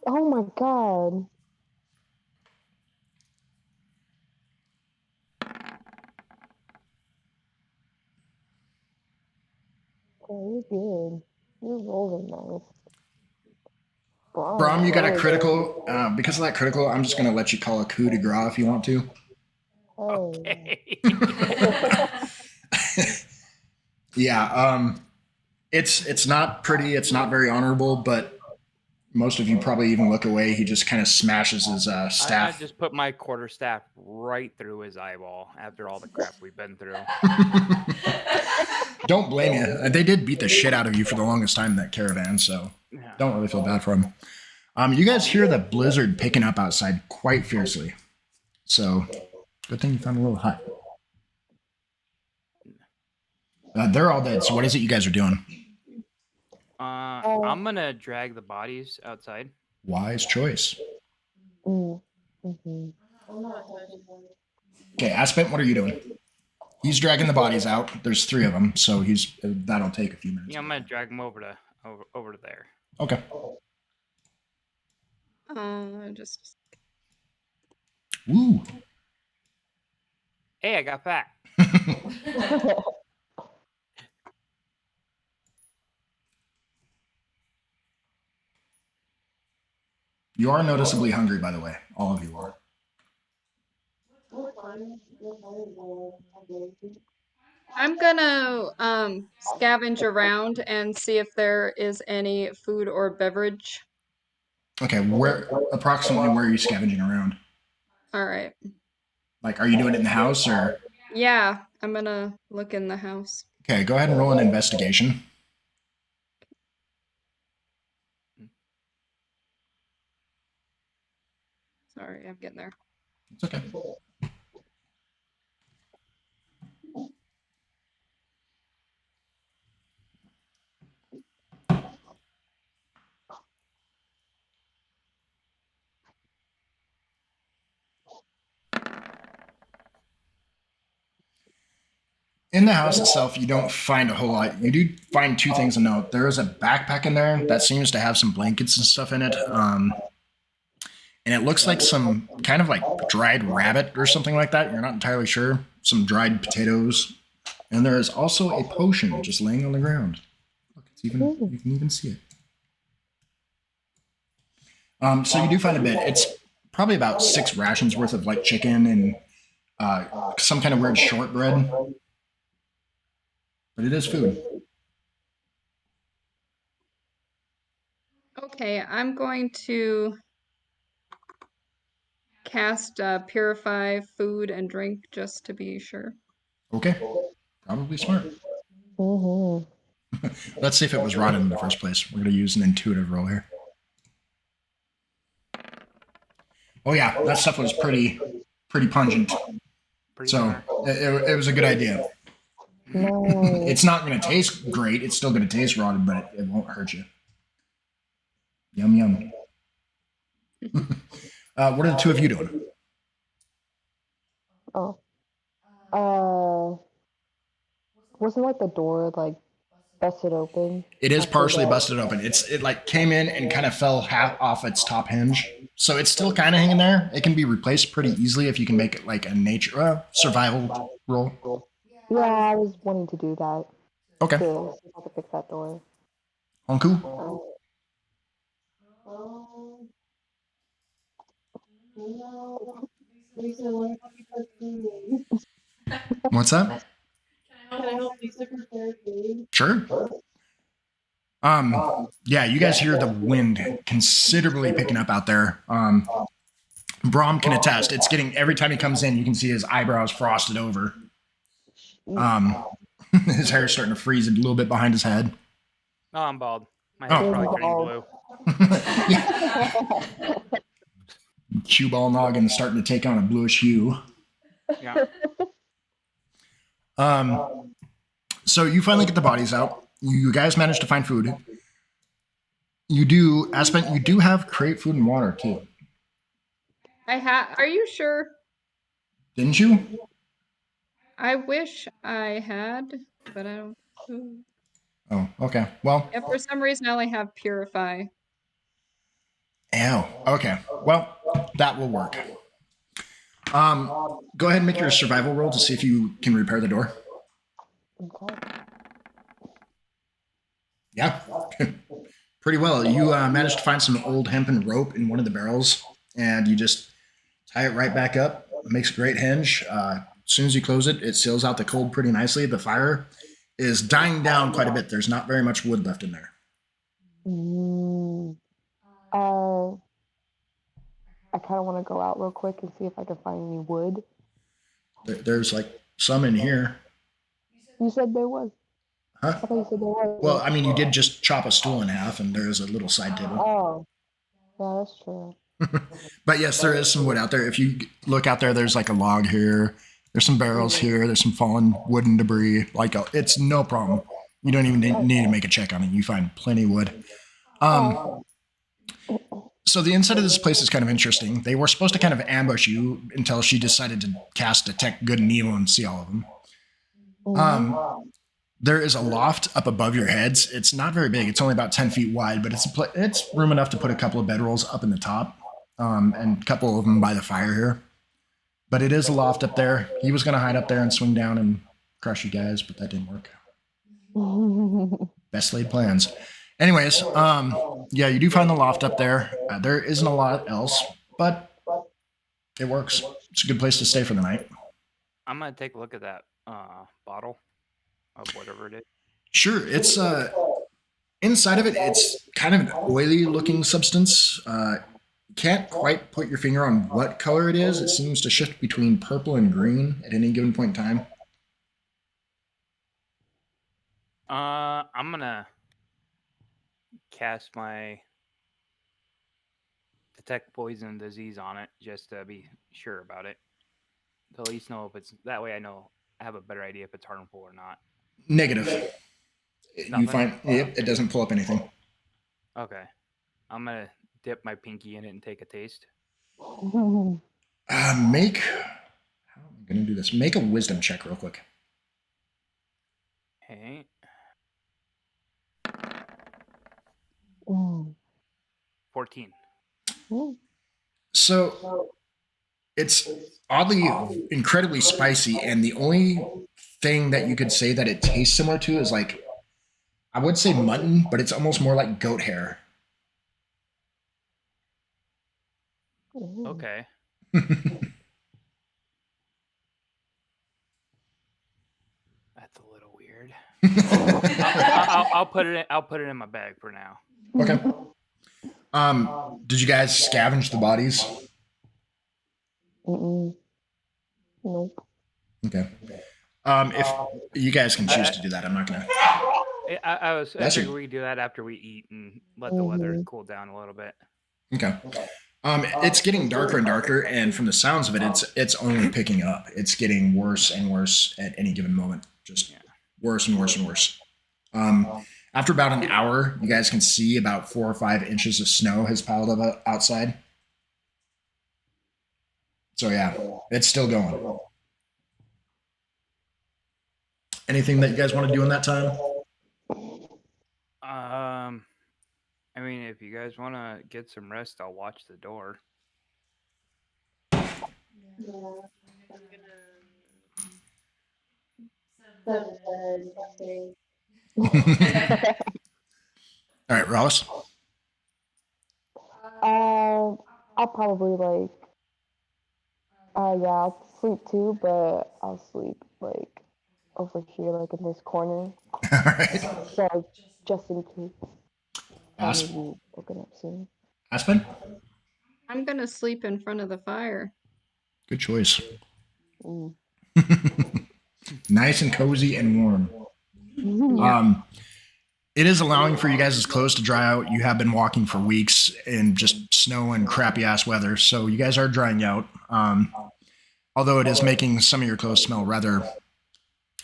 Oh my god. Oh, you're good. You're rolling nice. Brom, you got a critical. Because of that critical, I'm just going to let you call a coup de grace if you want to. Oh. Okay. Yeah, it's not pretty. It's not very honorable, but most of you probably even look away. He just kind of smashes his staff. I just put my quarterstaff right through his eyeball after all the crap we've been through. Don't blame you. They did beat the shit out of you for the longest time in that caravan, so don't really feel bad for them. You guys hear the blizzard picking up outside quite fiercely. So, good thing you found a little hut. They're all dead, so what is it you guys are doing? I'm going to drag the bodies outside. Wise choice. Mm-hmm. Okay, Aspen, what are you doing? He's dragging the bodies out. There's 3 of them, so that'll take a few minutes. Yeah, I'm going to drag them over to there. Okay. Just. Woo. Hey, I got fat. You are noticeably hungry, by the way. All of you are. I'm gonna scavenge around and see if there is any food or beverage. Okay, approximately where are you scavenging around? All right. Like, are you doing it in the house or? Yeah, I'm gonna look in the house. Okay, go ahead and roll an investigation. Sorry, I'm getting there. It's okay. In the house itself, you don't find a whole lot. You do find 2 things to note. There is a backpack in there that seems to have some blankets and stuff in it. And it looks like some kind of like dried rabbit or something like that. You're not entirely sure. Some dried potatoes. And there is also a potion just laying on the ground. Look, you can even see it. So you do find a bit. It's probably about 6 rations worth of like chicken and some kind of weird shortbread. But it is food. Okay, I'm going to cast Purify Food and Drink just to be sure. Okay. Probably smart. Mm-hmm. Let's see if it was rotten in the first place. We're going to use an intuitive roll here. Oh yeah, that stuff was pretty pungent. So it was a good idea. No. It's not going to taste great. It's still going to taste rotten, but it won't hurt you. Yum, yum. What are the 2 of you doing? Wasn't like the door like busted open? It is partially busted open. It like came in and kind of fell half off its top hinge. So it's still kind of hanging there. It can be replaced pretty easily if you can make it like a nature survival roll. Yeah, I was wanting to do that. Okay. To see if I could fix that door. Uncle? No. Lisa, what if you put food? What's that? Can I help Lisa prepare food? Sure. Yeah, you guys hear the wind considerably picking up out there. Brahm can attest. It's getting, every time he comes in, you can see his eyebrows frosted over. His hair's starting to freeze a little bit behind his head. Oh, I'm bald. My hair's Oh. probably turning blue. Cue ball noggin starting to take on a bluish hue. Yeah. So you finally get the bodies out. You guys manage to find food. You do, Aspen, you do have crate food and water too. Are you sure? Didn't you? I wish I had, but I don't. Oh, okay. Well, Yeah, for some reason I only have Purify. ew. Okay. Well, that will work. Go ahead and make your survival roll to see if you can repair the door. Okay. Yeah. Pretty well. You managed to find some old hempen rope in one of the barrels, and you just tie it right back up. It makes a great hinge. As soon as you close it, it seals out the cold pretty nicely. The fire is dying down quite a bit. There's not very much wood left in there. I kind of want to go out real quick and see if I can find any wood. There's like some in here. You said there was. Huh? I thought you said there was. Well, I mean, you did just chop a stool in half, and there is a little side table. Oh, yeah, that's true. But yes, there is some wood out there. If you look out there, there's like a log here. There's some barrels here. There's some fallen wooden debris. It's no problem. You don't even need to make a check on it. You find plenty of wood. So the inside of this place is kind of interesting. They were supposed to kind of ambush you until she decided to cast Detect Good and Evil and see all of them. There is a loft up above your heads. It's not very big. It's only about 10 feet wide, but it's room enough to put a couple of bedrolls up in the top, and a couple of them by the fire here. But it is a loft up there. He was going to hide up there and swing down and crush you guys, but that didn't work. Best laid plans. Anyways, yeah, you do find the loft up there. There isn't a lot else, but it works. It's a good place to stay for the night. I'm gonna take a look at that bottle of whatever it is. Sure, it's inside of it. It's kind of an oily looking substance. Can't quite put your finger on what color it is. It seems to shift between purple and green at any given point in time. I'm gonna cast my Detect Poison and Disease on it just to be sure about it. To at least know if it's that way. I have a better idea if it's harmful or not. Negative. Nothing? You find it doesn't pull up anything. Okay, I'm gonna dip my pinky in it and take a taste. How am I gonna do this? Make a wisdom check real quick. Okay. 14. So it's oddly incredibly spicy, and the only thing that you could say that it tastes similar to is like, I would say mutton, but it's almost more like goat hair. Okay. That's a little weird. I'll put it in my bag for now. Okay. Did you guys scavenge the bodies? Nope. Okay. If you guys can choose to do that, I'm not gonna. I figured we do that after we eat and let the weather cool down a little bit. Okay. It's getting darker and darker, and from the sounds of it, it's only picking up. It's getting worse and worse at any given moment. Just worse and worse and worse. After about an hour, you guys can see about 4 or 5 inches of snow has piled up outside. So yeah, it's still going. Anything that you guys want to do in that time? I mean, if you guys want to get some rest, I'll watch the door. All right, Ross. I'll probably like, yeah, I'll sleep too, but I'll sleep like over here, like in this corner. All right. So just in case I may Asp- be woken up soon. Aspen? I'm gonna sleep in front of the fire. Good choice. Mm. Nice and cozy and warm. It is allowing for you guys' clothes to dry out. You have been walking for weeks in just snow and crappy ass weather, so you guys are drying out. Although it is making some of your clothes smell rather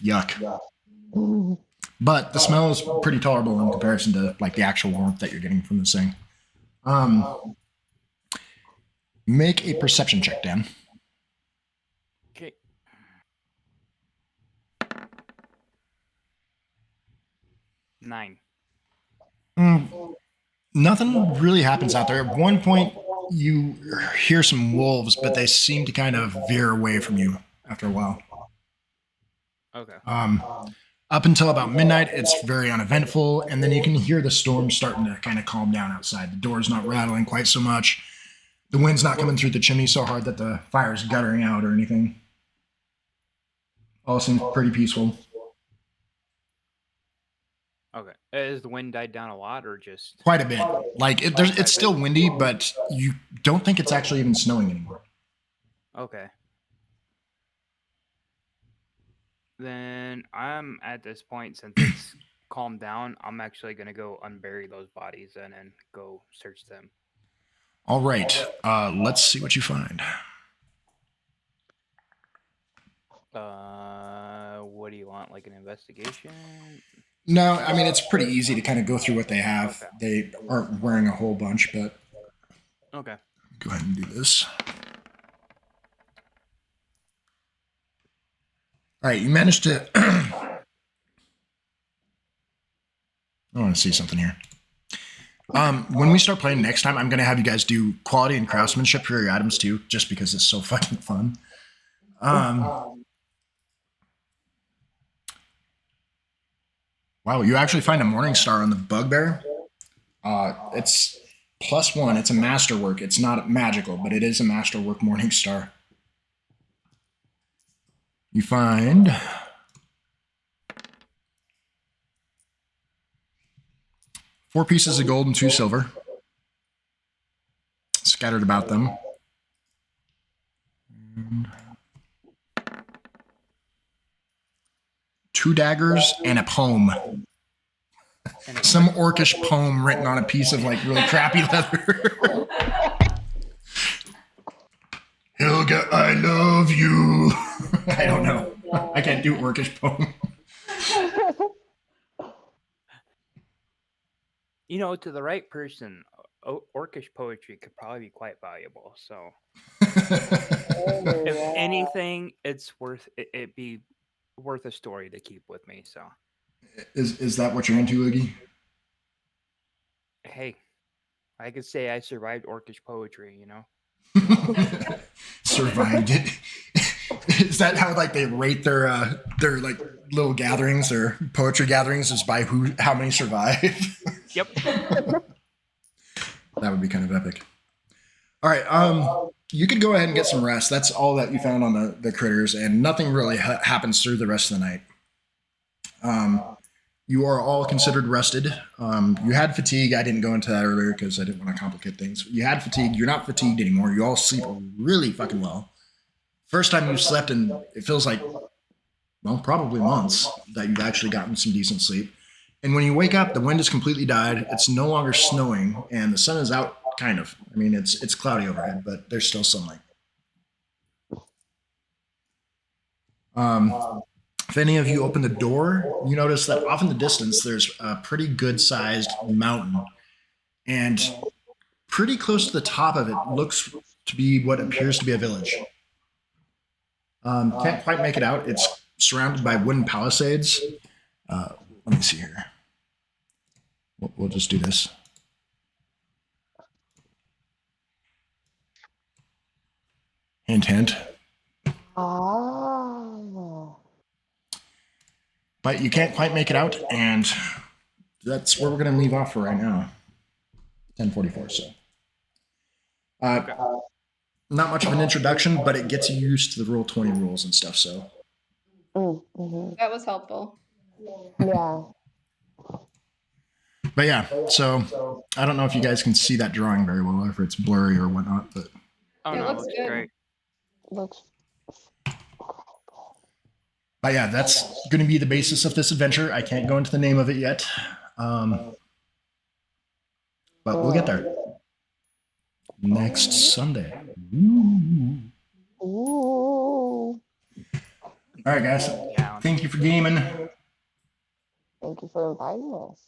yuck. But the smell is pretty tolerable in comparison to like the actual warmth that you're getting from this thing. Make a perception check, Dan. Okay. Nine. Nothing really happens out there. At one point, you hear some wolves, but they seem to kind of veer away from you after a while. Okay. Up until about midnight, it's very uneventful, and then you can hear the storm starting to kind of calm down outside. The door's not rattling quite so much. The wind's not coming through the chimney so hard that the fire's guttering out or anything. All seems pretty peaceful. Okay. Has the wind died down a lot, or just Quite a bit. Like it's still windy, but you don't think it's actually even snowing anymore. okay? Then I'm at this point, since it's calmed down, I'm actually gonna go unbury those bodies and then go search them. All right. Let's see what you find. What do you want? Like an investigation? No, I mean it's pretty easy to kind of go through what they have. They aren't wearing a whole bunch, but Okay. go ahead and do this. All right, you managed to. I want to see something here. When we start playing next time, I'm going to have you guys do quality and craftsmanship for your items too, just because it's so fucking fun. Wow, you actually find a morning star on the bugbear. It's +1. It's a masterwork. It's not magical, but it is a masterwork morning star. You find 4 pieces of gold and 2 silver scattered about them. And 2 daggers and a poem. Some orcish poem written on a piece of like really crappy leather. Helga, I love you. I don't know. I can't do orcish poem. You know, to the right person, orcish poetry could probably be quite valuable. So, if anything, it's worth it be worth a story to keep with me. So, Is that what you're into, Oogie? hey, I could say I survived orcish poetry. You know. Survived it. Is that how like they rate their like little gatherings or poetry gatherings, is by how many survive? Yep. That would be kind of epic. All right, you could go ahead and get some rest. That's all that you found on the critters, and nothing really happens through the rest of the night. You are all considered rested. You had fatigue. I didn't go into that earlier because I didn't want to complicate things. You had fatigue. You're not fatigued anymore. You all sleep really fucking well. First time you've slept in, it feels like, well, probably months that you've actually gotten some decent sleep. And when you wake up, the wind has completely died. It's no longer snowing, and the sun is out, kind of. I mean, it's cloudy overhead, but there's still sunlight. If any of you open the door, you notice that off in the distance, there's a pretty good-sized mountain. And pretty close to the top of it looks to be what appears to be a village. Can't quite make it out. It's surrounded by wooden palisades. Let me see here. We'll just do this. Hint, hint. Oh. But you can't quite make it out, and that's where we're going to leave off for right now. 10:44. So, Okay. not much of an introduction, but it gets you used to the Roll20 rules and stuff. So, Mm-hmm. That was helpful. Yeah. but yeah. So I don't know if you guys can see that drawing very well, or if it's blurry or whatnot. But Oh It no, looks looks good. great. Looks. But yeah, that's going to be the basis of this adventure. I can't go into the name of it yet. But we'll get there. Next Sunday. Ooh. Ooh. All right, guys. Yeah. Thank you for gaming. Thank you for inviting us.